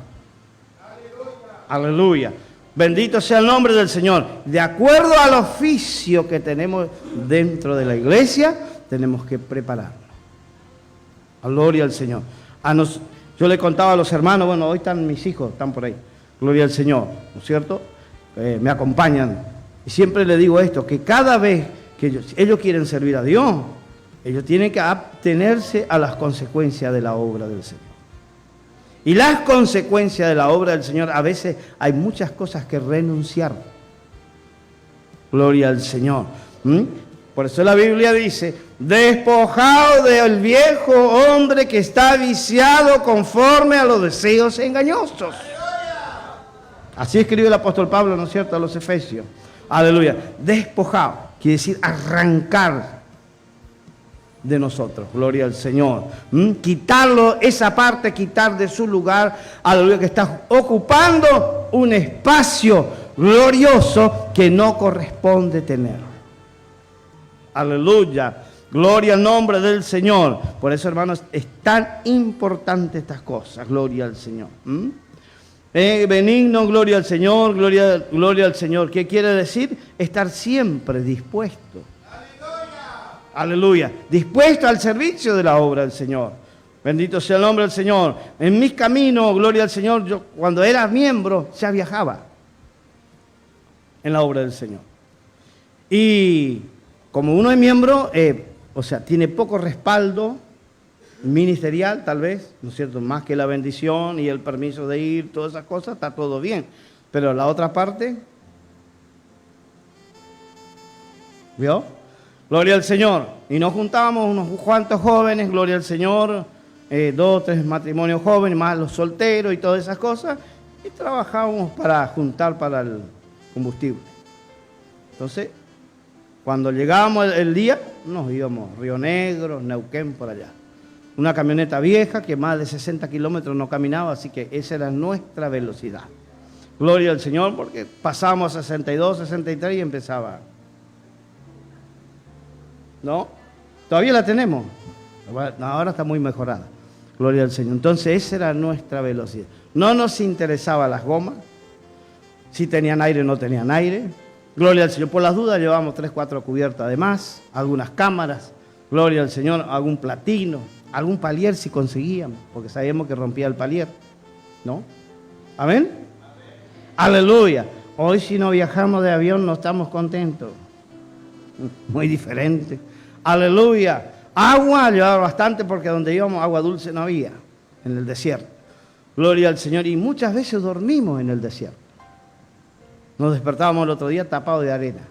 Aleluya. Bendito sea el nombre del Señor. De acuerdo al oficio que tenemos dentro de la iglesia, tenemos que prepararnos. Gloria al Señor. Yo le contaba a los hermanos, bueno, hoy están mis hijos, están por ahí. Gloria al Señor, ¿no es cierto? Me acompañan. Y siempre le digo esto, que cada vez que ellos quieren servir a Dios, ellos tienen que abstenerse a las consecuencias de la obra del Señor. Y las consecuencias de la obra del Señor, a veces hay muchas cosas que renunciar. Gloria al Señor. Por eso la Biblia dice, despojado del viejo hombre que está viciado conforme a los deseos engañosos. Así escribió el apóstol Pablo, ¿no es cierto?, a los Efesios. Aleluya. Despojado, quiere decir arrancar de nosotros, gloria al Señor. Quitarlo, esa parte, quitar de su lugar, aleluya, que está ocupando un espacio glorioso que no corresponde tener. Aleluya, gloria al nombre del Señor. Por eso, hermanos, es tan importante estas cosas, gloria al Señor. Benigno, gloria al Señor, gloria al Señor. ¿Qué quiere decir? Estar siempre dispuesto. Aleluya. Dispuesto al servicio de la obra del Señor. Bendito sea el nombre del Señor. En mis caminos, gloria al Señor, yo cuando era miembro ya viajaba en la obra del Señor. Y como uno es miembro, tiene poco respaldo, ministerial, tal vez, ¿no es cierto? Más que la bendición y el permiso de ir, todas esas cosas, está todo bien. Pero la otra parte, ¿vio? Gloria al Señor. Y nos juntábamos unos cuantos jóvenes, gloria al Señor, 2 o 3 matrimonios jóvenes, más los solteros y todas esas cosas, y trabajábamos para juntar para el combustible. Entonces, cuando llegábamos el día, nos íbamos Río Negro, Neuquén, por allá. Una camioneta vieja que más de 60 kilómetros no caminaba, así que esa era nuestra velocidad. Gloria al Señor, porque pasábamos a 62, 63 y empezaba. ¿No? Todavía la tenemos. Ahora está muy mejorada. Gloria al Señor. Entonces esa era nuestra velocidad. No nos interesaba las gomas. Si tenían aire o no tenían aire. Gloria al Señor. Por las dudas llevábamos 3, 4 cubiertas de más. Algunas cámaras. Gloria al Señor. Algún platino. Algún palier si conseguíamos. Porque sabíamos que rompía el palier. ¿No? ¿Amén? Aleluya. Hoy si no viajamos de avión no estamos contentos. Muy diferente. Aleluya. Agua llevaba bastante porque donde íbamos agua dulce no había, en el desierto. Gloria al Señor. Y muchas veces dormimos en el desierto. Nos despertábamos el otro día tapados de arena.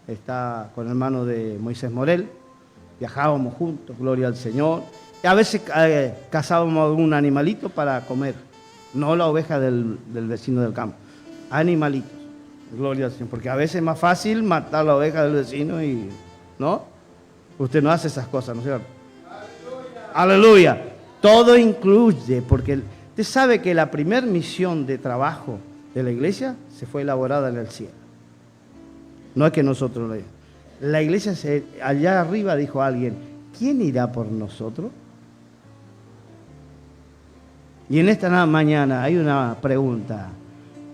Está con el hermano de Moisés Morel. Viajábamos juntos, gloria al Señor. Y a veces cazábamos algún animalito para comer. No la oveja del vecino del campo. Animalitos. Gloria al Señor. Porque a veces es más fácil matar la oveja del vecino y... ¿no? Usted no hace esas cosas, ¿no es cierto? Aleluya. Todo incluye, porque usted sabe que la primera misión de trabajo de la iglesia se fue elaborada en el cielo. No es que nosotros lo digamos. La iglesia, allá arriba dijo alguien, ¿quién irá por nosotros? Y en esta mañana hay una pregunta.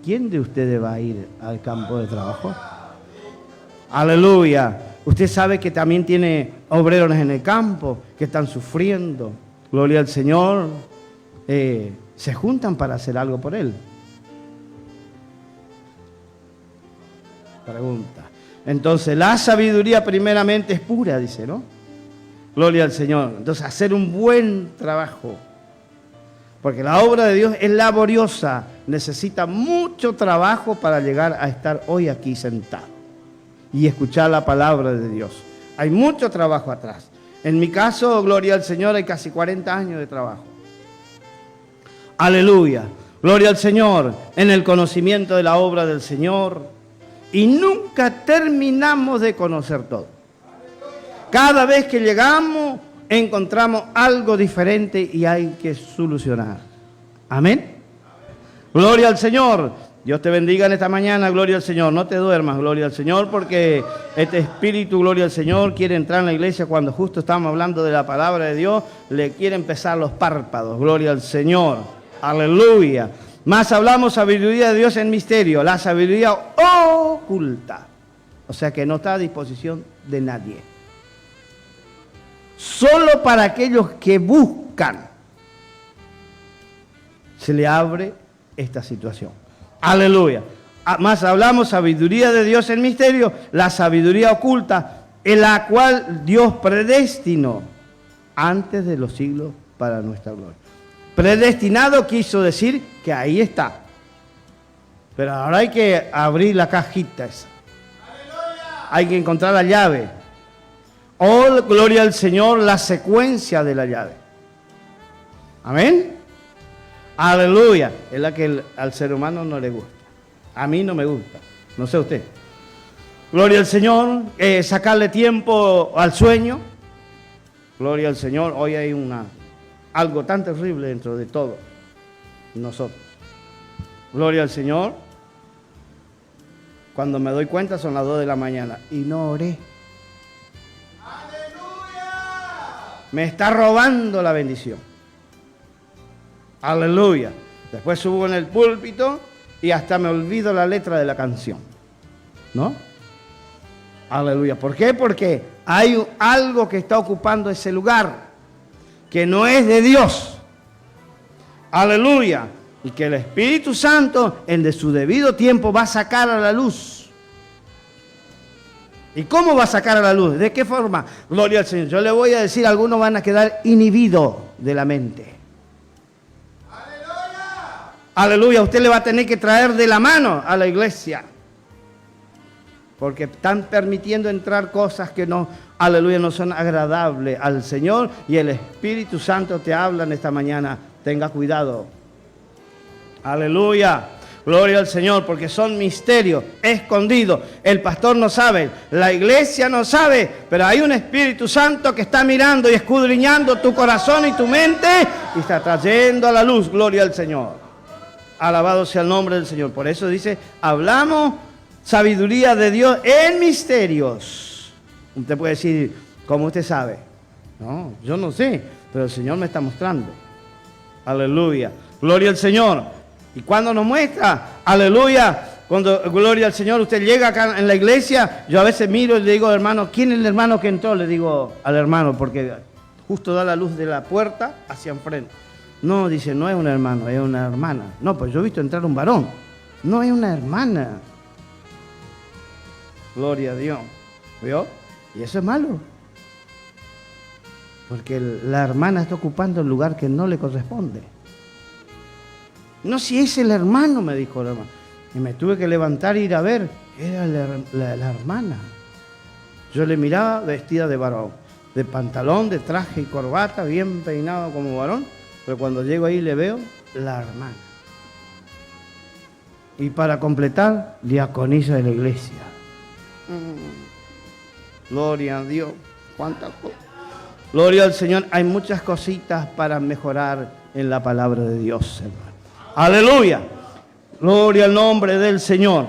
¿Quién de ustedes va a ir al campo de trabajo? Aleluya. Usted sabe que también tiene obreros en el campo que están sufriendo. Gloria al Señor. Se juntan para hacer algo por Él. Pregunta. Entonces, la sabiduría primeramente es pura, dice, ¿no? Gloria al Señor. Entonces, hacer un buen trabajo. Porque la obra de Dios es laboriosa. Necesita mucho trabajo para llegar a estar hoy aquí sentado y escuchar la palabra de Dios. Hay mucho trabajo atrás. En mi caso, gloria al Señor, hay casi 40 años de trabajo. Aleluya. Gloria al Señor en el conocimiento de la obra del Señor. Y nunca terminamos de conocer todo. Cada vez que llegamos, encontramos algo diferente y hay que solucionar. Amén. Gloria al Señor. Dios te bendiga en esta mañana, gloria al Señor. No te duermas, gloria al Señor, porque este espíritu, gloria al Señor, quiere entrar en la iglesia cuando justo estamos hablando de la palabra de Dios. Le quiere empezar los párpados, gloria al Señor. Aleluya. Más hablamos sabiduría de Dios en misterio, la sabiduría oculta. O sea que no está a disposición de nadie. Solo para aquellos que buscan se le abre esta situación. Aleluya. Más hablamos sabiduría de Dios en misterio, la sabiduría oculta, en la cual Dios predestinó antes de los siglos para nuestra gloria. Predestinado quiso decir que ahí está. Pero ahora hay que abrir la cajita esa. Hay que encontrar la llave. Oh, gloria al Señor, la secuencia de la llave. Amén. Aleluya. Es la que al ser humano no le gusta. A mí no me gusta. No sé usted. Gloria al Señor. Sacarle tiempo al sueño. Gloria al Señor. Hoy hay algo tan terrible dentro de todo nosotros. Gloria al Señor. Cuando me doy cuenta son las 2 de la mañana y no oré. Me está robando la bendición. Aleluya. Después subo en el púlpito y hasta me olvido la letra de la canción. ¿No? Aleluya. ¿Por qué? Porque hay algo que está ocupando ese lugar que no es de Dios. Aleluya. Y que el Espíritu Santo, en de su debido tiempo, va a sacar a la luz ¿Y cómo va a sacar a la luz? ¿De qué forma? Gloria al Señor. Yo le voy a decir, algunos van a quedar inhibidos de la mente. ¡Aleluya! Aleluya, usted le va a tener que traer de la mano a la iglesia. Porque están permitiendo entrar cosas que no, aleluya, no son agradables al Señor. Y el Espíritu Santo te habla en esta mañana. Tenga cuidado. Aleluya. Gloria al Señor, porque son misterios escondidos. El pastor no sabe, la iglesia no sabe, pero hay un Espíritu Santo que está mirando y escudriñando tu corazón y tu mente y está trayendo a la luz. Gloria al Señor. Alabado sea el nombre del Señor. Por eso dice, hablamos sabiduría de Dios en misterios. Usted puede decir, ¿cómo usted sabe? No, yo no sé, pero el Señor me está mostrando. Aleluya. Gloria al Señor. Y cuando nos muestra, aleluya, cuando gloria al Señor, usted llega acá en la iglesia, yo a veces miro y le digo, hermano, ¿quién es el hermano que entró? Le digo al hermano, porque justo da la luz de la puerta hacia enfrente. No, dice, no es un hermano, es una hermana. No, pues yo he visto entrar un varón. No, es una hermana. Gloria a Dios. ¿Vio? Y eso es malo. Porque la hermana está ocupando el lugar que no le corresponde. No, si es el hermano, me dijo el hermano. Y me tuve que levantar e ir a ver. Era la hermana. Yo le miraba vestida de varón. De pantalón, de traje y corbata, bien peinado como varón. Pero cuando llego ahí le veo la hermana. Y para completar, diaconisa de la iglesia. Gloria a Dios. ¿Cuántas cosas? Gloria al Señor. Hay muchas cositas para mejorar en la palabra de Dios, hermano. Aleluya. Gloria al nombre del Señor.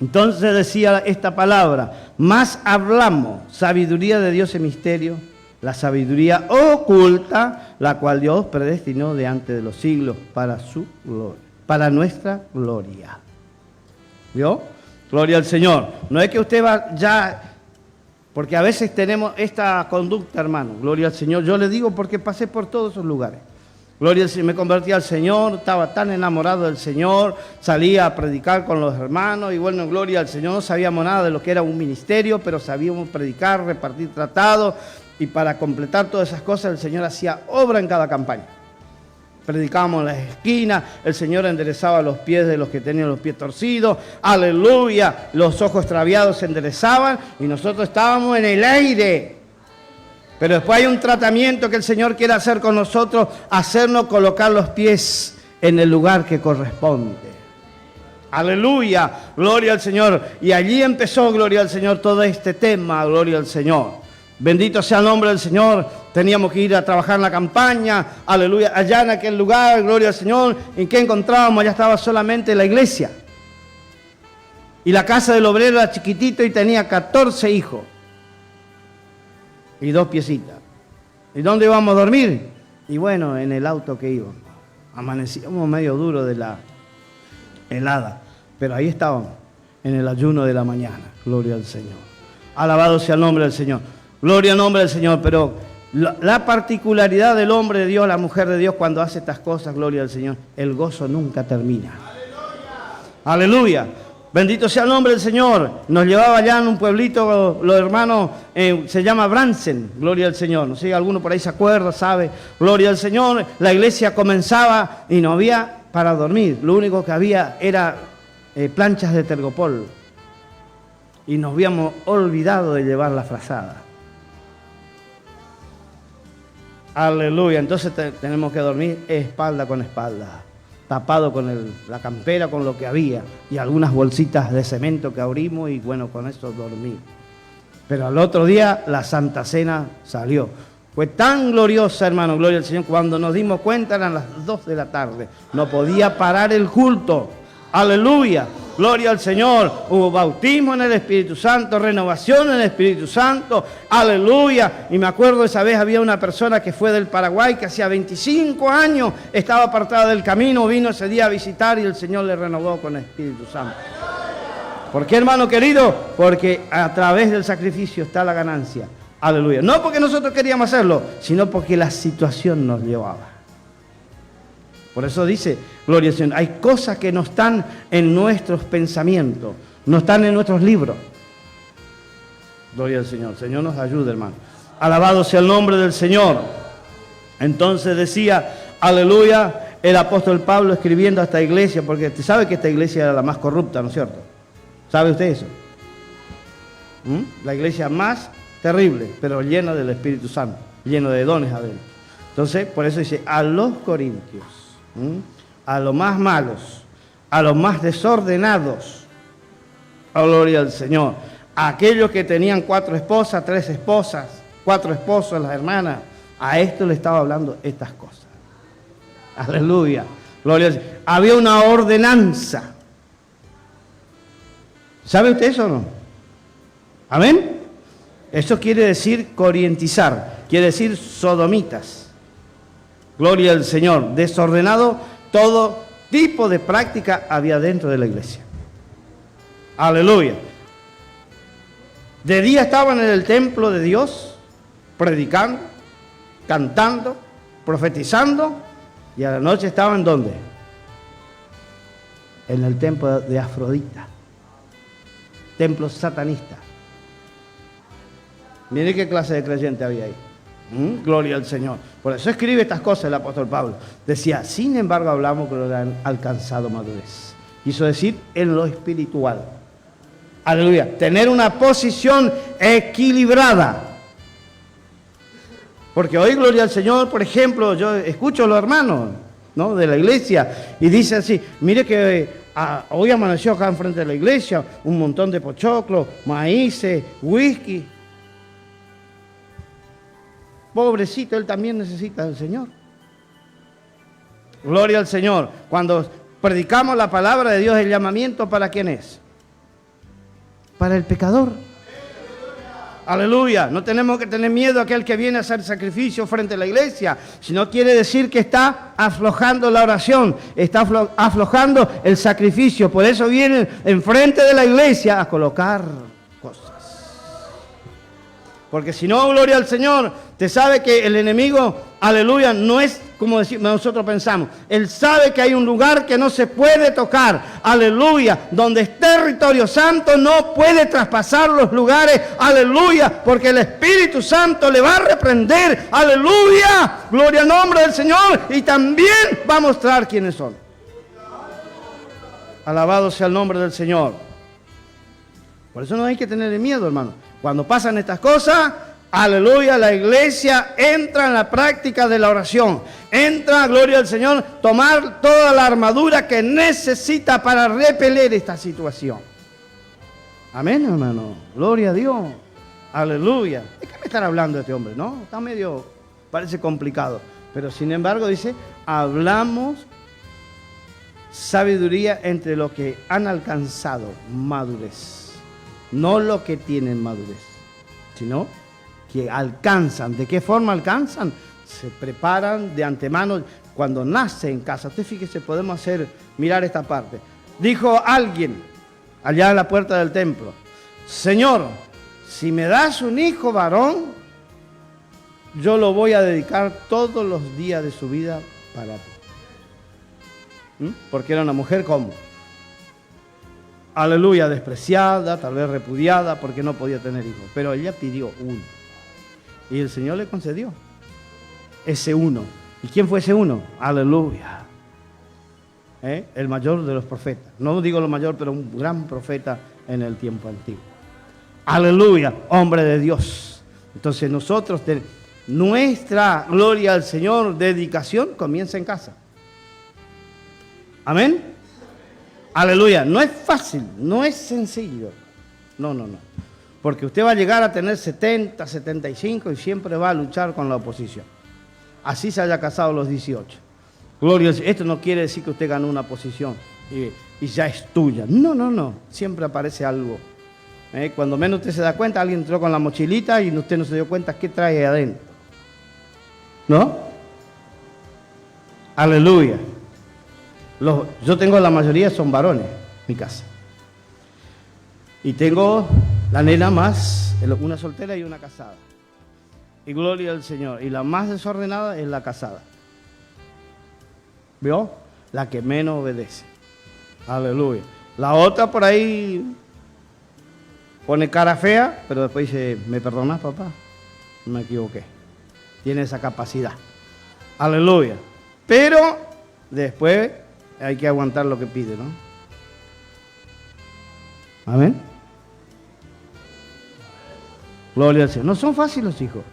Entonces decía esta palabra, más hablamos sabiduría de Dios en misterio, la sabiduría oculta, la cual Dios predestinó de antes de los siglos para su gloria, para nuestra gloria. ¿Vio? Gloria al Señor. No es que usted va ya, porque a veces tenemos esta conducta, hermano. Gloria al Señor. Yo le digo porque pasé por todos esos lugares. Gloria al Señor, me convertí al Señor, estaba tan enamorado del Señor, salía a predicar con los hermanos y bueno, gloria al Señor, no sabíamos nada de lo que era un ministerio, pero sabíamos predicar, repartir tratados y para completar todas esas cosas el Señor hacía obra en cada campaña. Predicábamos en las esquinas, el Señor enderezaba los pies de los que tenían los pies torcidos, aleluya, los ojos extraviados se enderezaban y nosotros estábamos en el aire. Pero después hay un tratamiento que el Señor quiere hacer con nosotros, hacernos colocar los pies en el lugar que corresponde. Aleluya, gloria al Señor. Y allí empezó, gloria al Señor, todo este tema, gloria al Señor. Bendito sea el nombre del Señor. Teníamos que ir a trabajar en la campaña, aleluya. Allá en aquel lugar, gloria al Señor. ¿En qué encontrábamos? Allá estaba solamente la iglesia. Y la casa del obrero era chiquitito y tenía 14 hijos. Y 2 piecitas. ¿Y dónde íbamos a dormir? Y bueno, en el auto que íbamos. Amanecíamos medio duro de la helada. Pero ahí estábamos, en el ayuno de la mañana. Gloria al Señor. Alabado sea el nombre del Señor. Gloria al nombre del Señor. Pero la particularidad del hombre de Dios, la mujer de Dios, cuando hace estas cosas, gloria al Señor, el gozo nunca termina. ¡Aleluya! ¡Aleluya! Bendito sea el nombre del Señor. Nos llevaba allá en un pueblito, los hermanos, se llama Bransen, gloria al Señor. No sé si alguno por ahí se acuerda, sabe, gloria al Señor. La iglesia comenzaba y no había para dormir. Lo único que había era planchas de tergopol. Y nos habíamos olvidado de llevar la frazada. Aleluya. Entonces tenemos que dormir espalda con espalda. Tapado con la campera, con lo que había, y algunas bolsitas de cemento que abrimos, y bueno, con eso dormí. Pero al otro día la Santa Cena salió. Fue tan gloriosa, hermano, gloria al Señor, cuando nos dimos cuenta eran las 2 de la tarde. No podía parar el culto. Aleluya, gloria al Señor. Hubo bautismo en el Espíritu Santo, renovación en el Espíritu Santo. Aleluya. Y me acuerdo esa vez había una persona que fue del Paraguay, que hacía 25 años estaba apartada del camino, vino ese día a visitar y el Señor le renovó con el Espíritu Santo. ¿Por qué, hermano querido? Porque a través del sacrificio está la ganancia. Aleluya. No porque nosotros queríamos hacerlo, sino porque la situación nos llevaba. Por eso dice, gloria al Señor, hay cosas que no están en nuestros pensamientos, no están en nuestros libros. Gloria al Señor. El Señor nos ayude, hermano. Alabado sea el nombre del Señor. Entonces decía, aleluya, el apóstol Pablo escribiendo a esta iglesia, porque usted sabe que esta iglesia era la más corrupta, ¿no es cierto? ¿Sabe usted eso? La iglesia más terrible, pero llena del Espíritu Santo, lleno de dones adentro. Entonces, por eso dice, a los corintios, a los más malos, a los más desordenados, gloria al Señor, a aquellos que tenían 4 esposas, 3 esposas, 4 esposos, las hermanas, a esto le estaba hablando estas cosas. Aleluya, gloria al Señor. Había una ordenanza. ¿Sabe usted eso o no? ¿Amén? Eso quiere decir corientizar, quiere decir sodomitas. Gloria al Señor. Desordenado, todo tipo de práctica había dentro de la iglesia. Aleluya. De día estaban en el templo de Dios, predicando, cantando, profetizando, y a la noche estaban ¿dónde? En el templo de Afrodita, templo satanista. Mire qué clase de creyente había ahí. Gloria al Señor. Por eso escribe estas cosas el apóstol Pablo. Decía, sin embargo hablamos que lo han alcanzado madurez. Quiso decir en lo espiritual. Aleluya. Tener una posición equilibrada. Porque hoy, gloria al Señor, por ejemplo, yo escucho a los hermanos, ¿no?, de la iglesia y dice así, mire que hoy amaneció acá enfrente de la iglesia un montón de pochoclos, maíces, whisky. Pobrecito, él también necesita del Señor. Gloria al Señor. Cuando predicamos la palabra de Dios, el llamamiento, ¿para quién es? Para el pecador. Aleluya. No tenemos que tener miedo a aquel que viene a hacer sacrificio frente a la iglesia, sino quiere decir que está aflojando la oración, está aflojando el sacrificio. Por eso vienen enfrente de la iglesia a colocar cosas. Porque si no, gloria al Señor, te sabe que el enemigo, aleluya, no es como nosotros pensamos. Él sabe que hay un lugar que no se puede tocar, aleluya, donde es territorio santo, no puede traspasar los lugares, aleluya, porque el Espíritu Santo le va a reprender, aleluya, gloria al nombre del Señor, y también va a mostrar quiénes son. Alabado sea el nombre del Señor. Por eso no hay que tener miedo, hermano. Cuando pasan estas cosas, aleluya, la iglesia entra en la práctica de la oración. Entra, gloria al Señor, tomar toda la armadura que necesita para repeler esta situación. Amén, hermano. Gloria a Dios. Aleluya. ¿De qué me estará hablando este hombre, no? Está medio, parece complicado. Pero sin embargo dice, hablamos sabiduría entre los que han alcanzado madurez. No los que tienen madurez, sino que alcanzan. ¿De qué forma alcanzan? Se preparan de antemano cuando nace en casa. Usted fíjese, podemos mirar esta parte. Dijo alguien allá en la puerta del templo, Señor, si me das un hijo varón, yo lo voy a dedicar todos los días de su vida para ti. Porque era una mujer como, aleluya, despreciada, tal vez repudiada, porque no podía tener hijos. Pero ella pidió uno. Y el Señor le concedió ese uno. ¿Y quién fue ese uno? Aleluya. El mayor de los profetas. No digo lo mayor, pero un gran profeta en el tiempo antiguo. Aleluya, hombre de Dios. Entonces nosotros, nuestra gloria al Señor, dedicación, comienza en casa. Amén. Aleluya, no es fácil, no es sencillo. No. Porque usted va a llegar a tener 70, 75 y siempre va a luchar con la oposición. Así se haya casado a los 18. Gloria, esto no quiere decir que usted ganó una posición y ya es tuya. No. Siempre aparece algo. Cuando menos usted se da cuenta, alguien entró con la mochilita y usted no se dio cuenta qué trae adentro. ¿No? Aleluya. Yo tengo la mayoría son varones, mi casa. Y tengo la nena más, una soltera y una casada. Y gloria al Señor. Y la más desordenada es la casada. ¿Vio? La que menos obedece. Aleluya. La otra por ahí pone cara fea, pero después dice, ¿me perdonás, papá? No me equivoqué. Tiene esa capacidad. Aleluya. Pero después hay que aguantar lo que pide, ¿no? Amén. Gloria al Señor. No son fáciles los hijos,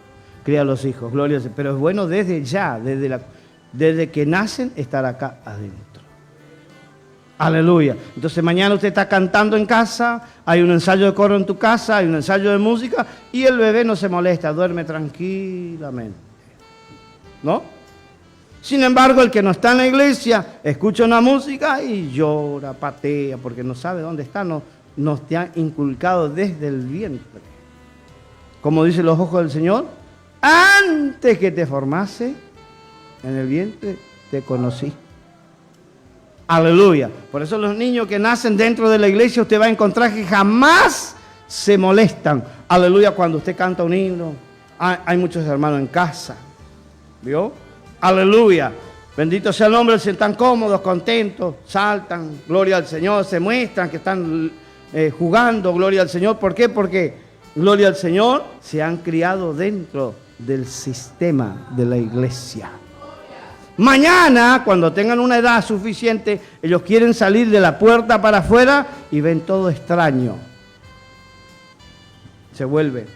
criar los hijos, gloria al Señor. Pero es bueno desde ya, desde que nacen, estar acá adentro. Aleluya. Entonces mañana usted está cantando en casa, hay un ensayo de coro en tu casa, hay un ensayo de música y el bebé no se molesta, duerme tranquilamente. ¿No? Sin embargo, el que no está en la iglesia, escucha una música y llora, patea, porque no sabe dónde está, no te ha inculcado desde el vientre. Como dicen los ojos del Señor, antes que te formase en el vientre, te conocí. Aleluya. Por eso los niños que nacen dentro de la iglesia, usted va a encontrar que jamás se molestan. Aleluya, cuando usted canta un himno. Hay muchos hermanos en casa. ¿Vio? Aleluya. Bendito sea el nombre, se están cómodos, contentos, saltan, gloria al Señor, se muestran que están jugando, gloria al Señor. ¿Por qué? Porque, gloria al Señor, se han criado dentro del sistema de la iglesia. Mañana, cuando tengan una edad suficiente, ellos quieren salir de la puerta para afuera y ven todo extraño. Se vuelve.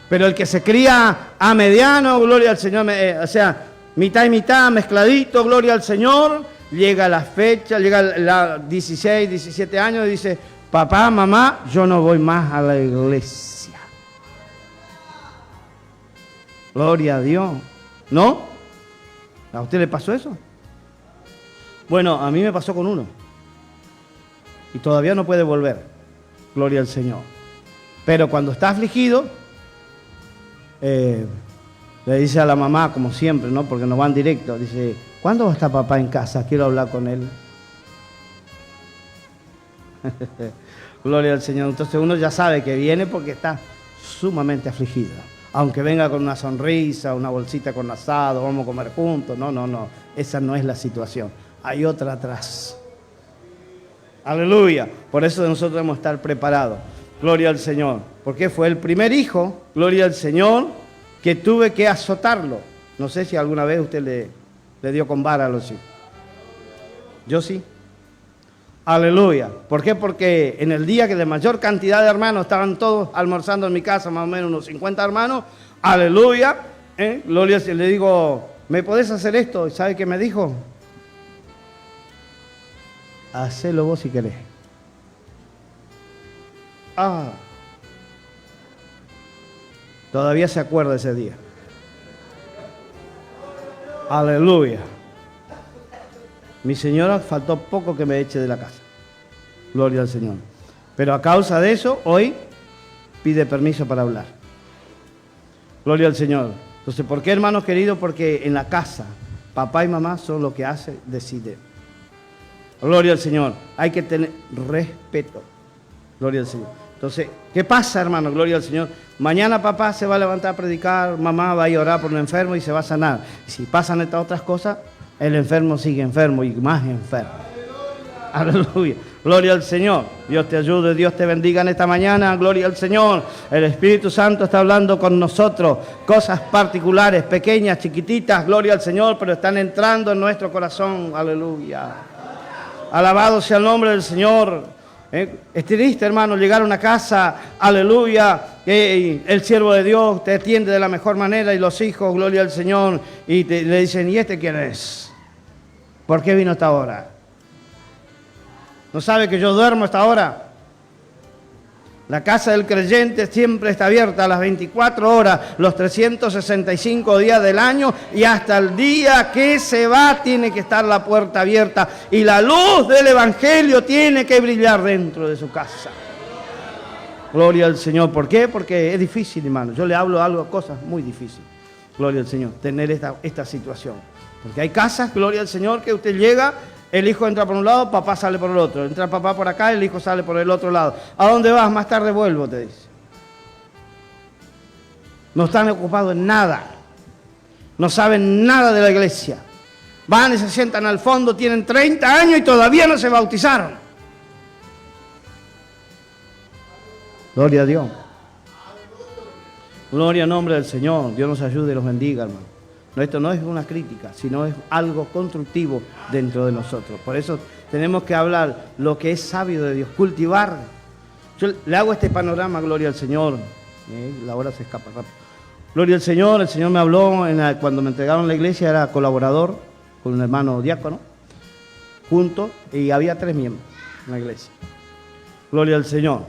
Pero el que se cría a mediano, gloria al Señor, o sea, mitad y mitad, mezcladito, gloria al Señor, llega la fecha, llega la 16, 17 años y dice, papá, mamá, yo no voy más a la iglesia. Gloria a Dios. ¿No? ¿A usted le pasó eso? Bueno, a mí me pasó con uno. Y todavía no puede volver. Gloria al Señor. Pero cuando está afligido, le dice a la mamá, como siempre, ¿no? Porque no van directo. Dice, ¿cuándo va a estar papá en casa? Quiero hablar con él. Gloria al Señor. Entonces uno ya sabe que viene porque está sumamente afligido. Aunque venga con una sonrisa, una bolsita con asado, vamos a comer juntos. No. Esa no es la situación. Hay otra atrás. Aleluya. Por eso nosotros debemos estar preparados. Gloria al Señor. Porque fue el primer hijo, gloria al Señor, que tuve que azotarlo. No sé si alguna vez usted le dio con vara a los hijos. Yo sí. Aleluya. ¿Por qué? Porque en el día que de mayor cantidad de hermanos estaban todos almorzando en mi casa, más o menos unos 50 hermanos, aleluya, gloria, le digo, ¿me podés hacer esto? ¿Y sabe qué me dijo? Hacelo vos si querés. Todavía se acuerda ese día. Aleluya. Mi señora faltó poco que me eche de la casa. Gloria al Señor. Pero a causa de eso, hoy pide permiso para hablar. Gloria al Señor. Entonces, ¿por qué, hermanos queridos? Porque en la casa, papá y mamá son lo que hace, decide. Gloria al Señor. Hay que tener respeto. Gloria al Señor. Entonces, ¿qué pasa, hermano? Gloria al Señor. Mañana papá se va a levantar a predicar, mamá va a ir a orar por un enfermo y se va a sanar. Y si pasan estas otras cosas, el enfermo sigue enfermo y más enfermo. Aleluya. Gloria al Señor. Dios te ayude, Dios te bendiga en esta mañana. Gloria al Señor. El Espíritu Santo está hablando con nosotros. Cosas particulares, pequeñas, chiquititas. Gloria al Señor, pero están entrando en nuestro corazón. Aleluya. Alabado sea el nombre del Señor. Es triste, hermano, llegar a una casa, aleluya, el siervo de Dios te atiende de la mejor manera y los hijos, gloria al Señor, y le dicen, ¿y este quién es? ¿Por qué vino hasta ahora? ¿No sabe que yo duermo hasta ahora? La casa del creyente siempre está abierta a las 24 horas, los 365 días del año y hasta el día que se va tiene que estar la puerta abierta y la luz del Evangelio tiene que brillar dentro de su casa. Gloria al Señor. ¿Por qué? Porque es difícil, hermano. Yo le hablo algo, cosas muy difíciles. Gloria al Señor, tener esta situación. Porque hay casas, gloria al Señor, que usted llega... El hijo entra por un lado, papá sale por el otro. Entra papá por acá, el hijo sale por el otro lado. ¿A dónde vas? Más tarde vuelvo, te dice. No están ocupados en nada. No saben nada de la iglesia. Van y se sientan al fondo, tienen 30 años y todavía no se bautizaron. Gloria a Dios. Gloria al nombre del Señor. Dios nos ayude y los bendiga, hermano. No, esto no es una crítica, sino es algo constructivo dentro de nosotros. Por eso tenemos que hablar lo que es sabio de Dios, cultivar. Yo le hago este panorama, gloria al Señor. La hora se escapa rápido. Gloria al Señor, el Señor me habló cuando me entregaron la iglesia, era colaborador con un hermano diácono, juntos, y había 3 miembros en la iglesia. Gloria al Señor.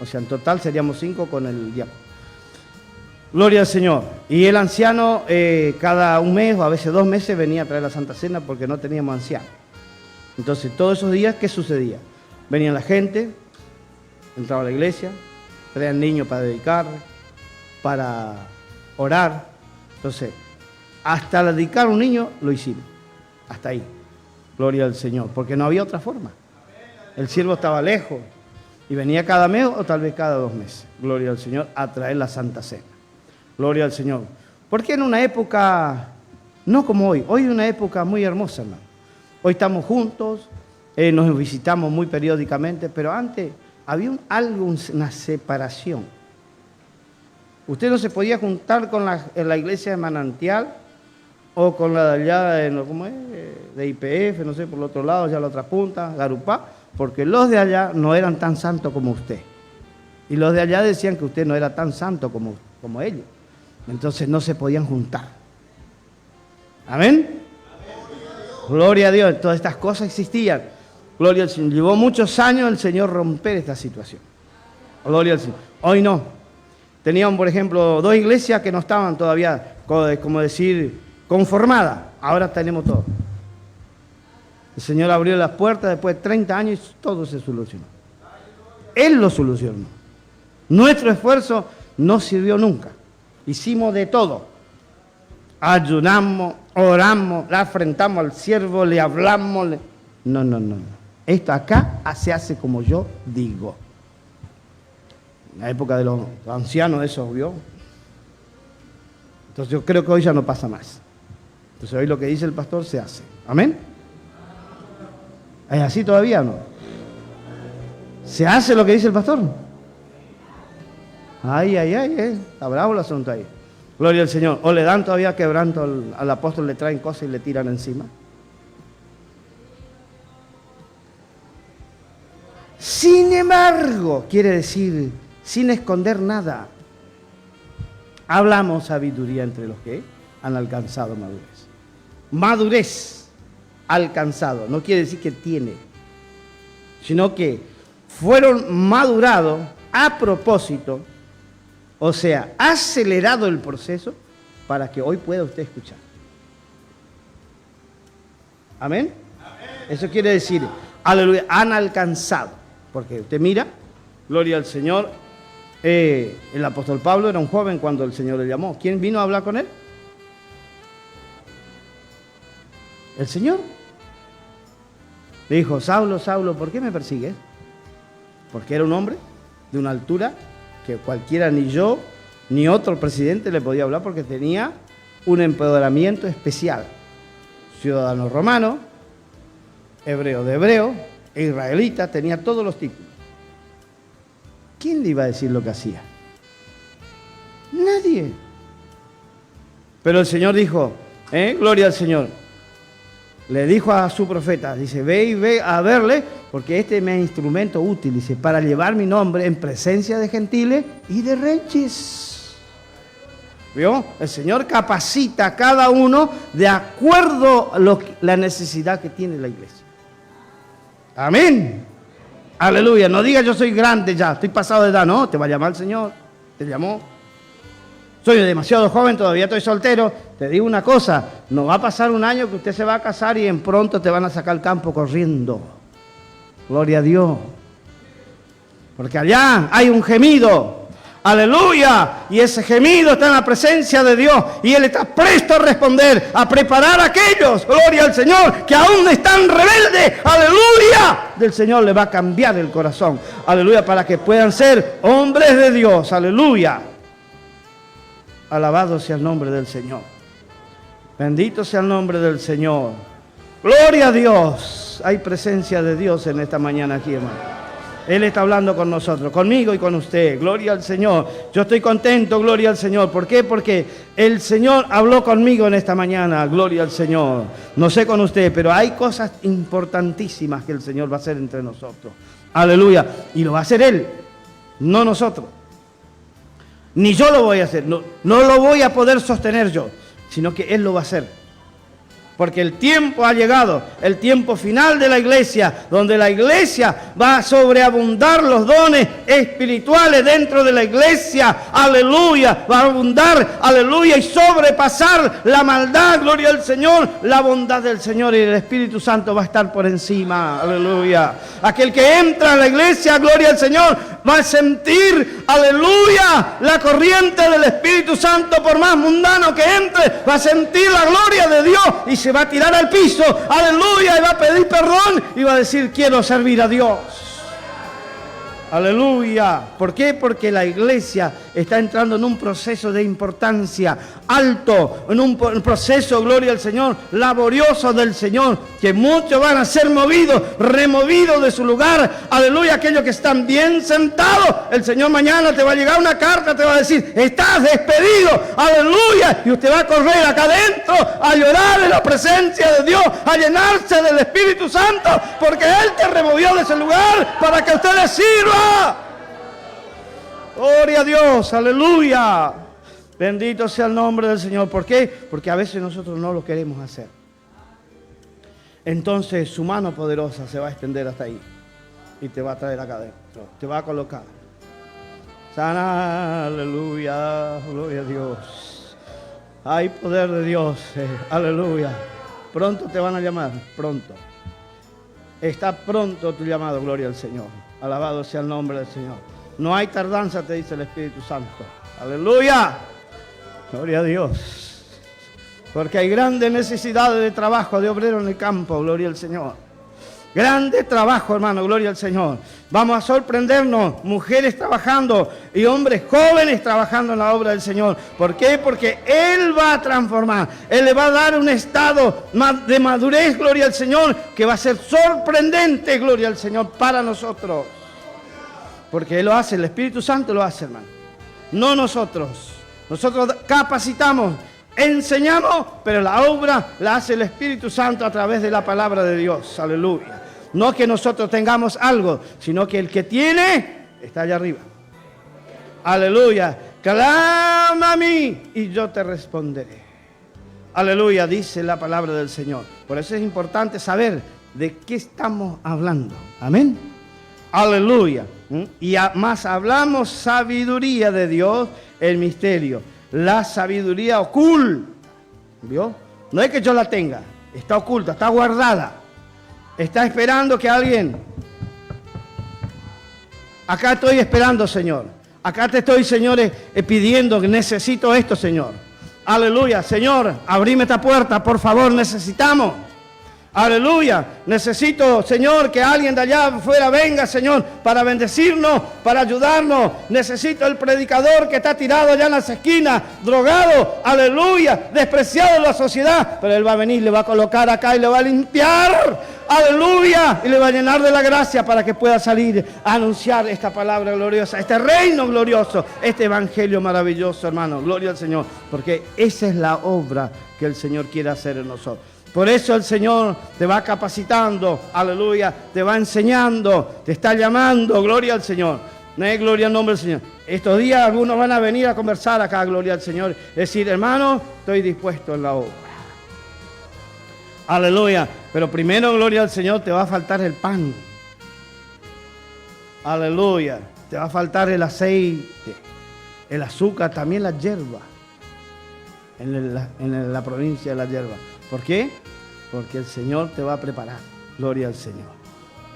O sea, en total seríamos 5 con el diácono. Gloria al Señor. Y el anciano cada un mes o a veces 2 meses venía a traer la Santa Cena porque no teníamos anciano. Entonces, todos esos días, ¿qué sucedía? Venía la gente, entraba a la iglesia, traían niños para dedicar, para orar. Entonces, hasta dedicar a un niño lo hicimos. Hasta ahí. Gloria al Señor. Porque no había otra forma. El siervo estaba lejos y venía cada mes o tal vez cada 2 meses. Gloria al Señor a traer la Santa Cena. Gloria al Señor. Porque en una época, no como hoy, hoy es una época muy hermosa, hermano. Hoy estamos juntos, nos visitamos muy periódicamente, pero antes había una separación. Usted no se podía juntar con en la iglesia de Manantial o con la de allá, ¿cómo es? De IPF, no sé, por el otro lado, ya la otra punta, Garupá, porque los de allá no eran tan santos como usted. Y los de allá decían que usted no era tan santo como ellos. Entonces no se podían juntar. ¿Amén? Gloria a Dios. Todas estas cosas existían. Gloria al Señor. Llevó muchos años el Señor romper esta situación. Gloria al Señor. Hoy no. Teníamos, por ejemplo, 2 iglesias que no estaban todavía, como decir, conformadas. Ahora tenemos todo. El Señor abrió las puertas después de 30 años y todo se solucionó. Él lo solucionó. Nuestro esfuerzo no sirvió nunca. Hicimos de todo. Ayunamos, oramos, le afrentamos al siervo, le hablamos. No. Esto acá se hace como yo digo. En la época de los ancianos eso vio. Entonces yo creo que hoy ya no pasa más. Entonces hoy lo que dice el pastor se hace. ¿Amén? ¿Es así todavía o no? ¿Se hace lo que dice el pastor? Ay, está bravo el asunto ahí. Gloria al Señor. O le dan todavía quebranto al apóstol, le traen cosas y le tiran encima. Sin embargo, quiere decir, sin esconder nada, hablamos sabiduría entre los que han alcanzado madurez. Madurez alcanzado, no quiere decir que tiene, sino que fueron madurados a propósito. O sea, ha acelerado el proceso para que hoy pueda usted escuchar. ¿Amén? Eso quiere decir, aleluya, han alcanzado. Porque usted mira, gloria al Señor, el apóstol Pablo era un joven cuando el Señor le llamó. ¿Quién vino a hablar con él? El Señor. Le dijo, Saulo, Saulo, ¿por qué me persigues? Porque era un hombre de una altura que cualquiera, ni yo, ni otro presidente le podía hablar porque tenía un empoderamiento especial. Ciudadano romano, hebreo de hebreo, israelita, tenía todos los títulos. ¿Quién le iba a decir lo que hacía? Nadie. Pero el Señor dijo, gloria al Señor, le dijo a su profeta, dice, ve y ve a verle, porque este es mi instrumento útil, dice, para llevar mi nombre en presencia de gentiles y de reyes. ¿Vio? El Señor capacita a cada uno de acuerdo a la necesidad que tiene la iglesia. Amén. Aleluya. No diga yo soy grande ya, estoy pasado de edad. No, te va a llamar el Señor. Te llamó. Soy demasiado joven, todavía estoy soltero. Te digo una cosa, no va a pasar un año que usted se va a casar y en pronto te van a sacar al campo corriendo. Gloria a Dios. Porque allá hay un gemido. Aleluya. Y ese gemido está en la presencia de Dios. Y Él está presto a responder, a preparar a aquellos, gloria al Señor, que aún están rebeldes. Aleluya. Del Señor le va a cambiar el corazón. Aleluya. Para que puedan ser hombres de Dios. Aleluya. Alabado sea el nombre del Señor. Bendito sea el nombre del Señor. Gloria a Dios. Hay presencia de Dios en esta mañana aquí, hermano. Él está hablando con nosotros, conmigo y con usted. Gloria al Señor. Yo estoy contento, gloria al Señor. ¿Por qué? Porque el Señor habló conmigo en esta mañana. Gloria al Señor. No sé con usted, pero hay cosas importantísimas que el Señor va a hacer entre nosotros. Aleluya. Y lo va a hacer Él, no nosotros. Ni yo lo voy a hacer. No lo voy a poder sostener yo, sino que Él lo va a hacer. Porque el tiempo ha llegado, el tiempo final de la iglesia, donde la iglesia va a sobreabundar los dones espirituales dentro de la iglesia, aleluya, va a abundar, aleluya, y sobrepasar la maldad, gloria al Señor, la bondad del Señor y el Espíritu Santo va a estar por encima, aleluya. Aquel que entra en la iglesia, gloria al Señor, va a sentir, aleluya, la corriente del Espíritu Santo, por más mundano que entre, va a sentir la gloria de Dios y se va a tirar al piso, aleluya, y va a pedir perdón y va a decir, quiero servir a Dios. Aleluya. ¿Por qué? Porque la iglesia está entrando en un proceso de importancia alto, en un proceso, gloria al Señor, laborioso del Señor, que muchos van a ser movidos, removidos de su lugar. Aleluya, aquellos que están bien sentados, el Señor mañana te va a llegar una carta, te va a decir, estás despedido, aleluya, y usted va a correr acá adentro a llorar en la presencia de Dios, a llenarse del Espíritu Santo, porque Él te removió de ese lugar para que usted le sirva. Gloria a Dios, aleluya. Bendito sea el nombre del Señor. ¿Por qué? Porque a veces nosotros no lo queremos hacer. Entonces su mano poderosa se va a extender hasta ahí y te va a traer acá adentro, te va a colocar. Sana, aleluya, gloria a Dios. Hay poder de Dios, aleluya. Pronto te van a llamar, pronto. Está pronto tu llamado, gloria al Señor. Alabado sea el nombre del Señor. No hay tardanza, te dice el Espíritu Santo. Aleluya. Gloria a Dios. Porque hay grandes necesidades de trabajo, de obrero en el campo, gloria al Señor. Grande trabajo, hermano, gloria al Señor. Vamos a sorprendernos, mujeres trabajando y hombres jóvenes trabajando en la obra del Señor. ¿Por qué? Porque Él va a transformar. Él le va a dar un estado de madurez, gloria al Señor, que va a ser sorprendente, gloria al Señor, para nosotros. Porque Él lo hace, el Espíritu Santo lo hace, hermano. No nosotros. Nosotros capacitamos, enseñamos, pero la obra la hace el Espíritu Santo a través de la palabra de Dios. Aleluya. No que nosotros tengamos algo, sino que el que tiene está allá arriba. Aleluya. Clama a mí y yo te responderé. Aleluya, dice la palabra del Señor. Por eso es importante saber de qué estamos hablando. Amén. Aleluya. Y más hablamos sabiduría de Dios, el misterio. La sabiduría oculta. ¿Vio? No es que yo la tenga. Está oculta, está guardada. Está esperando que alguien... Acá estoy esperando, Señor. Acá te estoy, Señor, pidiendo que necesito esto, Señor. Aleluya. Señor, abrime esta puerta, por favor, necesitamos. Aleluya. Necesito, Señor, que alguien de allá afuera venga, Señor, para bendecirnos, para ayudarnos. Necesito el predicador que está tirado allá en las esquinas, drogado, aleluya, despreciado en la sociedad. Pero Él va a venir, le va a colocar acá y le va a limpiar, aleluya, y le va a llenar de la gracia para que pueda salir a anunciar esta palabra gloriosa, este reino glorioso, este evangelio maravilloso, hermano. Gloria al Señor, porque esa es la obra que el Señor quiere hacer en nosotros. Por eso el Señor te va capacitando, aleluya, te va enseñando, te está llamando, gloria al Señor. No es gloria al nombre del Señor. Estos días algunos van a venir a conversar acá, gloria al Señor. Es decir, hermano, estoy dispuesto en la obra. Aleluya. Pero primero, gloria al Señor, te va a faltar el pan. Aleluya. Te va a faltar el aceite, el azúcar, también la hierba. En la provincia de la hierba. ¿Por qué? Porque el Señor te va a preparar. Gloria al Señor.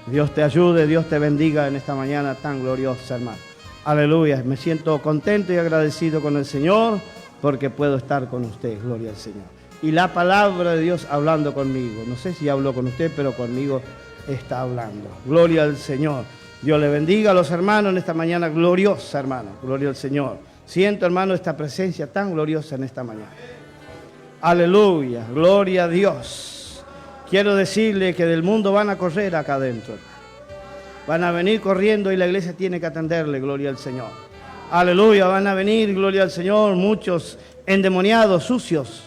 Dios te ayude, Dios te bendiga en esta mañana tan gloriosa, hermano. Aleluya. Me siento contento y agradecido con el Señor porque puedo estar con usted. Gloria al Señor. Y la palabra de Dios hablando conmigo. No sé si habló con usted, pero conmigo está hablando. Gloria al Señor. Dios le bendiga a los hermanos en esta mañana gloriosa, hermano. Gloria al Señor. Siento, hermano, esta presencia tan gloriosa en esta mañana. Aleluya, gloria a Dios. Quiero decirle que del mundo van a correr acá adentro. Van a venir corriendo y la iglesia tiene que atenderle, gloria al Señor. Aleluya, van a venir, gloria al Señor, muchos endemoniados, sucios,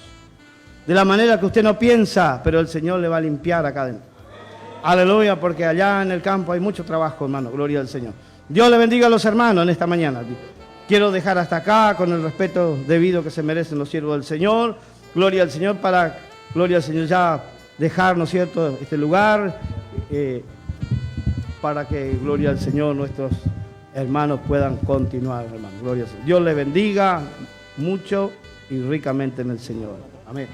de la manera que usted no piensa, pero el Señor le va a limpiar acá adentro. Aleluya, porque allá en el campo hay mucho trabajo, hermano, gloria al Señor. Dios le bendiga a los hermanos en esta mañana. Quiero dejar hasta acá con el respeto debido que se merecen los siervos del Señor. Gloria al Señor para, gloria al Señor, ya dejar, ¿no es cierto?, este lugar para que, gloria al Señor, nuestros hermanos puedan continuar, hermano. Gloria al Señor. Dios les bendiga mucho y ricamente en el Señor. Amén.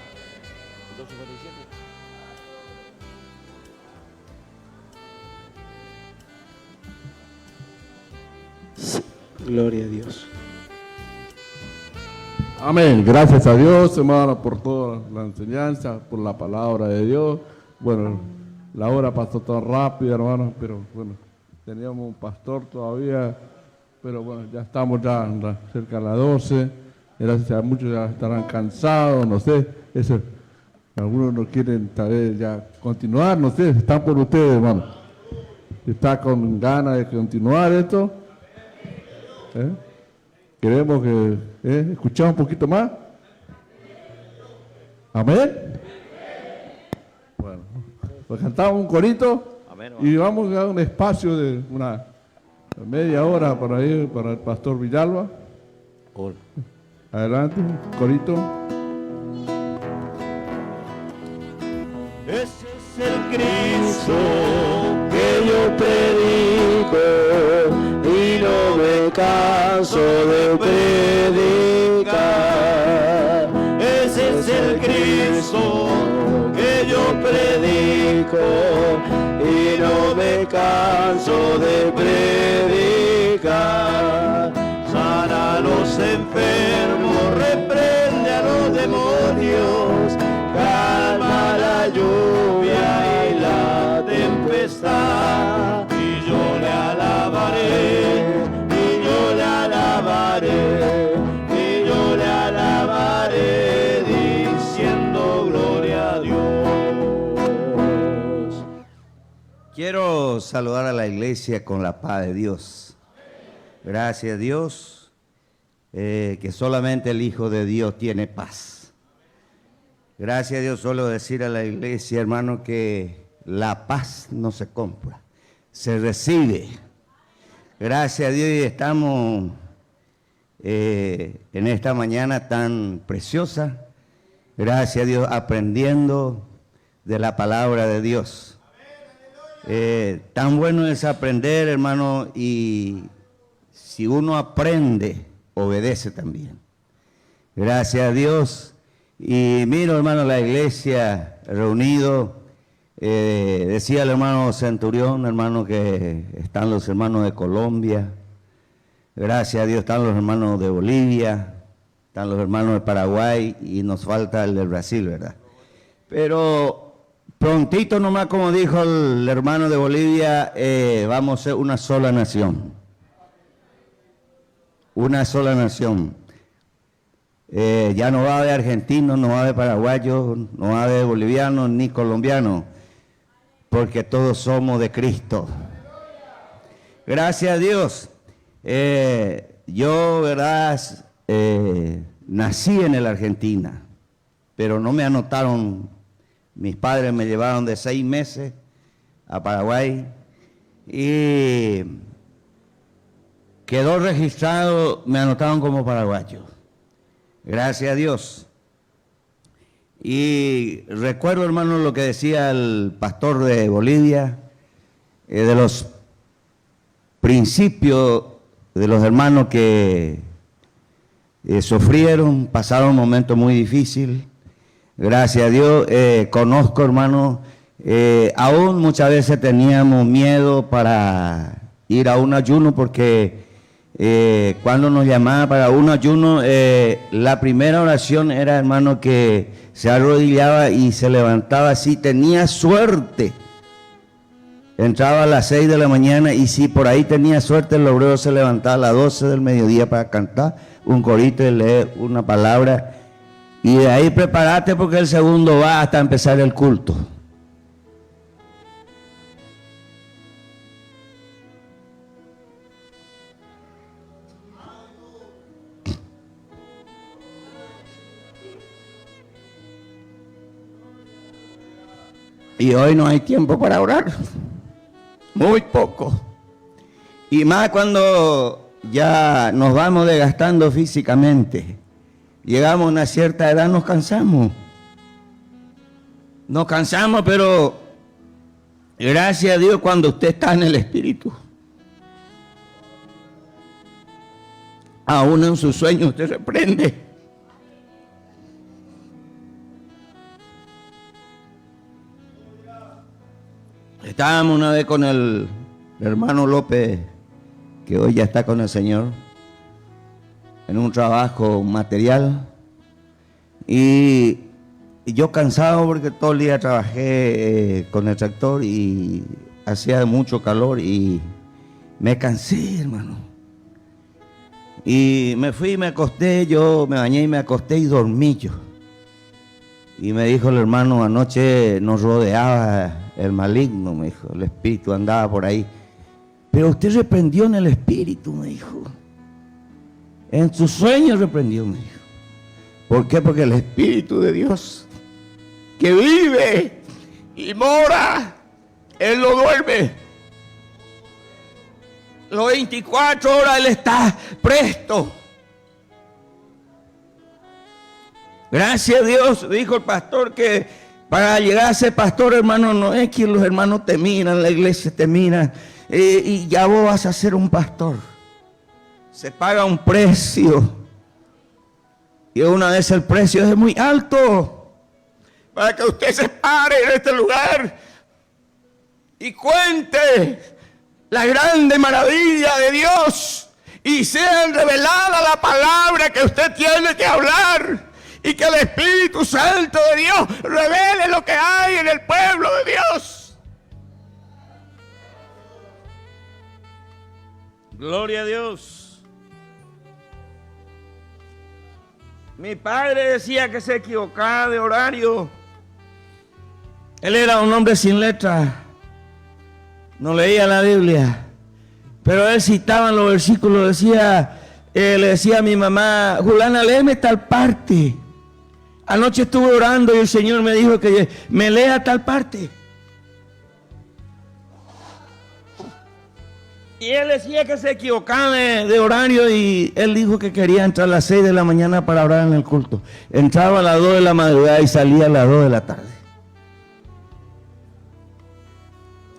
Gloria a Dios. Amén. Gracias a Dios, hermano, por toda la enseñanza, por la palabra de Dios. Bueno, la hora pasó tan rápido, hermano, pero bueno, teníamos un pastor todavía, pero bueno, ya estamos ya cerca de las 12. Gracias a muchos ya estarán cansados, no sé. Eso, algunos no quieren tal vez ya continuar, no sé, están por ustedes, hermano. ¿Está con ganas de continuar esto? Queremos que escuchar un poquito más. Amén. Bueno, pues cantamos un corito. Amén, y vamos a dar un espacio de una media hora para ir para el pastor Villalba. Hola. Adelante, corito. Ese es el Cristo que yo predico y no me canso de predicar. Ese es el Cristo que yo predico y no me canso de predicar. Sana a los enfermos, reprende a los demonios, calma la lluvia y la tempestad, y yo le alabaré, y yo le alabaré, y yo le alabaré, diciendo gloria a Dios. Quiero saludar a la iglesia con la paz de Dios. Gracias a Dios que solamente el Hijo de Dios tiene paz. Gracias a Dios, solo decir a la iglesia, hermano, que la paz no se compra, se recibe. Gracias a Dios y estamos en esta mañana tan preciosa, gracias a Dios, aprendiendo de la palabra de Dios. Tan bueno es aprender, hermano, y si uno aprende, obedece también. Gracias a Dios. Y miro, hermano, la iglesia reunido, decía el hermano Centurión, hermano, que están los hermanos de Colombia, gracias a Dios están los hermanos de Bolivia, están los hermanos de Paraguay y nos falta el de Brasil, ¿verdad? Pero prontito nomás, como dijo el hermano de Bolivia, vamos a ser una sola nación. Una sola nación. Ya no va a haber argentinos, no va a haber paraguayos, no va a haber bolivianos ni colombianos, porque todos somos de Cristo. Gracias a Dios. Yo, verdad, nací en la Argentina, pero no me anotaron. Mis padres me llevaron de 6 meses a Paraguay y quedó registrado, me anotaron como paraguayo. Gracias a Dios. Y recuerdo, hermano, lo que decía el pastor de Bolivia, de los principios de los hermanos que sufrieron, pasaron un momento muy difícil. Gracias a Dios, conozco, hermano, aún muchas veces teníamos miedo para ir a un ayuno porque cuando nos llamaban para un ayuno, la primera oración era, hermano, que se arrodillaba y se levantaba así, tenía suerte. Entraba a las 6 de la mañana y si por ahí tenía suerte, el obrero se levantaba a las 12 del mediodía para cantar un corito y leer una palabra. Y de ahí prepárate porque el segundo va hasta empezar el culto. Y hoy no hay tiempo para orar. Muy poco. Y más cuando ya nos vamos desgastando físicamente. Llegamos a una cierta edad, nos cansamos. Nos cansamos, pero gracias a Dios cuando usted está en el Espíritu. Aún en sus sueños usted reprende. Estábamos una vez con el hermano López, que hoy ya está con el Señor, en un trabajo material. Y yo cansado porque todo el día trabajé con el tractor y hacía mucho calor y me cansé, hermano. Y me fui y me acosté, yo me bañé y me acosté y dormí yo. Y me dijo el hermano, anoche nos rodeaba el maligno, me dijo, el espíritu andaba por ahí. Pero usted reprendió en el espíritu, me dijo. En sus sueños reprendió, me dijo. ¿Por qué? Porque el Espíritu de Dios, que vive y mora, Él lo duerme. Las 24 horas Él está presto. Gracias a Dios, dijo el pastor, que para llegar a ser pastor, hermano, no es que los hermanos te miran, la iglesia te mira, y ya vos vas a ser un pastor. Se paga un precio. Y una vez el precio es muy alto. Para que usted se pare en este lugar y cuente la grande maravilla de Dios. Y sea revelada la palabra que usted tiene que hablar. Y que el Espíritu Santo de Dios revele lo que hay en el pueblo de Dios. Gloria a Dios. Mi padre decía que se equivocaba de horario. Él era un hombre sin letra. No leía la Biblia. Pero él citaba en los versículos, decía, le decía a mi mamá, Julana, léeme tal parte. Anoche estuve orando y el Señor me dijo que me lea tal parte. Y él decía que se equivocaba de horario y él dijo que quería entrar a las 6 de la mañana para orar en el culto. Entraba a las 2 de la madrugada y salía a las 2 de la tarde.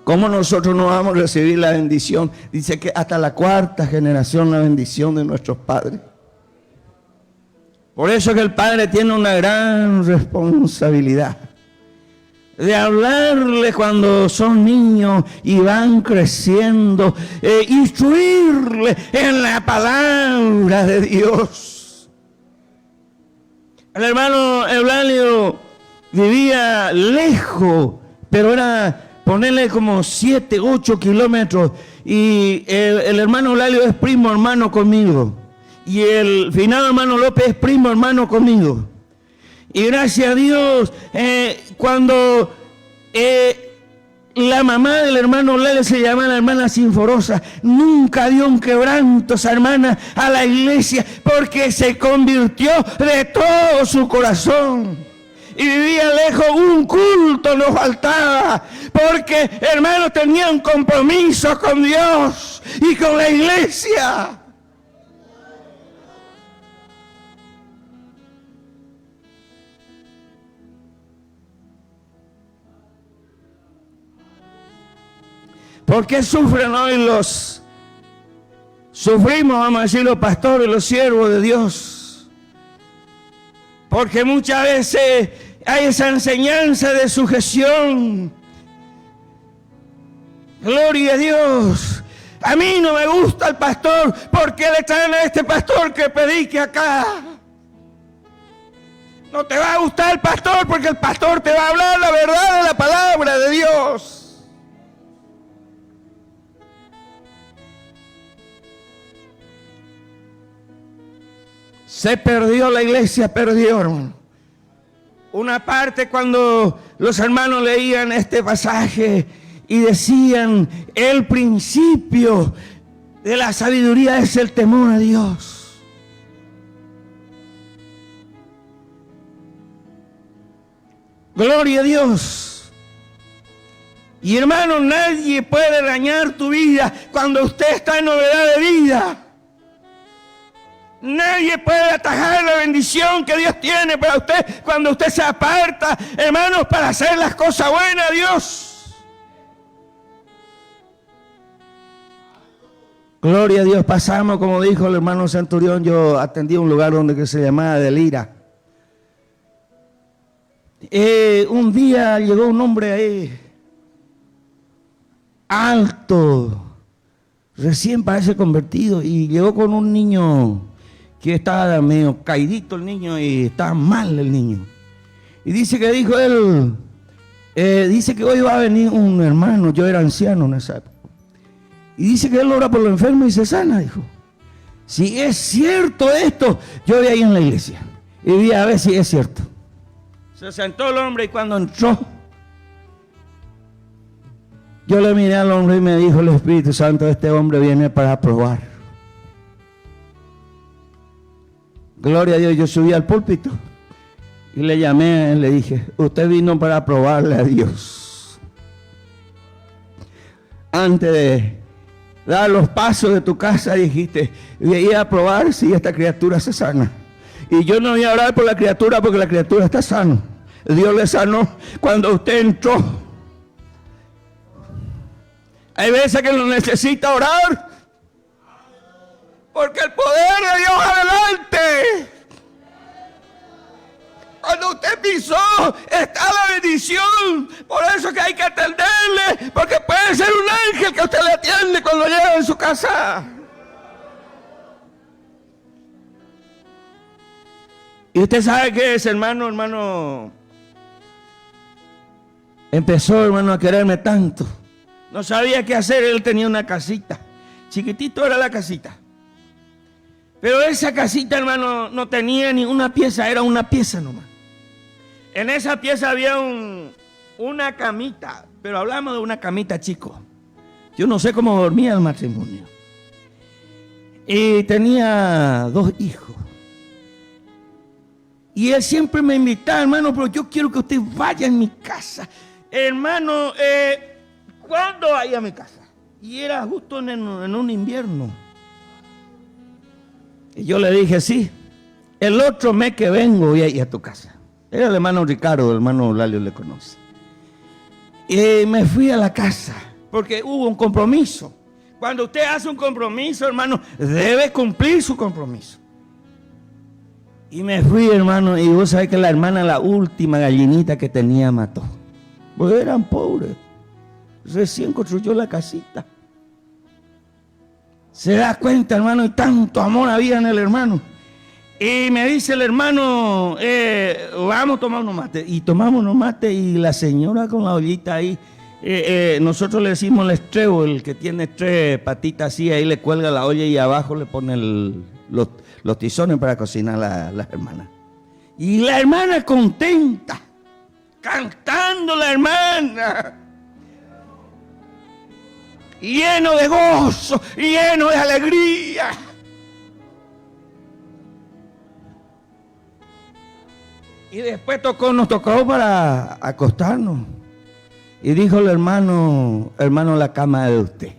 ¿Cómo nosotros no vamos a recibir la bendición? Dice que hasta la 4ª generación la bendición de nuestros padres. Por eso que el padre tiene una gran responsabilidad de hablarle cuando son niños y van creciendo, instruirle en la palabra de Dios. El hermano Eulalio vivía lejos, pero era ponerle como 7, 8 kilómetros, y el hermano Eulalio es primo hermano conmigo, y el finado hermano López es primo hermano conmigo. Y gracias a Dios, cuando la mamá del hermano Lele se llama la hermana Sinforosa, nunca dio un quebranto esa hermana a la iglesia, porque se convirtió de todo su corazón. Y vivía lejos, un culto nos faltaba, porque hermanos tenían compromiso con Dios y con la iglesia. ¿Por qué sufren hoy sufrimos, vamos a decir, los pastores, los siervos de Dios? Porque muchas veces hay esa enseñanza de sujeción. Gloria a Dios. A mí no me gusta el pastor, porque le traen a este pastor que predique acá. No te va a gustar el pastor, porque el pastor te va a hablar la verdad de la palabra de Dios. Se perdió la iglesia, perdió, hermano. Una parte cuando los hermanos leían este pasaje y decían, el principio de la sabiduría es el temor a Dios. Gloria a Dios. Y hermano, nadie puede dañar tu vida cuando usted está en novedad de vida. Nadie puede atajar la bendición que Dios tiene para usted cuando usted se aparta, hermanos, para hacer las cosas buenas a Dios. Gloria a Dios. Pasamos, como dijo el hermano Centurión, yo atendí un lugar donde que se llamaba Delira. Un día llegó un hombre ahí, alto, recién parece convertido, y llegó con un niño que estaba medio caidito el niño y estaba mal el niño. Y dice que dijo él, dice que hoy va a venir un hermano, yo era anciano en esa época, y dice que él ora por los enfermos y se sana, dijo. Si es cierto esto, yo vi ahí en la iglesia y vi a ver si es cierto. Se sentó el hombre y cuando entró, yo le miré al hombre y me dijo el Espíritu Santo, este hombre viene para probar. Gloria a Dios. Yo subí al púlpito y le llamé, le dije, usted vino para probarle a Dios. Antes de dar los pasos de tu casa dijiste, voy a probar si esta criatura se sana. Y yo no voy a orar por la criatura porque la criatura está sana. Dios le sanó cuando usted entró. Hay veces que lo necesita orar porque el poder de Dios adelante. Cuando usted pisó está la bendición. Por eso que hay que atenderle, porque puede ser un ángel que usted le atiende cuando llega en su casa. Y usted sabe qué es, hermano. Empezó, hermano, a quererme tanto. No sabía qué hacer. Él tenía una casita. Chiquitito era la casita. Pero esa casita, hermano, no tenía ni una pieza. Era una pieza nomás. En esa pieza había una camita. Pero hablamos de una camita, chico. Yo no sé cómo dormía el matrimonio. Y tenía 2 hijos. Y él siempre me invitaba, hermano, pero yo quiero que usted vaya a mi casa. Hermano, ¿cuándo vaya a mi casa? Y era justo en un invierno. Y yo le dije, sí, el otro mes que vengo voy a ir a tu casa. Era el hermano Ricardo, el hermano Lalio le conoce. Y me fui a la casa, porque hubo un compromiso. Cuando usted hace un compromiso, hermano, debe cumplir su compromiso. Y me fui, hermano, y vos sabés que la hermana, la última gallinita que tenía, mató. Porque eran pobres. Recién construyó la casita. Se da cuenta, hermano, y tanto amor había en el hermano. Y me dice el hermano, vamos a tomar unos mates. Y tomamos unos mates y la señora con la ollita ahí, nosotros le decimos el estrebo, el que tiene 3 patitas así, ahí le cuelga la olla y abajo le pone los tizones para cocinar las hermanas. Y la hermana contenta, cantando la hermana, lleno de gozo, lleno de alegría. Y después nos tocó para acostarnos. Y dijo el hermano, la cama es de usted.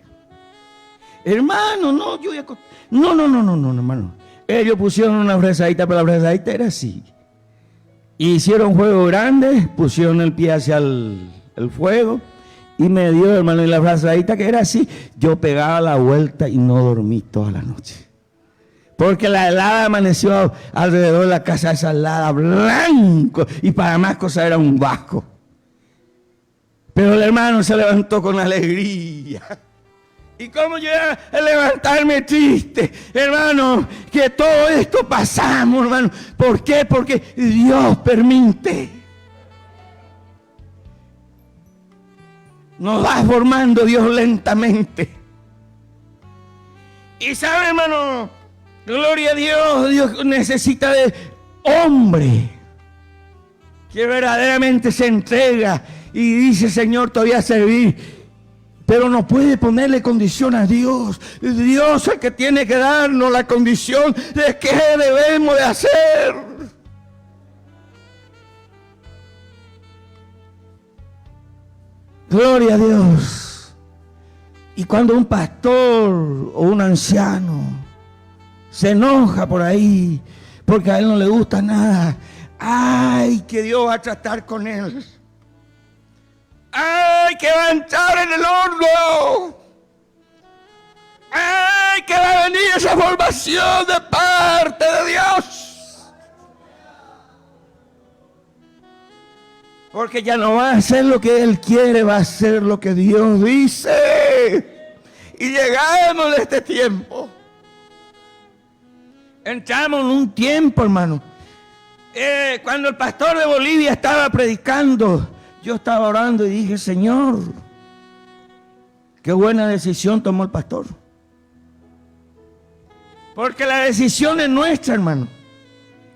Hermano, no, yo voy a acostar. No, hermano. Ellos pusieron una fresadita, pero la fresadita era así. Hicieron un juego grande, pusieron el pie hacia el fuego y me dio, hermano, y la fresadita que era así. Yo pegaba la vuelta y no dormí toda la noche. Porque la helada amaneció alrededor de la casa, esa helada blanco, y para más cosas era un vasco. Pero el hermano se levantó con alegría. ¿Y cómo yo iba a levantarme triste? Hermano, que todo esto pasamos, hermano. ¿Por qué? Porque Dios permite. Nos va formando Dios lentamente. Y sabe, hermano, gloria a Dios, Dios necesita de hombre que verdaderamente se entrega y dice, Señor, te voy a servir. Pero no puede ponerle condición a Dios. Dios es el que tiene que darnos la condición de qué debemos de hacer. Gloria a Dios. Y cuando un pastor o un anciano se enoja por ahí porque a él no le gusta nada, ¡ay, que Dios va a tratar con él! ¡Ay, que va a entrar en el horno! ¡Ay, que va a venir esa formación de parte de Dios! Porque ya no va a hacer lo que Él quiere, va a hacer lo que Dios dice. Y llegamos de este tiempo. Entramos en un tiempo, hermano. Cuando el pastor de Bolivia estaba predicando, yo estaba orando y dije, Señor, qué buena decisión tomó el pastor. Porque la decisión es nuestra, hermano.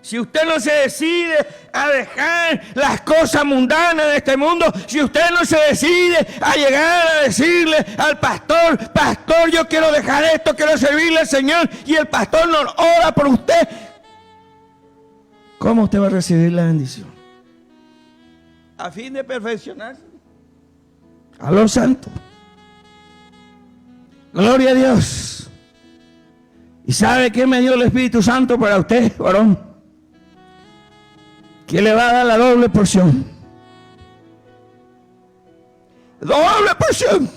Si usted no se decide a dejar las cosas mundanas de este mundo, si usted no se decide a llegar a decirle al pastor, pastor, yo quiero dejar esto, quiero servirle al Señor, y el pastor no ora por usted, ¿cómo usted va a recibir la bendición? A fin de perfeccionarse a los santos. Gloria a Dios. ¿Y sabe qué me dio el Espíritu Santo para usted, varón? Que le va a dar la doble porción. Doble porción.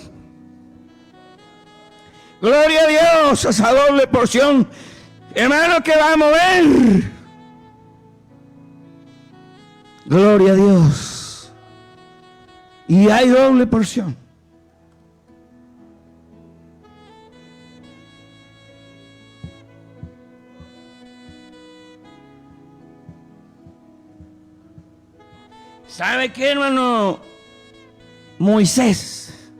Gloria a Dios, esa doble porción, hermano, que va a mover. Gloria a Dios. Y hay doble porción. ¿Sabe qué, hermano? Moisés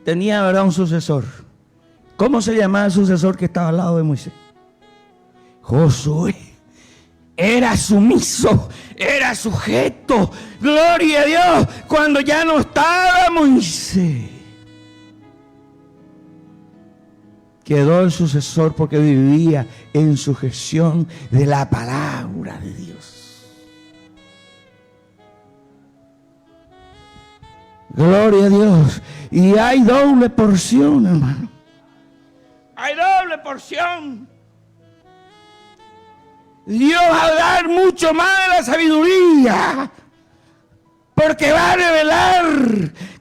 tenía, ¿verdad?, un sucesor. ¿Cómo se llamaba el sucesor que estaba al lado de Moisés? Josué. Era sumiso, era sujeto. Gloria a Dios. Cuando ya no estaba Moisés, quedó el sucesor porque vivía en sujeción de la palabra de Dios. Gloria a Dios. Y hay doble porción, hermano. Hay doble porción. Dios va a dar mucho más de la sabiduría. Porque va a revelar.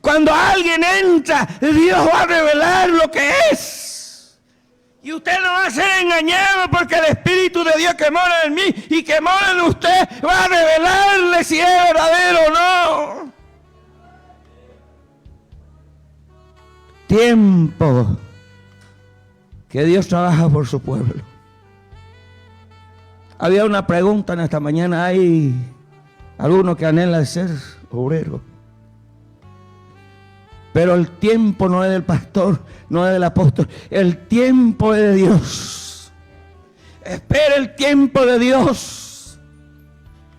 Cuando alguien entra, Dios va a revelar lo que es. Y usted no va a ser engañado porque el Espíritu de Dios que mora en mí y que mora en usted va a revelarle si es verdadero o no. Tiempo que Dios trabaja por su pueblo. Había una pregunta en esta mañana. Hay algunos que anhelan ser obrero, pero el tiempo no es del pastor, no es del apóstol. El tiempo es de Dios. Espere el tiempo de Dios.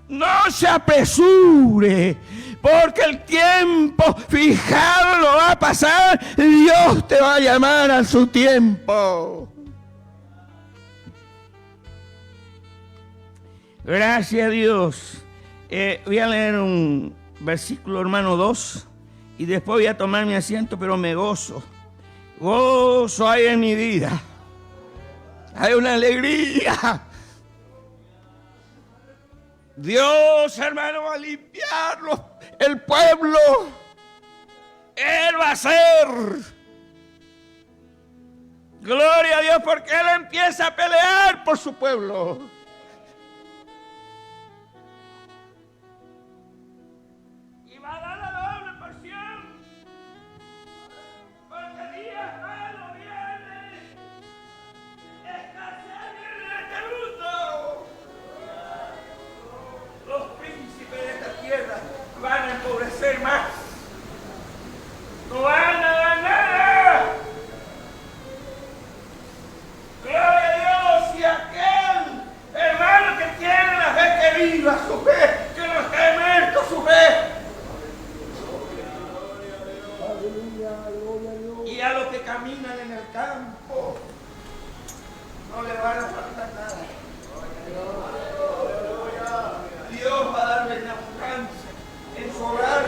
No se apresure, porque el tiempo fijado lo va a pasar. Dios te va a llamar a su tiempo. Gracias a Dios. Voy a leer un versículo, hermano, 2, y después voy a tomar mi asiento, pero me gozo. Gozo hay en mi vida. Hay una alegría. Dios, hermano, va a limpiarlo. El pueblo, Él va a hacer. Gloria a Dios, porque Él empieza a pelear por su pueblo. Y va a dar la doble porción. Porque días malos vienen. Escasez viene en este mundo. Los príncipes de esta tierra van a empobrecer más. No van a dar nada. Gloria a Dios. Y aquel hermano que tiene la fe, que viva su fe, que no esté muerto su fe. Y a los que caminan en el campo no le van a faltar nada. Dios va a darle en abundancia en su hogar,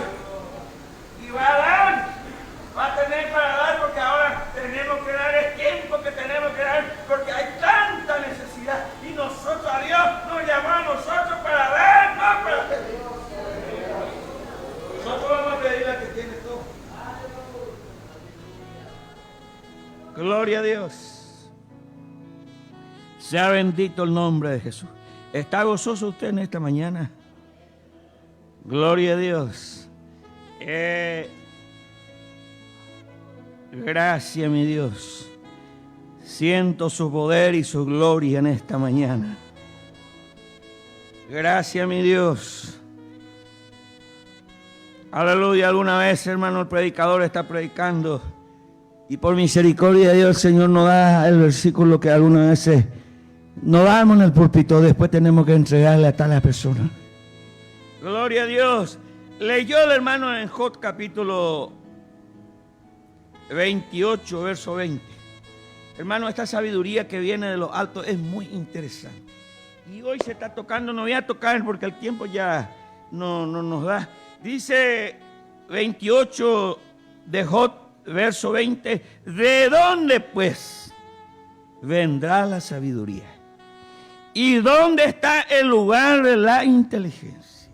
Sea bendito el nombre de Jesús. ¿Está gozoso usted en esta mañana? Gloria a Dios. Gracias, mi Dios. Siento su poder y su gloria en esta mañana. Gracias, mi Dios. Aleluya. Alguna vez, hermano, el predicador está predicando y por misericordia de Dios el Señor nos da el versículo que algunas veces no damos en el púlpito, después tenemos que entregarle a tal persona. Gloria a Dios. Leyó el hermano en Job capítulo 28, verso 20. Hermano, esta sabiduría que viene de los altos es muy interesante. Y hoy se está tocando, no voy a tocar porque el tiempo ya no nos da. Dice 28 de Job, verso 20. ¿De dónde pues vendrá la sabiduría? ¿Y dónde está el lugar de la inteligencia?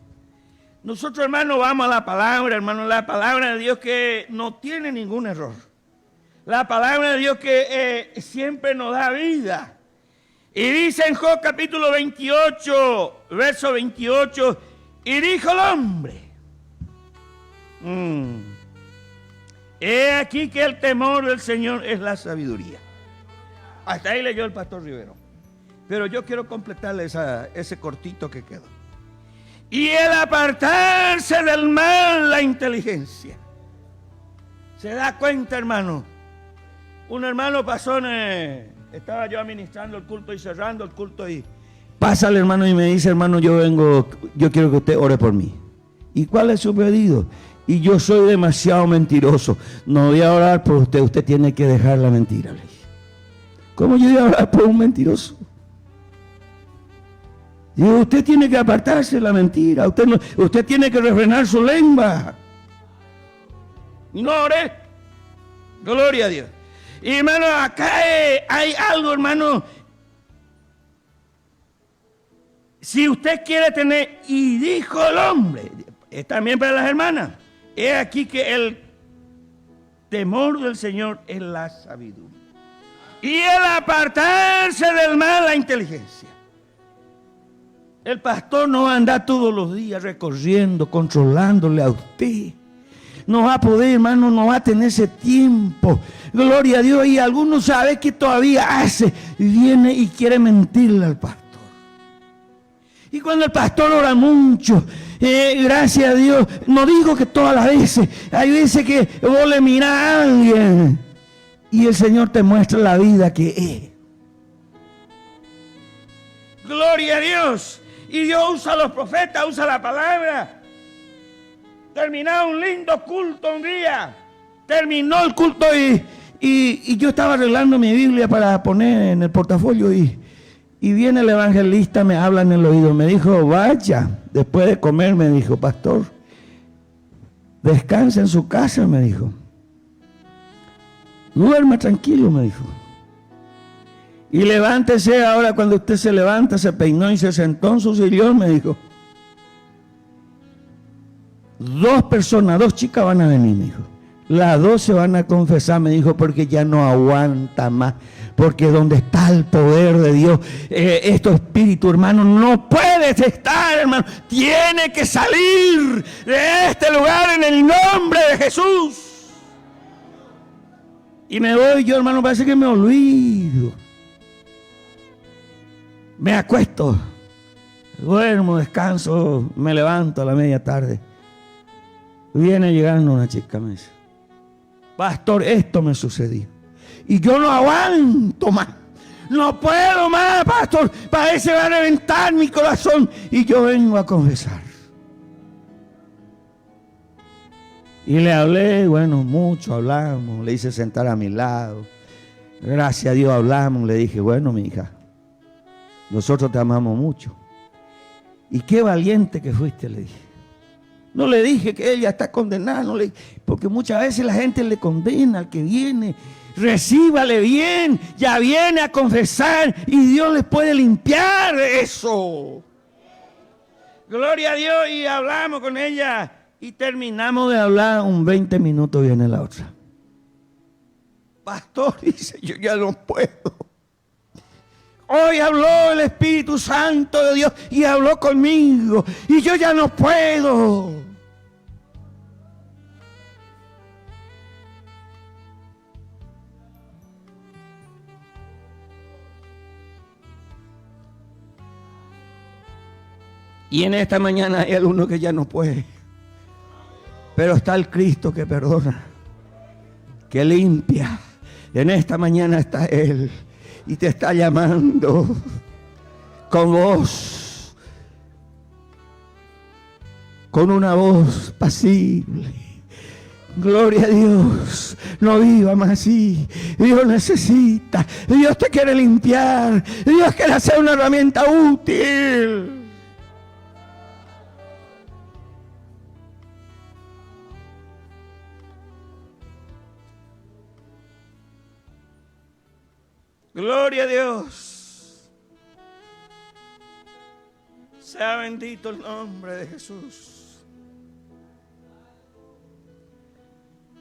Nosotros, hermano, vamos a la palabra, hermano, la palabra de Dios que no tiene ningún error. La palabra de Dios que siempre nos da vida. Y dice en Job capítulo 28, verso 28, y dijo el hombre, he aquí que el temor del Señor es la sabiduría. Hasta ahí leyó el pastor Rivero. Pero yo quiero completarle ese cortito que quedó. Y el apartarse del mal, la inteligencia. ¿Se da cuenta, hermano? Un hermano pasó, estaba yo administrando el culto y cerrando el culto y pasa el hermano y me dice, hermano, yo quiero que usted ore por mí. ¿Y cuál es su pedido? Y yo soy demasiado mentiroso. No voy a orar por usted, usted tiene que dejar la mentira. Le dije, ¿cómo yo voy a orar por un mentiroso? Digo, usted tiene que apartarse de la mentira, usted tiene que refrenar su lengua. Y no oré. Gloria a Dios. Y hermano, acá hay algo, hermano. Si usted quiere tener, y dijo el hombre, es también para las hermanas, es aquí que el temor del Señor es la sabiduría. Y el apartarse del mal, la inteligencia. El pastor no va a andar todos los días recorriendo, controlándole a usted. No va a poder, hermano, no va a tener ese tiempo. Gloria a Dios. Y algunos saben que todavía hace, viene y quiere mentirle al pastor. Y cuando el pastor ora mucho, gracias a Dios, no digo que todas las veces, hay veces que vos le mirás a alguien y el Señor te muestra la vida que es. Gloria a Dios. Y Dios usa a los profetas, usa la palabra. Terminado un lindo culto un día. Terminó el culto y yo estaba arreglando mi Biblia para poner en el portafolio y viene el evangelista, me habla en el oído. Me dijo, vaya, después de comer, me dijo, pastor, descansa en su casa, me dijo. Duerma tranquilo, me dijo. Y levántese ahora, cuando usted se levanta, se peinó y se sentó en su sillón, me dijo. 2 personas, 2 chicas van a venir, me dijo. Las 2 se van a confesar, me dijo, porque ya no aguanta más. Porque donde está el poder de Dios, estos espíritus, hermano, no puedes estar, hermano. Tiene que salir de este lugar en el nombre de Jesús. Y me voy yo, hermano, parece que me olvido. Me acuesto, duermo, descanso, me levanto a la media tarde. Viene llegando una chica, me dice, pastor, esto me sucedió. Y yo no aguanto más. No puedo más, pastor. Parece que va a reventar mi corazón. Y yo vengo a confesar. Y le hablé, bueno, mucho hablamos. Le hice sentar a mi lado. Gracias a Dios hablamos. Le dije, bueno, mi hija, nosotros te amamos mucho. Y qué valiente que fuiste, le dije. No le dije que ella está condenada, porque muchas veces la gente le condena al que viene. Recíbale bien, ya viene a confesar y Dios les puede limpiar eso. Gloria a Dios. Y hablamos con ella y terminamos de hablar, un 20 minutos viene la otra. Pastor, dice, yo ya no puedo. Hoy habló el Espíritu Santo de Dios y habló conmigo. Y yo ya no puedo. Y en esta mañana hay alguno que ya no puede. Pero está el Cristo que perdona, que limpia. En esta mañana está Él y te está llamando con voz, con una voz pasible. Gloria a Dios, no viva más así. Dios necesita, Dios te quiere limpiar, Dios quiere hacer una herramienta útil. Gloria a Dios. Sea bendito el nombre de Jesús.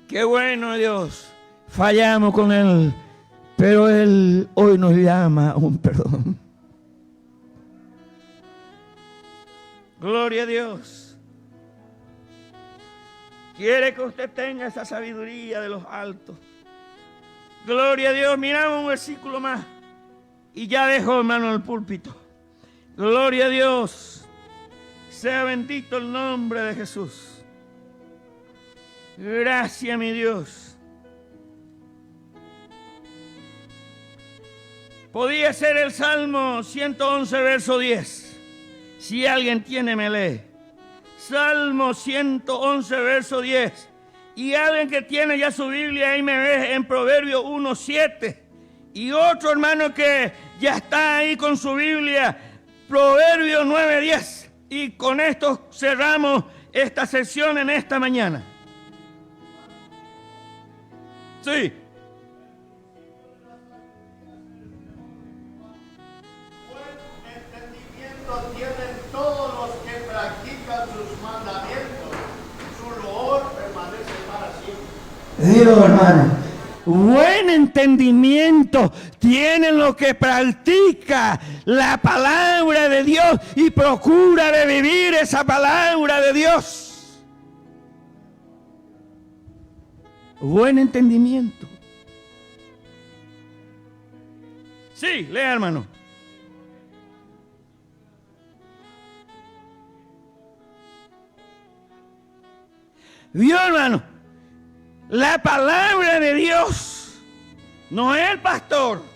Qué bueno Dios. Fallamos con Él, pero Él hoy nos llama a un perdón. Gloria a Dios. Quiere que usted tenga esa sabiduría de los altos. Gloria a Dios. Miramos un versículo más y ya dejo, hermano, el púlpito. Gloria a Dios. Sea bendito el nombre de Jesús. Gracias, mi Dios. Podía ser el Salmo 111, verso 10. Si alguien tiene, me lee. Salmo 111, verso 10. Y alguien que tiene ya su Biblia, ahí me ve en Proverbios 1:7. Y otro hermano que ya está ahí con su Biblia, Proverbios 9:10. Y con esto cerramos esta sesión en esta mañana. Sí. Buen entendimiento tienen todos los que practican sus mandamientos. Su loor permanece para siempre. Dios, hermano, buen entendimiento tienen los que practica la palabra de Dios y procura de vivir esa palabra de Dios. Buen entendimiento. Sí, lea, hermano. Vio, hermano, la palabra de Dios no es el pastor.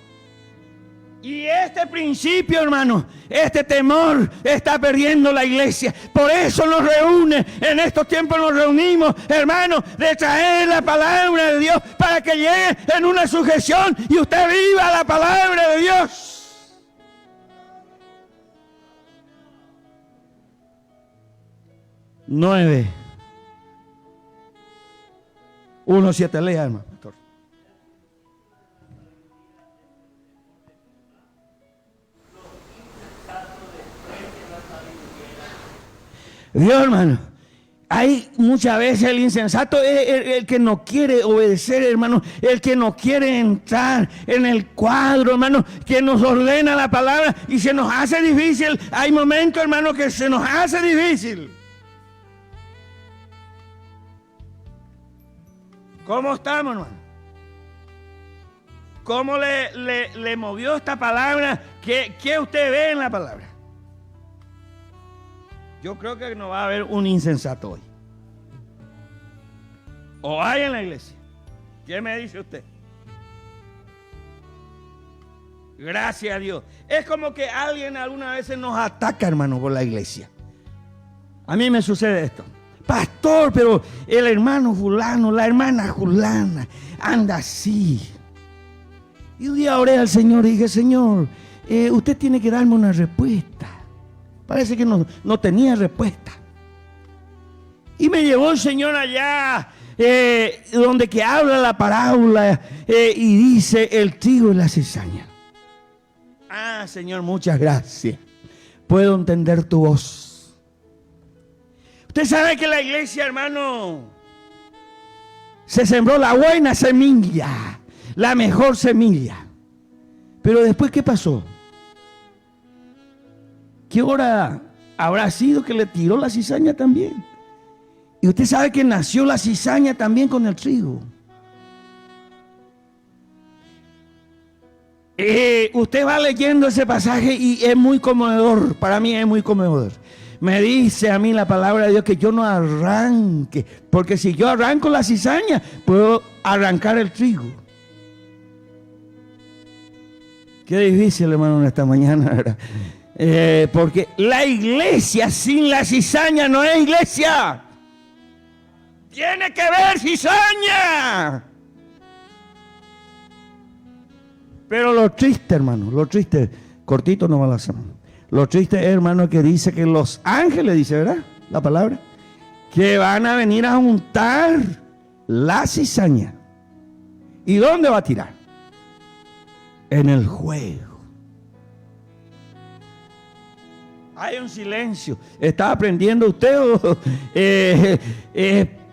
Y este principio, hermano, este temor está perdiendo la iglesia. Por eso nos reúne, en estos tiempos nos reunimos, hermano, de traer la palabra de Dios para que llegue en una sujeción y usted viva la palabra de Dios. Nueve. 1:7, lea, hermano, pastor. Dios, hermano, hay muchas veces el insensato es el que no quiere obedecer, hermano, el que no quiere entrar en el cuadro, hermano, que nos ordena la palabra y se nos hace difícil. Hay momentos, hermano, que se nos hace difícil. ¿Cómo estamos, hermano? ¿Cómo le movió esta palabra? ¿Qué usted ve en la palabra? Yo creo que no va a haber un insensato hoy. ¿O hay en la iglesia? ¿Qué me dice usted? Gracias a Dios. Es como que alguien algunas veces nos ataca, hermano, por la iglesia. A mí me sucede esto. Pastor, pero el hermano fulano, la hermana fulana, anda así. Y un día oré al Señor y dije, Señor, usted tiene que darme una respuesta. Parece que no tenía respuesta. Y me llevó el Señor allá, donde que habla la parábola y dice el trigo y la cizaña. Ah, Señor, muchas gracias. Puedo entender tu voz. Usted sabe que la iglesia, hermano, se sembró la buena semilla, la mejor semilla. Pero después, ¿qué pasó? qué hora habrá sido que le tiró la cizaña también. Y usted sabe que nació la cizaña también con el trigo. Usted va leyendo ese pasaje y es muy conmovedor. Para mí es muy conmovedor. Me dice a mí la palabra de Dios que yo no arranque, porque si yo arranco la cizaña, puedo arrancar el trigo. Qué difícil, hermano, en esta mañana, ¿verdad? Porque la iglesia sin la cizaña no es iglesia. Tiene que ver cizaña. Pero lo triste, hermano, lo triste, cortito no va la semana. Lo triste, hermano, que dice que los ángeles, dice, ¿verdad? La palabra, que van a venir a juntar la cizaña. ¿Y dónde va a tirar? En el juego. Hay un silencio. ¿Está aprendiendo usted o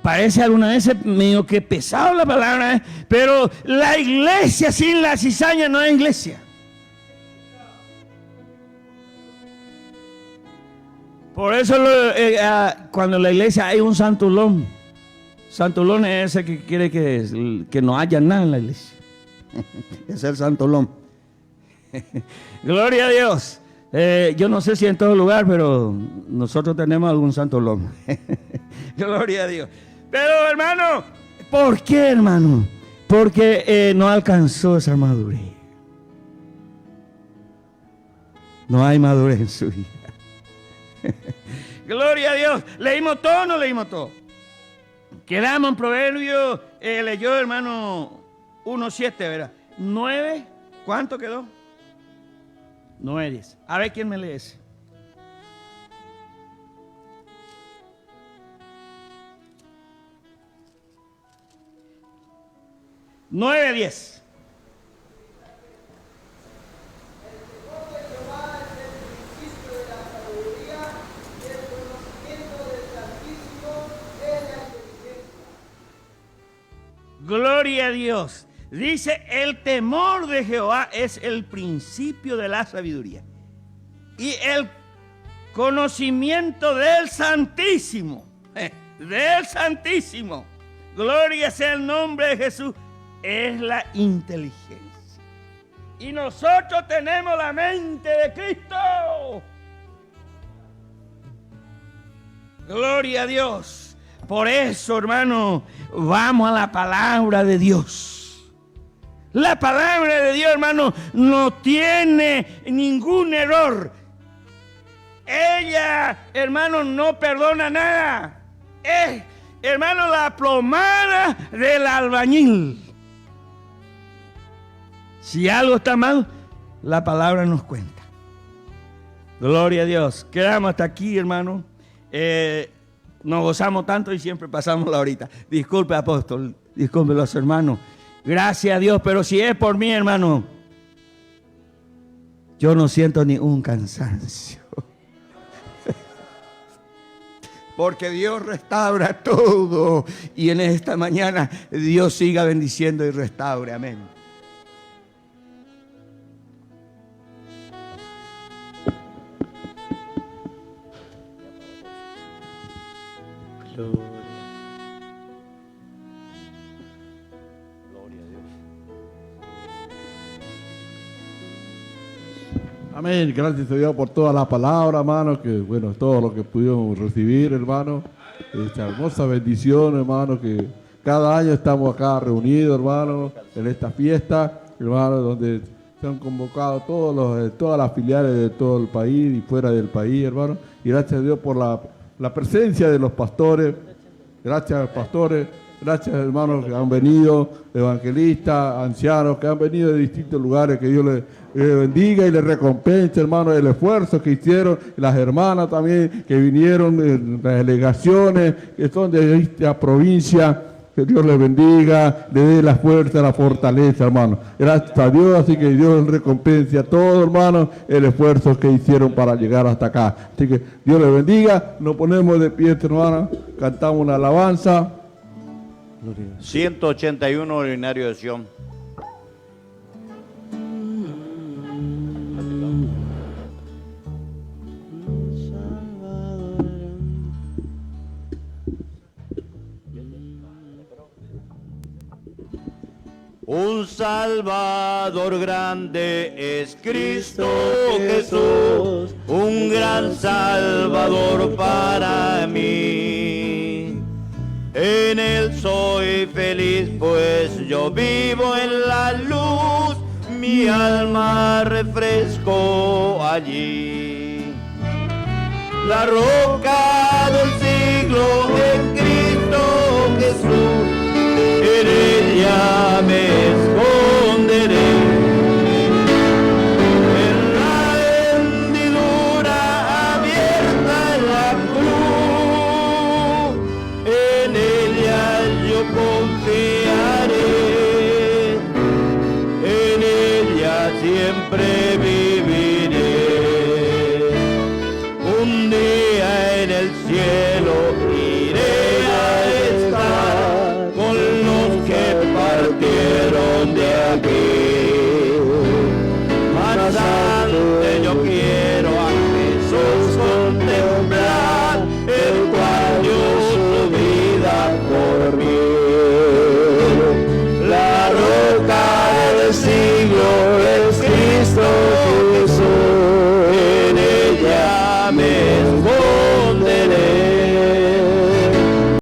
parece alguna vez medio que pesado la palabra? Pero la iglesia sin la cizaña no es iglesia. Por eso cuando en la iglesia hay un santulón. Santulón es ese que quiere que no haya nada en la iglesia. Es el santulón. Gloria a Dios. Yo no sé si en todo lugar, pero nosotros tenemos algún santulón. Gloria a Dios. Pero hermano, ¿por qué, hermano? Porque no alcanzó esa madurez. No hay madurez en su vida. Gloria a Dios. ¿Leímos todo o no leímos todo? Quedamos en Proverbios, leyó hermano 1:7, ¿verdad? 9, ¿cuánto quedó? 9:10. A ver quién me lee ese. $9:10. Gloria a Dios. Dice, el temor de Jehová es el principio de la sabiduría. Y el conocimiento del Santísimo. Del Santísimo. Gloria sea el nombre de Jesús. Es la inteligencia. Y nosotros tenemos la mente de Cristo. Gloria a Dios. Por eso, hermano, vamos a la palabra de Dios. La palabra de Dios, hermano, no tiene ningún error. Ella, hermano, no perdona nada. Es, hermano, la plomada del albañil. Si algo está mal, la palabra nos cuenta. Gloria a Dios. Quedamos hasta aquí, hermano. Nos gozamos tanto y siempre pasamos la horita. Disculpe, apóstol. Disculpe los hermanos. Gracias a Dios, pero si es por mí, hermano, yo no siento ni un cansancio. Porque Dios restaura todo. Y en esta mañana Dios siga bendiciendo y restaure. Amén. Gloria. Gloria a Dios. Amén. Gracias a Dios por toda la palabra, hermano. Que bueno, todo lo que pudimos recibir, hermano. Esta hermosa bendición, hermano. Que cada año estamos acá reunidos, hermano, en esta fiesta, hermano, donde se han convocado todas las filiales de todo el país y fuera del país, hermano. Y gracias a Dios por la presencia de los pastores. Gracias, pastores. Gracias, hermanos, que han venido, evangelistas, ancianos, que han venido de distintos lugares. Que Dios les bendiga y les recompense, hermanos, el esfuerzo que hicieron. Las hermanas también que vinieron, las delegaciones que son de esta provincia. Que Dios les bendiga, le dé la fuerza, la fortaleza, hermano. Gracias a Dios, así que Dios recompense a todos, hermanos, el esfuerzo que hicieron para llegar hasta acá. Así que Dios les bendiga, nos ponemos de pie, hermano, cantamos una alabanza. 181 Ordinario de Sion. Salvador grande es Cristo Jesús, un gran Salvador para mí. En Él soy feliz, pues yo vivo en la luz, mi alma refresco allí. La roca del siglo en Cristo Jesús, en ella me